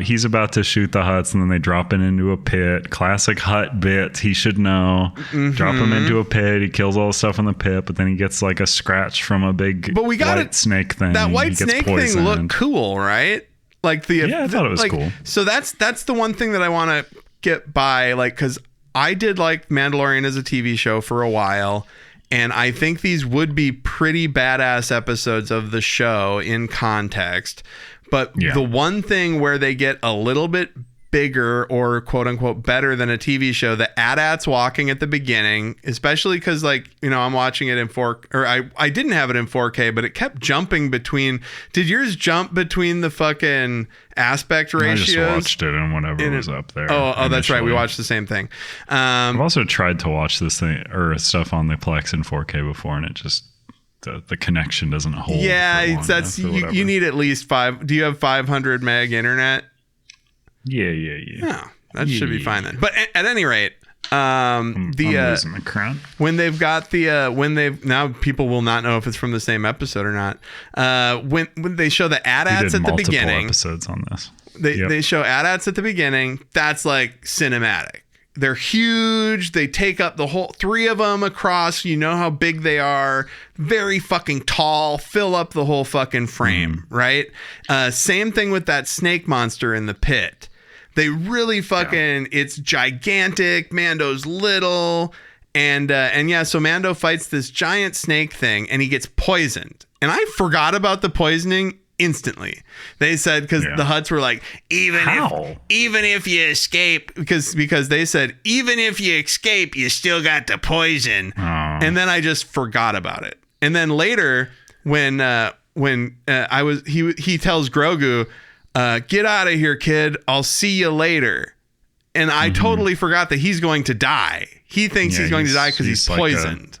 He's about to shoot the Hutts and then they drop him into a pit. Classic Hutt bit. He should know. Drop him into a pit. He kills all the stuff in the pit, but then he gets like a scratch from a big white snake thing. That white snake thing looked cool, right? Like I thought it was cool. So that's the one thing that I want to get by, like, because I did like Mandalorian as a TV show for a while, and I think these would be pretty badass episodes of the show in context. But the one thing where they get a little bit bigger or quote unquote better than a TV show, the AT-ATs walking at the beginning, especially because like, I'm watching it in 4 or I didn't have it in 4K, but it kept jumping between. Did yours jump between the fucking aspect ratios? I just watched it and whatever it was up there. Oh, that's right. We watched the same thing. I've also tried to watch this thing or stuff on the Plex in 4K before and it just, the connection doesn't hold. Yeah, you need at least 5. Do you have 500 meg internet? Yeah. Oh, that should be fine then. But at any rate, I'm losing the crown. When they've got now people will not know if it's from the same episode or not. When they show the AT-ATs at the beginning, episodes on this. They show AT-ATs at the beginning. That's like cinematic. they're huge. They take up the whole 3 of them across. You know how big they are. Very fucking tall. Fill up the whole fucking frame, right? Same thing with that snake monster in the pit. They really fucking, it's gigantic. Mando's little. And yeah, so Mando fights this giant snake thing and he gets poisoned. And I forgot about the poisoning instantly. They said, because the Hutts were like, even if you escape, because they said, even if you escape, you still got the poison. And then I just forgot about it. And then later, when he tells Grogu, get out of here, kid. I'll see you later. And I totally forgot that he's going to die. He thinks he's going to die because he's poisoned.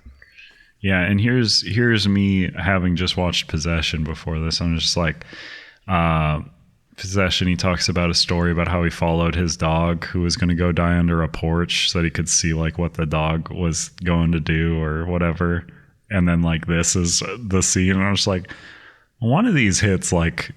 And here's me having just watched Possession before this. I'm just like, Possession, he talks about a story about how he followed his dog who was going to go die under a porch so that he could see like what the dog was going to do or whatever. And then like this is the scene. And I was like, one of these hits like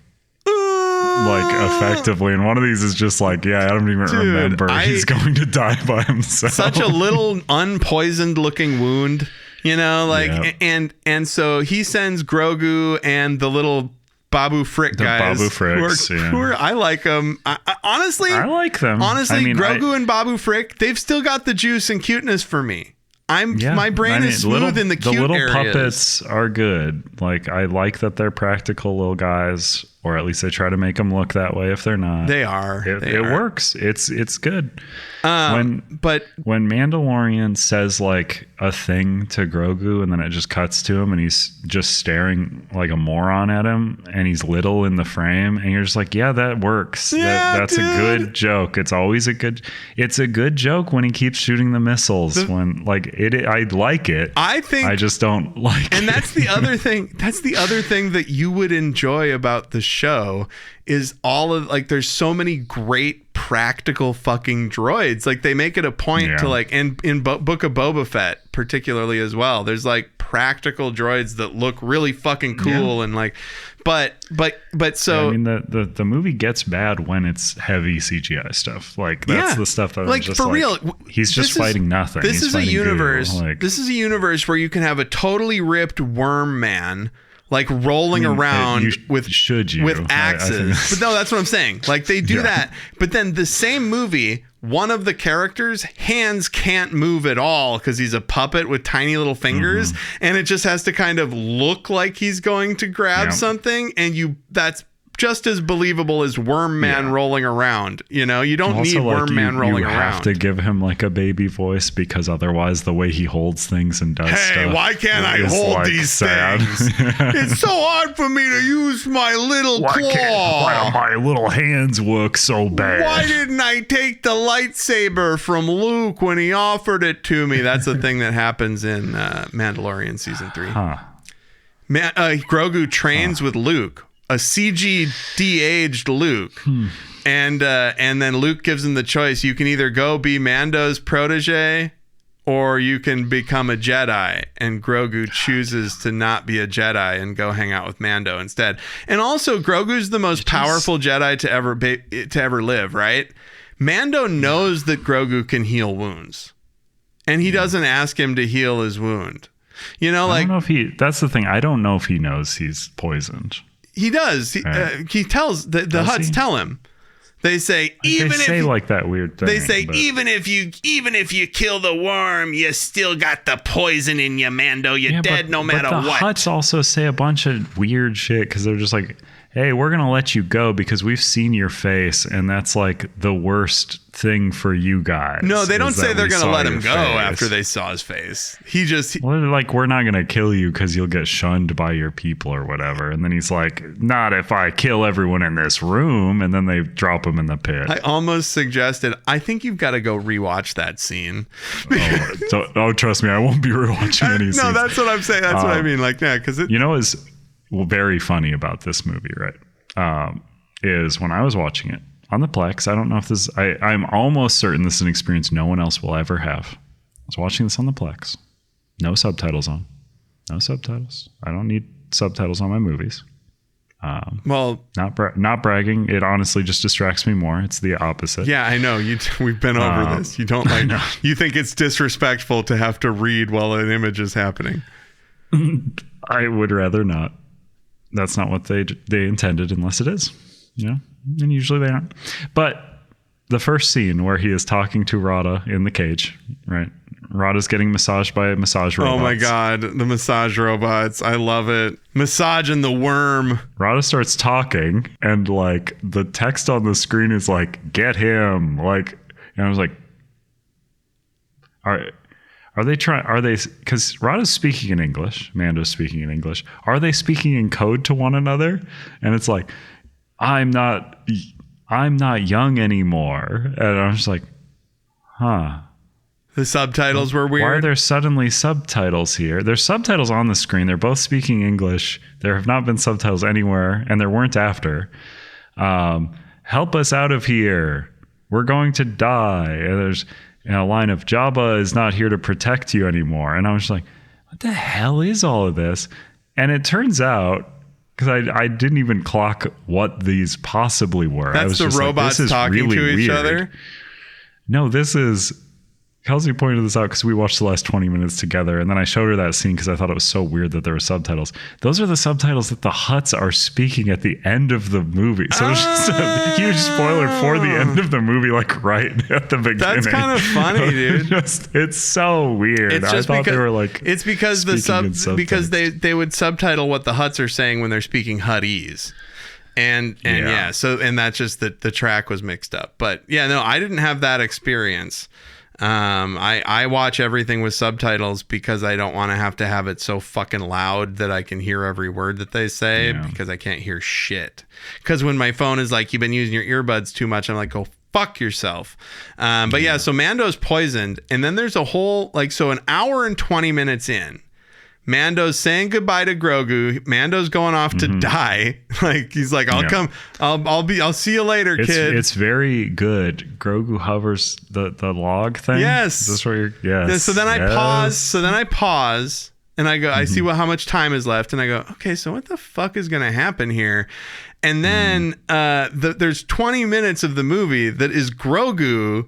effectively, and one of these is just like, I don't even remember he's going to die by himself. Such a little unpoisoned looking wound, you know, like, and so he sends Grogu and the little Babu Frick guys. Babu Fricks, who are, I like them. Honestly, I like them. Honestly, I mean, Grogu and Babu Frick, they've still got the juice and cuteness for me. My brain is smooth in the cute The little areas. puppets are good. Like, I like that they're practical little guys, or at least they try to make them look that way if they're not. They are. It works. It's good. When when Mandalorian says like a thing to Grogu and then it just cuts to him and he's just staring like a moron at him and he's little in the frame and you're just like, yeah, that works. That's a good joke. It's always a good joke when he keeps shooting the missiles. I like it. I just don't like it. And that's the other thing. That's the other thing that you would enjoy about the show is all of like, there's so many great practical fucking droids. Like they make it a point to like, and in Book of Boba Fett particularly as well, there's like practical droids that look really fucking cool and like, but so I mean the movie gets bad when it's heavy CGI stuff. Like that's the stuff that like I'm just for like, real. He's just fighting nothing. This is a universe. Goo. Like, this is a universe where you can have a totally ripped worm man like rolling around with axes. But no, that's what I'm saying. Like they do that. But then the same movie, one of the characters' hands can't move at all because he's a puppet with tiny little fingers. And it just has to kind of look like he's going to grab something. And that's just as believable as Worm Man rolling around. You know, you don't need Worm Man rolling around. You have to give him like a baby voice because otherwise the way he holds things and does stuff. Hey, why can't I hold like these things? It's so hard for me to use my little claw. Why do my little hands work so bad? Why didn't I take the lightsaber from Luke when he offered it to me? That's the thing that happens in Mandalorian season 3. Grogu trains with Luke. A CG de-aged Luke. And then Luke gives him the choice. You can either go be Mando's protege or you can become a Jedi. And Grogu chooses to not be a Jedi and go hang out with Mando instead. And also Grogu's the most powerful Jedi to ever live, right? Mando knows that Grogu can heal wounds. And he doesn't ask him to heal his wound. You know, like, I don't know if that's the thing. I don't know if he knows he's poisoned. He does. He tells the Hutts tell him. They say even if you, like that weird thing. They say even if you kill the worm, you still got the poison in you, Mando. You're dead no matter what. The Hutts also say a bunch of weird shit because they're just like, hey, we're gonna let you go because we've seen your face, and that's like the worst thing for you guys. No, they don't say they're gonna let him go after they saw his face. Well, they're like, we're not gonna kill you because you'll get shunned by your people or whatever. And then he's like, not if I kill everyone in this room. And then they drop him in the pit. I almost suggested, I think you've got to go rewatch that scene. Trust me, I won't be rewatching any scenes. No, that's what I'm saying. That's what I mean. Like, yeah, because is very funny about this movie, right? Is when I was watching it on the Plex. I don't know if this. I'm almost certain this is an experience no one else will ever have. I was watching this on the Plex, no subtitles on, no subtitles. I don't need subtitles on my movies. Well, not bragging. It honestly just distracts me more. It's the opposite. Yeah, I know. We've been over this. You don't like. You think it's disrespectful to have to read while an image is happening. I would rather not. That's not what they intended, unless it is. And usually they aren't. But the first scene where he is talking to Rada in the cage, right? Rada's getting massaged by massage robots. Oh my God, the massage robots. I love it. Massaging the worm. Rada starts talking and like the text on the screen is like, get him. Like, and I was like, are they because Rada's speaking in English, Mando's speaking in English. Are they speaking in code to one another? And it's like, I'm not young anymore. And I'm just like, huh. The subtitles were weird. Why are there suddenly subtitles here? There's subtitles on the screen. They're both speaking English. There have not been subtitles anywhere, and there weren't after. Help us out of here. We're going to die. And there's a line of Jabba is not here to protect you anymore. And I was like, what the hell is all of this? And it turns out, because I didn't even clock what these possibly were. That's I was the just robots like, this is talking really to each weird. other? No, this is... Kelsey pointed this out because we watched the last 20 minutes together, and then I showed her that scene because I thought it was so weird that there were subtitles. Those are the subtitles that the Hutts are speaking at the end of the movie. So it's just a huge spoiler for the end of the movie, like right at the beginning. That's kind of funny, dude. It's so weird. It's just I thought because, they were like, it's because because they would subtitle what the Hutts are saying when they're speaking Huttese. And that's just the track was mixed up. But yeah, no, I didn't have that experience. I watch everything with subtitles because I don't want to have it so fucking loud that I can hear every word that they say because I can't hear shit. Because when my phone is like, you've been using your earbuds too much, I'm like, go fuck yourself. But yeah, so Mando's poisoned. And then there's a whole, so an hour and 20 minutes in, Mando's saying goodbye to Grogu. Mando's going off to die. Like he's like, I'll see you later, kid. It's very good. Grogu hovers the log thing. Yes. Is this where you're? Yes. Yeah, so then I pause and I go, I see how much time is left, and I go, okay, so what the fuck is gonna happen here? And then there's 20 minutes of the movie that is Grogu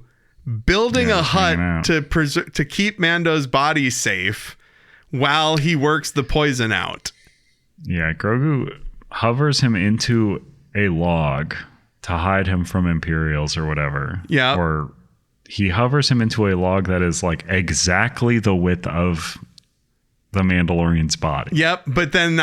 building a hut to keep Mando's body safe while he works the poison out. Yeah, Grogu hovers him into a log to hide him from Imperials or whatever. Yeah. Or he hovers him into a log that is like exactly the width of the Mandalorian's body. Yep, but then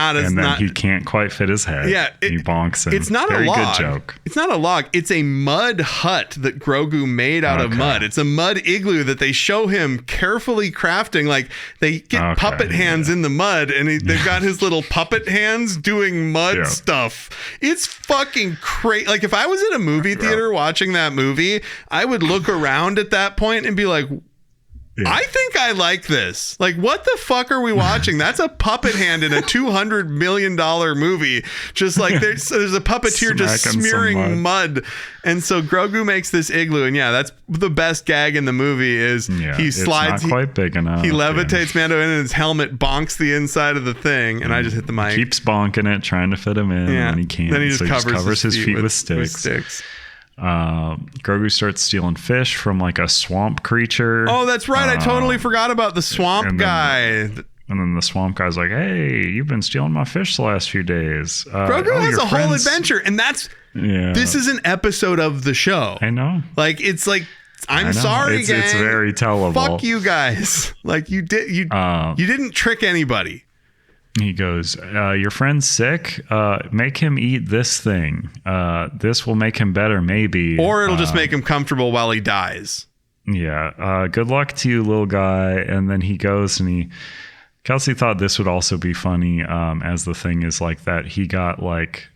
he can't quite fit his head. Yeah, he bonks him. It's not Very a log. Good joke. It's not a log. It's a mud hut that Grogu made out of mud. It's a mud igloo that they show him carefully crafting. Like they get puppet hands in the mud, and they've got his little puppet hands doing mud stuff. It's fucking crazy. Like if I was in a movie theater watching that movie, I would look around at that point and be like, I think I like this. Like, what the fuck are we watching? That's a puppet hand in a $200 million movie. Just like there's a puppeteer just smearing mud. And so Grogu makes this igloo. And yeah, that's the best gag in the movie is he slides. It's not quite big enough. He levitates Mando in and his helmet bonks the inside of the thing. And I just hit the mic. Keeps bonking it, trying to fit him in. Yeah. And he can't. Then he just covers his feet with sticks. Grogu starts stealing fish from like a swamp creature. Oh, that's right. I totally forgot about the swamp guy. And then the swamp guy's like, hey, you've been stealing my fish the last few days. Grogu has a whole adventure. And this is an episode of the show. I know. Like, it's like, I'm sorry, gang. It's very tellable. Fuck you guys. Like, you didn't trick anybody. He goes, your friend's sick. Make him eat this thing. This will make him better, maybe. Or it'll just make him comfortable while he dies. Yeah. Good luck to you, little guy. And then he goes and Kelsey thought this would also be funny as the thing is like that. He got like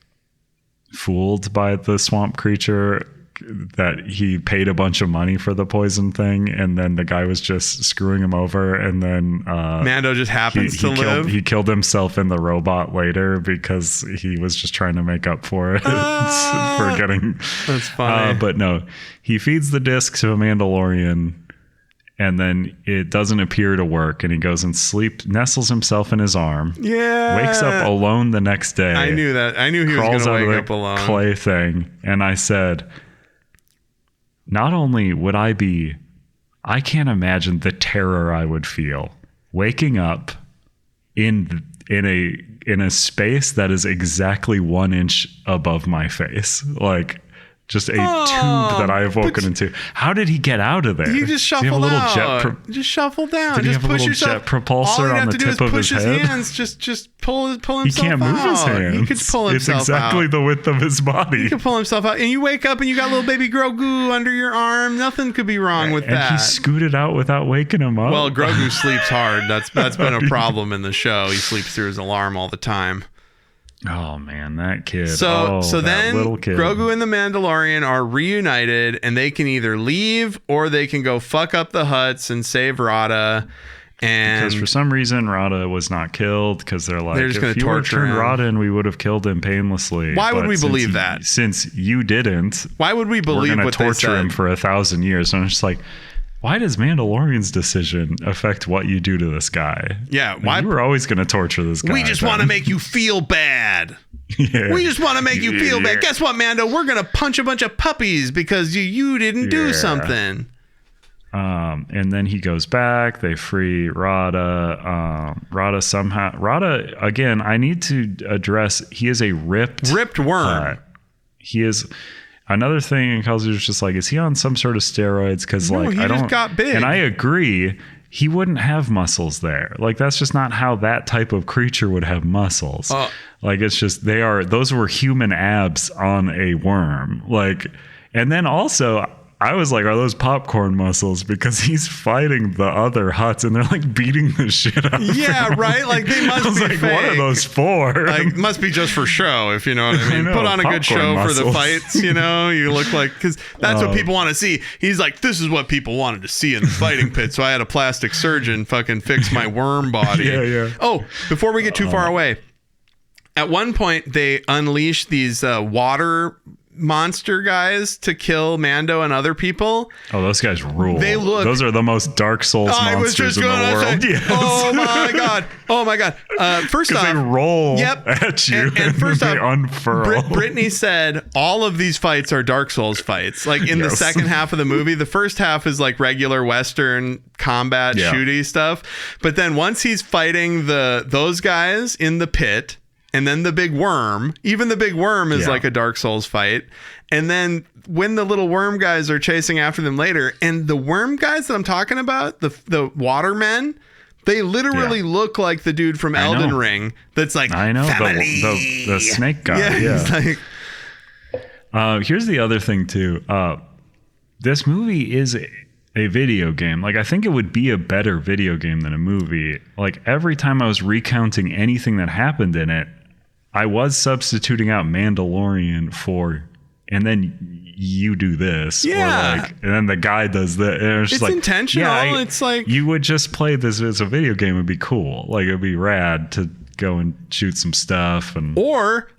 fooled by the swamp creature, that he paid a bunch of money for the poison thing, and then the guy was just screwing him over, and then Mando just happens to live. He killed himself in the robot later because he was just trying to make up for it for getting. That's funny. But no, he feeds the disc to a Mandalorian, And then it doesn't appear to work, and he goes and nestles himself in his arm. Yeah. Wakes up alone the next day. I knew that. I knew he was going to wake up alone. Clay thing, and I said, not only would I can't imagine the terror I would feel waking up in a space that is exactly 1 inch above my face, like. Just a tube that I have woken into. How did he get out of there? He just shuffled out. Just shuffle down. Did he just have a push little yourself. jet propulsor on the tip of his head? Push his hands. Just pull himself out. He can't move his hands. He could pull himself out. It's exactly the width of his body. He could pull himself out. And you wake up and you got little baby Grogu under your arm. Nothing could be wrong with that. And he scooted out without waking him up. Well, Grogu sleeps hard. That's been a problem in the show. He sleeps through his alarm all the time. Oh man, that kid. So then little kid. Grogu and the Mandalorian are reunited, and they can either leave or they can go fuck up the Hutts and save Rada. And because for some reason Rada was not killed, because they're just going to torture him. Rada and we would have killed him painlessly. Why would we believe that? Since you didn't, why would we believe what they said? We're going to torture him for 1,000 years. And I'm just like, why does Mandalorian's decision affect what you do to this guy? Yeah, why? You were always going to torture this guy. We just want to make you feel bad. Yeah. We just want to make you feel bad. Guess what, Mando? We're going to punch a bunch of puppies because you didn't do something. And then he goes back. They free Rada. Rada, again, I need to address, he is a ripped worm. He is... Another thing, and Kelsey was just like, is he on some sort of steroids? Because he just got big. And I agree, he wouldn't have muscles there. Like, that's just not how that type of creature would have muscles. Like, it's just, those were human abs on a worm. Like, and then also, I was like, are those popcorn muscles? Because he's fighting the other Hutts and they're like beating the shit out of him. Yeah, right? Like, they must be like, fake. what are those for? Like, must be just for show, if you know what I mean. Put on a good show muscles. For the fights, you know? You look like, because that's what people want to see. He's like, this is what people wanted to see in the fighting pit. So I had a plastic surgeon fucking fix my worm body. Yeah. Oh, before we get too far away, at one point they unleash these water monster guys to kill Mando and other people. Oh, those guys rule. Those are the most Dark Souls monsters in the world. Yes. Oh my god. First off, they roll at you and first they unfurl. Brittany said all of these fights are Dark Souls fights. Like in the second half of the movie, the first half is like regular Western combat shooty stuff. But then once he's fighting those guys in the pit, and then the big worm, even the big worm is like a Dark Souls fight. And then when the little worm guys are chasing after them later, and the worm guys that I'm talking about, the watermen, they literally look like the dude from Elden Ring. That's like, I know, the snake guy. Yeah. Like, here's the other thing too. This movie is a video game. Like, I think it would be a better video game than a movie. Like, every time I was recounting anything that happened in it, I was substituting out Mandalorian for, and then you do this. Yeah. Or like, and then the guy does that. And it's like, intentional. Yeah, it's like, you would just play this as a video game. It would be cool. Like, it would be rad to go and shoot some stuff. And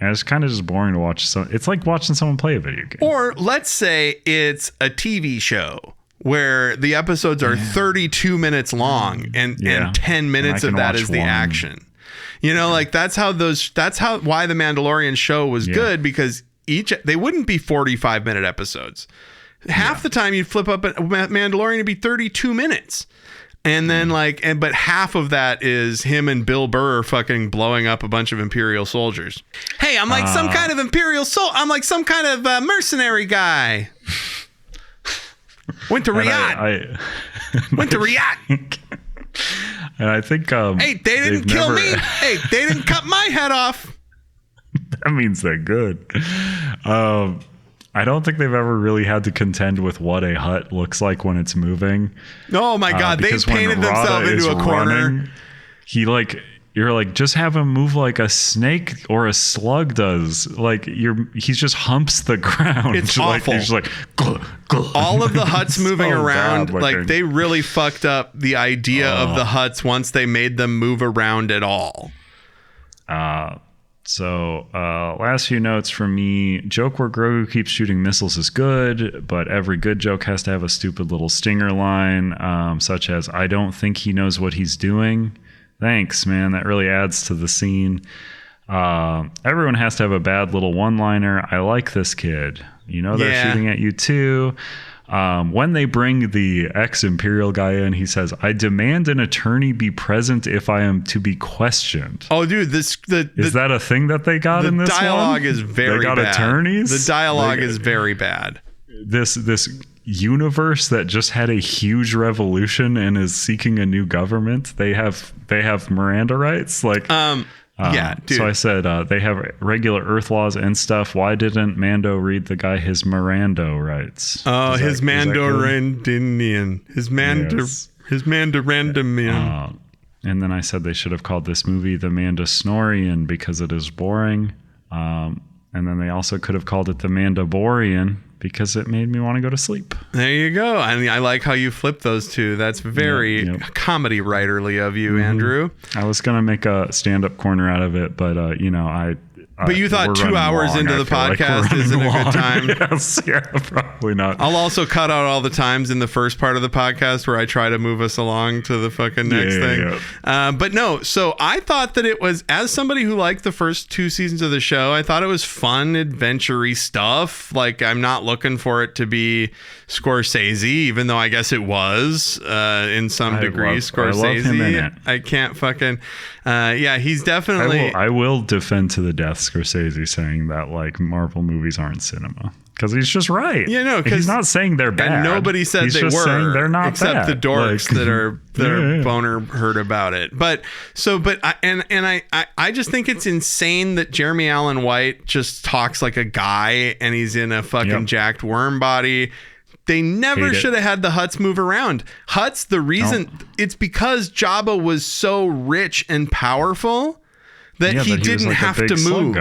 it's kind of just boring to watch. It's like watching someone play a video game. Or let's say it's a TV show where the episodes are 32 minutes long and 10 minutes of that is the action. You know, like that's why the Mandalorian show was good, because they wouldn't be 45-minute episodes. Half the time you'd flip up a Mandalorian to be 32 minutes. And then but half of that is him and Bill Burr fucking blowing up a bunch of Imperial soldiers. Hey, I'm like some kind of Imperial I'm like some kind of mercenary guy. Went to Riyadh. Went to Riyadh. And I think hey, they didn't kill me. Hey, they didn't cut my head off. That means they're good. I don't think they've ever really had to contend with what a Hutt looks like when it's moving. Oh my god, they painted themselves into a corner. You're like, just have him move like a snake or a slug does. Like he just humps the ground. It's awful. He's like, all of the Hutts moving around, like they really fucked up the idea of the Hutts once they made them move around at all. So, last few notes from me. Joke where Grogu keeps shooting missiles is good, but every good joke has to have a stupid little stinger line, such as, I don't think he knows what he's doing. Thanks, man. That really adds to the scene. Everyone has to have a bad little one-liner. I like this kid. You know they're shooting at you too. When they bring the ex-Imperial guy in, he says, I demand an attorney be present if I am to be questioned. Oh, dude, is that a thing that they got in this one? The dialogue is very bad. They got attorneys? The dialogue is very bad. This universe that just had a huge revolution and is seeking a new government, they have Miranda rights? Like... yeah, dude. So I said they have regular Earth laws and stuff. Why didn't Mando read the guy his Mirando rights? Oh, his Mandorandinian. His Mandorandamian. And then I said they should have called this movie The Mandasnorian because it is boring. And then they also could have called it The Mandaborian because it made me want to go to sleep. There you go. I mean, I like how you flip those two. That's very comedy writerly of you, Andrew. I was going to make a stand-up corner out of it, but, but you thought 2 hours into the podcast isn't a good time? Yes, yeah, probably not. I'll also cut out all the times in the first part of the podcast where I try to move us along to the fucking next thing. Yeah. But no, so I thought that it was, as somebody who liked the first 2 seasons of the show, I thought it was fun, adventure-y stuff. Like, I'm not looking for it to be Scorsese, even though I guess it was in some degree. Scorsese. I love him in it. I can't fucking... he's definitely... I will defend to the death Scorsese saying that like Marvel movies aren't cinema, because he's just right. Yeah, no, because he's not saying they're bad. And nobody said he's they just were. Saying they're not except bad. the dorks that are boner heard about it. I just think it's insane that Jeremy Allen White just talks like a guy and he's in a fucking jacked worm body. They never should have had the Hutts move around. Hutts, the reason it's because Jabba was so rich and powerful that he didn't have to move.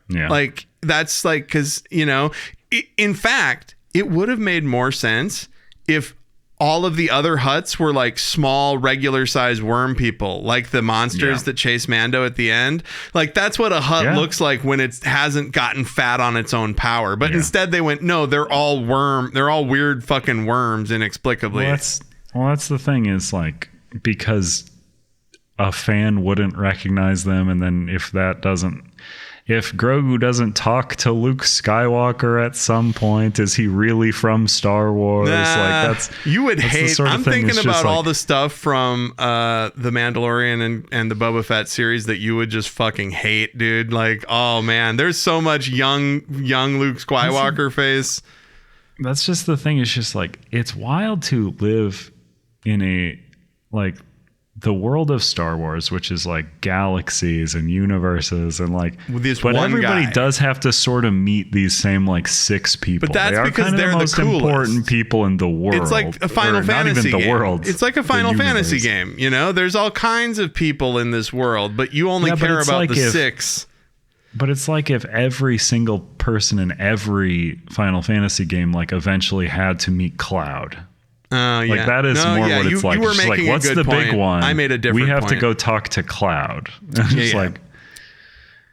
Yeah. Like, that's like, because, in fact, it would have made more sense if all of the other Hutts were like small, regular sized worm people, like the monsters that chase Mando at the end. Like, that's what a Hutt looks like when it hasn't gotten fat on its own power. But instead they went, no, they're all weird fucking worms inexplicably. Well, that's the thing is like, because a fan wouldn't recognize them. And then if Grogu doesn't talk to Luke Skywalker at some point, is he really from Star Wars? You would hate. I'm thinking about all the stuff from the Mandalorian and the Boba Fett series that you would just fucking hate, dude. Like, oh man, there's so much young Luke Skywalker face. That's just the thing. It's just like, it's wild to live in a like the world of Star Wars, which is like galaxies and universes and like, but everybody does have to sort of meet these same like 6 people. But that's because they're the most important people in the world. It's like a Final Fantasy game. World, it's like a Final Fantasy game. There's all kinds of people in this world, but you only care about like the 6. But it's like if every single person in every Final Fantasy game like eventually had to meet Cloud. Like that is more what it's like. You were making what's a good the point. Big one? I made a different point. We have point. to go talk to Cloud. Like,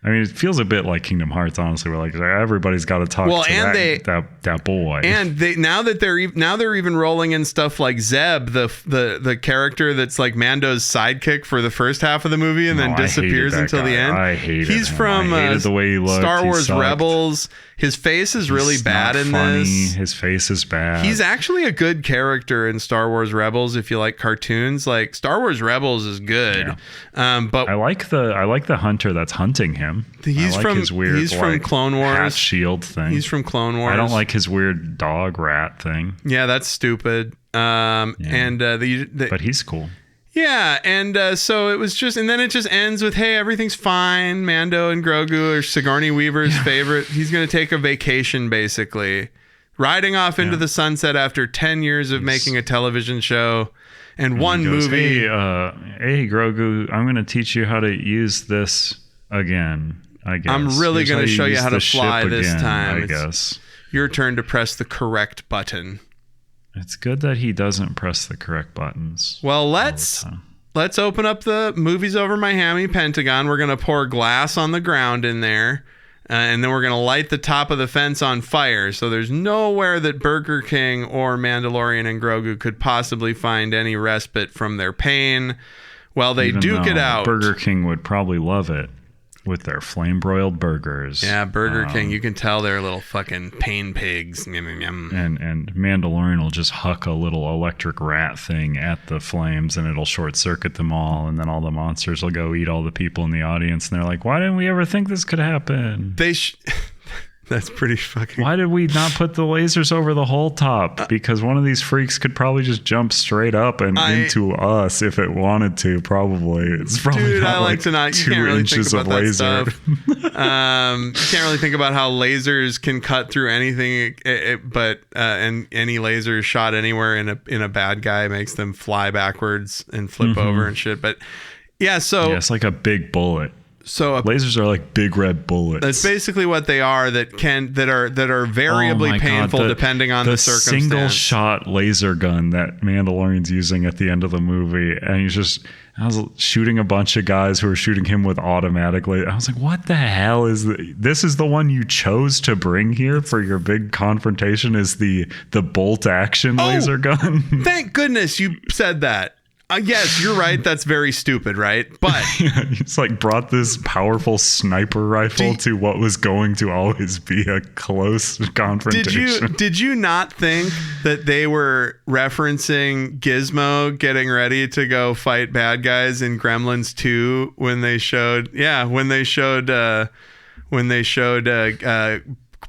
I mean, it feels a bit like Kingdom Hearts, honestly. We're like, everybody's got to talk to that boy. And now that they're even rolling in stuff like Zeb, the character that's like Mando's sidekick for the first half of the movie and then disappears until the end. I hated him. He's from the way he looked. Star Wars Rebels. His face is really bad in this. His face is bad. He's actually a good character in Star Wars Rebels if you like cartoons. Like, Star Wars Rebels is good. Yeah. But I like the hunter that's hunting him. He's from his weird, he's from Clone Wars hat shield thing. He's from Clone Wars. I don't like his weird dog rat thing. Yeah, that's stupid. But he's cool. Yeah, and so it was just, and then it just ends with, hey, everything's fine. Mando and Grogu are Sigourney Weaver's favorite. He's going to take a vacation, basically. Riding off into the sunset after 10 years of making a television show and one movie. Hey, Grogu, I'm going to teach you how to use this again, I guess. I'm really going to show you how to fly this time. I guess. Your turn to press the correct button. It's good that he doesn't press the correct buttons. Well, let's let's open up the Movies Over My Hammy Pentagon. We're going to pour glass on the ground in there. And then we're going to light the top of the fence on fire. So there's nowhere that Burger King or Mandalorian and Grogu could possibly find any respite from their pain. Well, they duke it out. Burger King would probably love it with their flame broiled burgers. Yeah, Burger King. You can tell they're little fucking pain pigs. Yum, yum, yum. And Mandalorian will just huck a little electric rat thing at the flames and it'll short circuit them all. And then all the monsters will go eat all the people in the audience. And they're like, why didn't we ever think this could happen? That's pretty fucking... Why did we not put the lasers over the whole top? Because one of these freaks could probably just jump straight up and into us if it wanted to, probably. It's probably Dude, not I like to not... You 2 can't really inches think about of that laser. stuff. You can't really think about how lasers can cut through anything, but and any laser shot anywhere in a bad guy makes them fly backwards and flip over and shit. But yeah, so... Yeah, it's like a big bullet. So lasers are like big red bullets. That's basically what they are. That are variably painful depending on the circumstance. Single shot laser gun that Mandalorian's using at the end of the movie, and I was shooting a bunch of guys who were shooting him with automatic laser. I was like, what the hell is this? Is the one you chose to bring here for your big confrontation? Is the bolt action laser gun? Thank goodness you said that. Yes, you're right. That's very stupid, right? But it's like brought this powerful sniper rifle to what was going to always be a close confrontation. Did you not think that they were referencing Gizmo getting ready to go fight bad guys in Gremlins 2 when they showed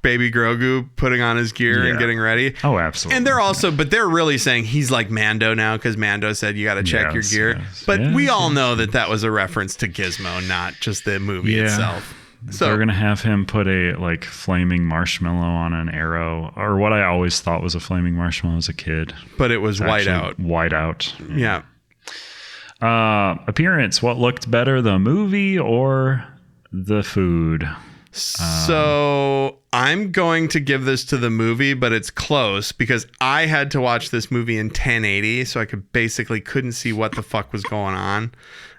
Baby Grogu putting on his gear and getting ready? Oh, absolutely. And they're really saying he's like Mando now because Mando said you got to check your gear. But we all know that was a reference to Gizmo, not just the movie itself. So they're gonna have him put a like flaming marshmallow on an arrow, or what I always thought was a flaming marshmallow as a kid. But it was whiteout. Whiteout. Yeah. Appearance. What looked better, the movie or the food? So I'm going to give this to the movie, but it's close because I had to watch this movie in 1080, so I couldn't see what the fuck was going on.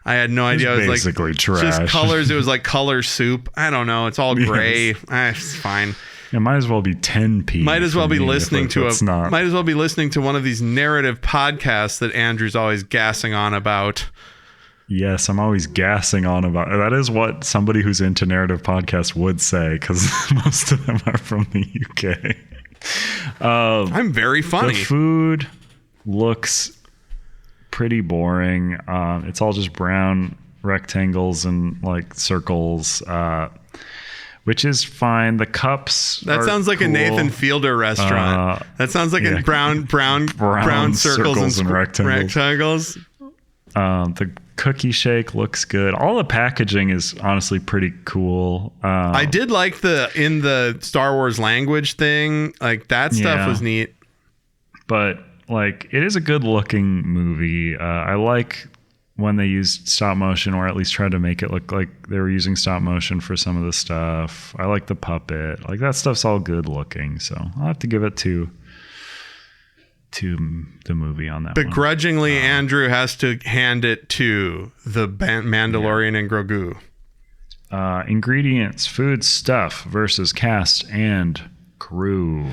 I had no idea. It was basically like trash. Just colors. It was like color soup. I don't know. It's all gray. It's fine. It might as well be 10p. Might as well be listening to one of these narrative podcasts that Andrew's always gassing on about. Yes, I'm always gassing on about it. That is what somebody who's into narrative podcasts would say, because most of them are from the UK. I'm very funny. The food looks pretty boring. It's all just brown rectangles and like circles, which is fine. The cups. That sounds like cool. a Nathan Fielder restaurant. That sounds like a brown circles and rectangles. The cookie shake looks good. All the packaging is honestly pretty cool. I did like in the Star Wars language thing. Like that stuff was neat. But like it is a good looking movie. I like when they used stop motion, or at least tried to make it look like they were using stop motion for some of the stuff. I like the puppet. Like that stuff's all good looking. So I'll have to give it to the movie on that. Begrudgingly, Andrew has to hand it to the Mandalorian and Grogu. Ingredients, food, stuff versus cast and crew.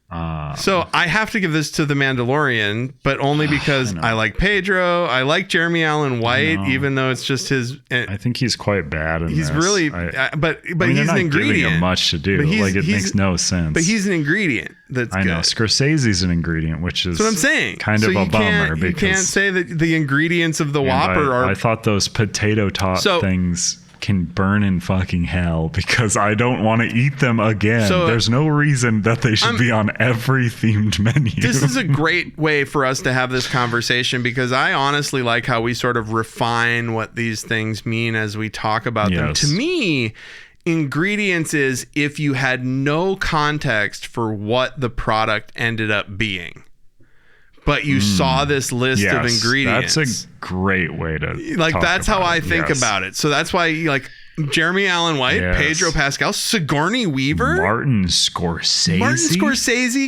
So I have to give this to the Mandalorian, but only because I like Pedro. I like Jeremy Allen White, even though it's just his. I think he's quite bad in he's this. Really, but he's an ingredient. Him much to do. Like it makes no sense. But he's an ingredient. That's I know. Scorsese's an ingredient, which is what I'm saying. Kind of a bummer. You can't say that the ingredients of the Whopper are. I thought those potato tot things can burn in fucking hell because I don't want to eat them again. So, there's no reason that they should be on every themed menu. This is a great way for us to have this conversation because I honestly like how we sort of refine what these things mean as we talk about them. To me, ingredients is if you had no context for what the product ended up being, but you saw this list of ingredients. That's a great way to that's how I think about it. So that's why Jeremy Allen White, Yes. Pedro Pascal, Sigourney Weaver, Martin Scorsese.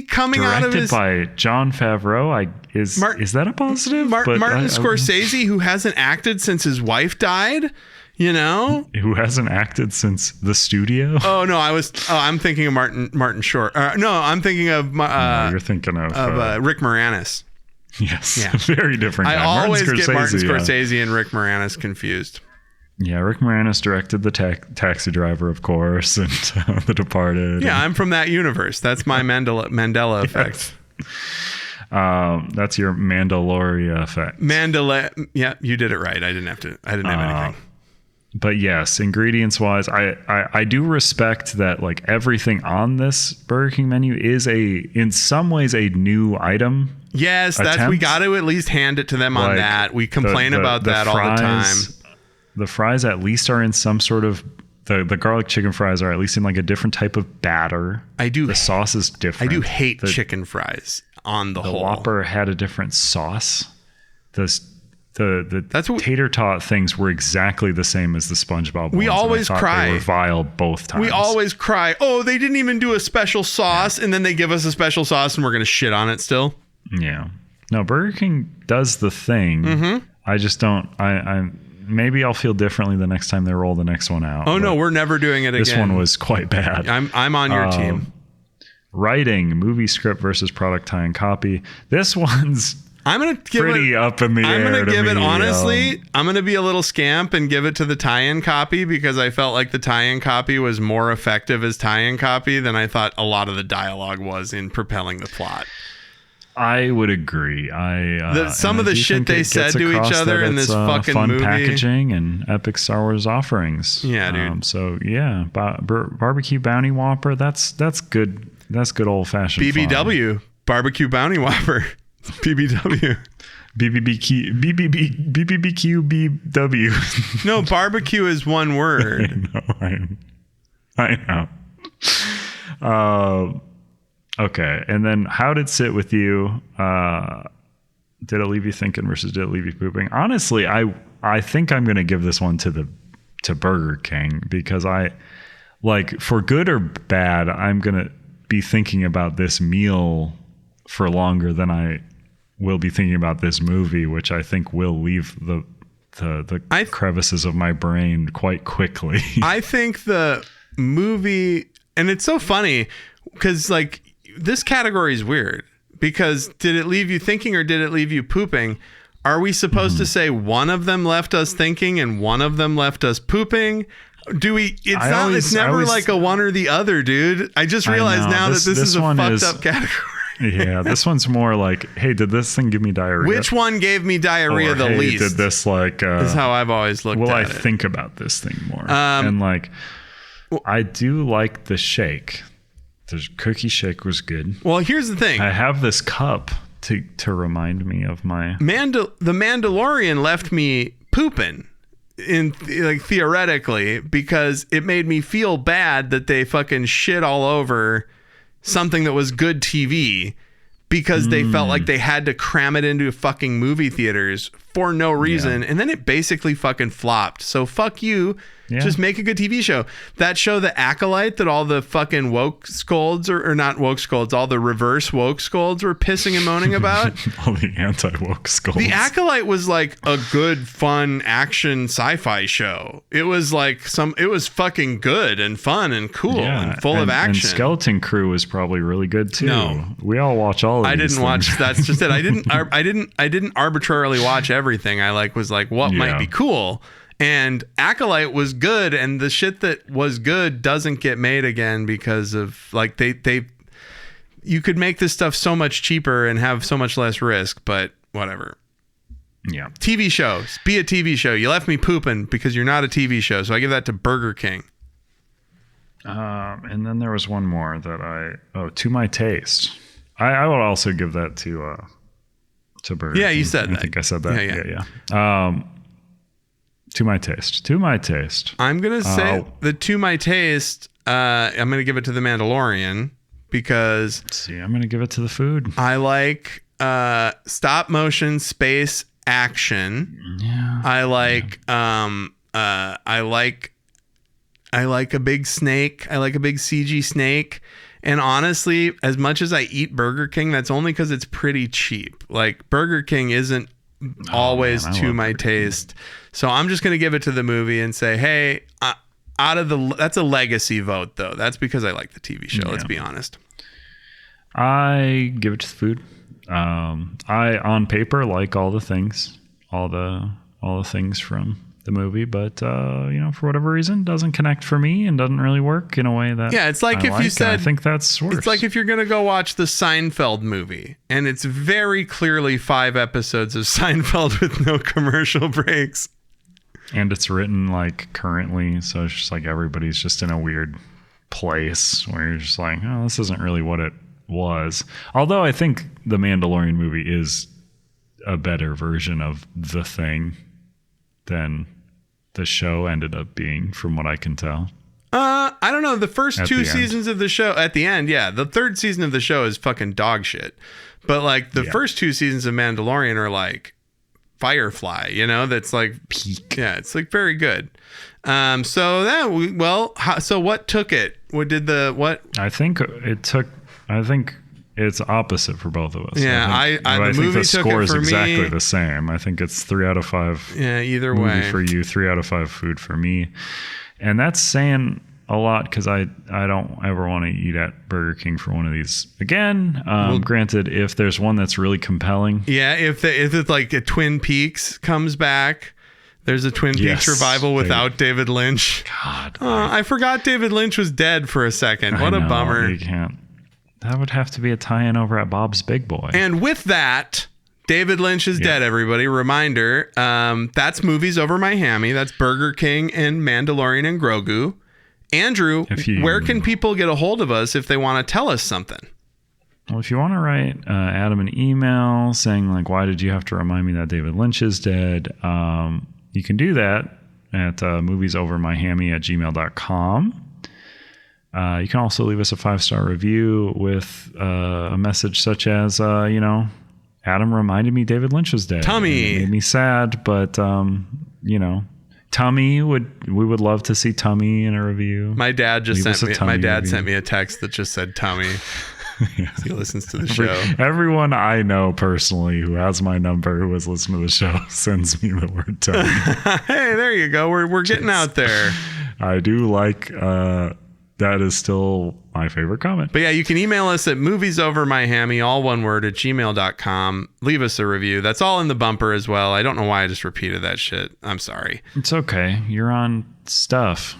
Coming out of his directed by Jon Favreau. Is that a positive? Martin Scorsese, who hasn't acted since his wife died. You know, who hasn't acted since The Studio. Oh no, I'm thinking of Martin Short. No, I'm thinking of. You're thinking of Rick Moranis. Yes, yeah. Very different guy. I always get Martin Scorsese and Rick Moranis confused. Yeah, Rick Moranis directed The Taxi Driver, of course, and The Departed. Yeah, I'm from that universe. That's my Mandela effect. That's your Mandalorian effect. Yeah, you did it right. I didn't have anything. But yes, ingredients wise, I do respect that like everything on this Burger King menu is in some ways a new item. Yes, we got to at least hand it to them on that. We complain about that all the time. The fries at least are in some sort of the garlic chicken fries are at least in like a different type of batter. The sauce is different. I do hate chicken fries on the whole. The Whopper had a different sauce. The tater tot things were exactly the same as the SpongeBob. We always cry. They were vile both times. We always cry. Oh, they didn't even do a special sauce, and then they give us a special sauce, and we're gonna shit on it still. Yeah. No, Burger King does the thing. Mm-hmm. I just don't. Maybe I'll feel differently the next time they roll the next one out. Oh no, we're never doing it again. This one was quite bad. I'm on your team. Writing, movie script versus product tie and copy. This one's up in the air. I'm gonna give it honestly. I'm gonna be a little scamp and give it to the tie-in copy because I felt like the tie-in copy was more effective as tie-in copy than I thought a lot of the dialogue was in propelling the plot. I would agree. Some of the shit they said to each other in this fucking fun movie. Packaging and epic Star Wars offerings. Yeah, dude. So yeah, barbecue bounty Whopper. That's good. That's good old fashioned. BBW fun. Barbecue bounty Whopper. BBW. BBBQ. No, barbecue is one word. I know. Okay, and then how did it sit with you? Did it leave you thinking versus did it leave you pooping? Honestly, I think I'm going to give this one to Burger King because for good or bad, I'm going to be thinking about this meal for longer than I will be thinking about this movie, which I think will leave the crevices of my brain quite quickly. I think the movie, and it's so funny because like this category is weird because did it leave you thinking or did it leave you pooping? Are we supposed to say one of them left us thinking and one of them left us pooping? It's never like a one or the other, dude. I just realized now that this is a fucked up category. Yeah, this one's more like, hey, did this thing give me diarrhea? Which one gave me diarrhea the least? Did this this is how I've always looked at it. Will I think about this thing more? I do like the shake. The cookie shake was good. Well, here's the thing. I have this cup to remind me of my... The Mandalorian left me pooping theoretically because it made me feel bad that they fucking shit all over something that was good TV because they felt like they had to cram it into fucking movie theaters for no reason. Yeah. And then it basically fucking flopped. So fuck you. Yeah. Just make a good TV show. That show, The Acolyte, that all the fucking woke scolds, or not woke scolds, all the reverse woke scolds were pissing and moaning about. All the anti-woke scolds. The Acolyte was like a good, fun action sci-fi show. It was like it was fucking good and fun and cool and full of action. And Skeleton Crew was probably really good too. No. We all watch all of these things. Watch, that's just it. I didn't arbitrarily watch everything. I was like, what might be cool? And Acolyte was good, and the shit that was good doesn't get made again because of like you could make this stuff so much cheaper and have so much less risk, but whatever. Yeah. TV shows. Be a TV show. You left me pooping because you're not a TV show, so I give that to Burger King. And then there was one more that To My Taste. I would also give that to Burger King. Yeah, you said that. I think I said that. Yeah. To my taste. I'm going to say to my taste, I'm going to give it to The Mandalorian because... I'm going to give it to the food. I like stop motion space action. Yeah. I like I like a big snake. I like a big CG snake. And honestly, as much as I eat Burger King, that's only because it's pretty cheap. Like Burger King isn't always to my taste. So I'm just going to give it to the movie and say, hey, that's a legacy vote though. That's because I like the TV show. Let's be honest. I give it to the food. I on paper like all the things from the movie, but for whatever reason doesn't connect for me and doesn't really work in a way that it's like you said, I think that's worse. It's like if you're gonna go watch the Seinfeld movie and it's very clearly 5 episodes of Seinfeld with no commercial breaks, and it's written like currently, so it's just like everybody's just in a weird place where you're just like, oh, this isn't really what it was. Although I think the Mandalorian movie is a better version of The Thing than the show ended up being, from what I can tell. I don't know. The first 2 seasons of the show at the end, the 3rd season of the show is fucking dog shit. But like the first 2 seasons of Mandalorian are like Firefly, that's like peak. Yeah, it's like very good. So what took it? I think it's opposite for both of us. Yeah, I think the score is exactly the same. I think it's 3 out of 5. Yeah, either movie way for you, 3 out of 5 food for me, and that's saying a lot because I don't ever want to eat at Burger King for one of these again. Granted, if there's one that's really compelling, if it's like a Twin Peaks comes back. There's a Twin Peaks revival without David Lynch. God, I forgot David Lynch was dead for a second. What a bummer. You can't. That would have to be a tie-in over at Bob's Big Boy. And with that, David Lynch is dead, everybody. Reminder, that's Movies Over My Hammy. That's Burger King and Mandalorian and Grogu. Andrew, where can people get a hold of us if they want to tell us something? Well, if you want to write Adam an email saying, like, why did you have to remind me that David Lynch is dead? You can do that at moviesovermyhammy@gmail.com. You can also leave us a 5-star review with a message such as, Adam reminded me David Lynch was dead. Tummy. It made me sad, but, Tummy we would love to see Tummy in a review. My dad sent me a text that just said Tummy. He listens to the show. Everyone I know personally who has my number, who has listened to the show, sends me the word Tummy. Hey, there you go. We're getting out there. I do like that is still my favorite comment. But yeah, you can email us at moviesovermyhammy, all one word, at gmail.com. Leave us a review. That's all in the bumper as well. I don't know why I just repeated that shit. I'm sorry. It's okay. You're on stuff.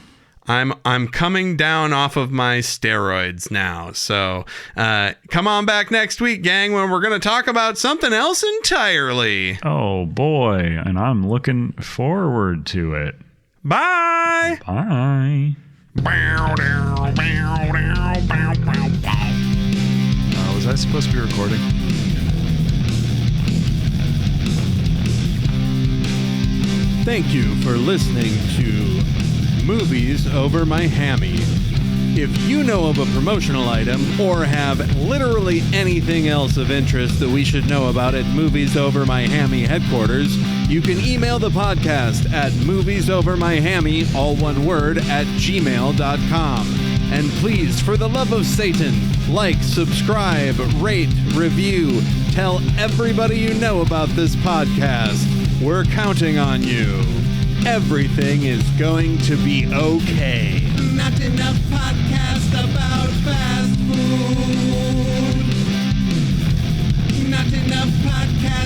I'm coming down off of my steroids now. So come on back next week, gang, when we're going to talk about something else entirely. Oh, boy. And I'm looking forward to it. Bye. Bye. Was I supposed to be recording? Thank you for listening to Movies Over My Hammy. If you know of a promotional item or have literally anything else of interest that we should know about at Movies Over My Hammy headquarters, you can email the podcast at moviesovermyhammy, all one word, at gmail.com. And please, for the love of Satan, like, subscribe, rate, review, tell everybody you know about this podcast. We're counting on you. Everything is going to be okay. Not enough podcast about fast food. Not enough podcast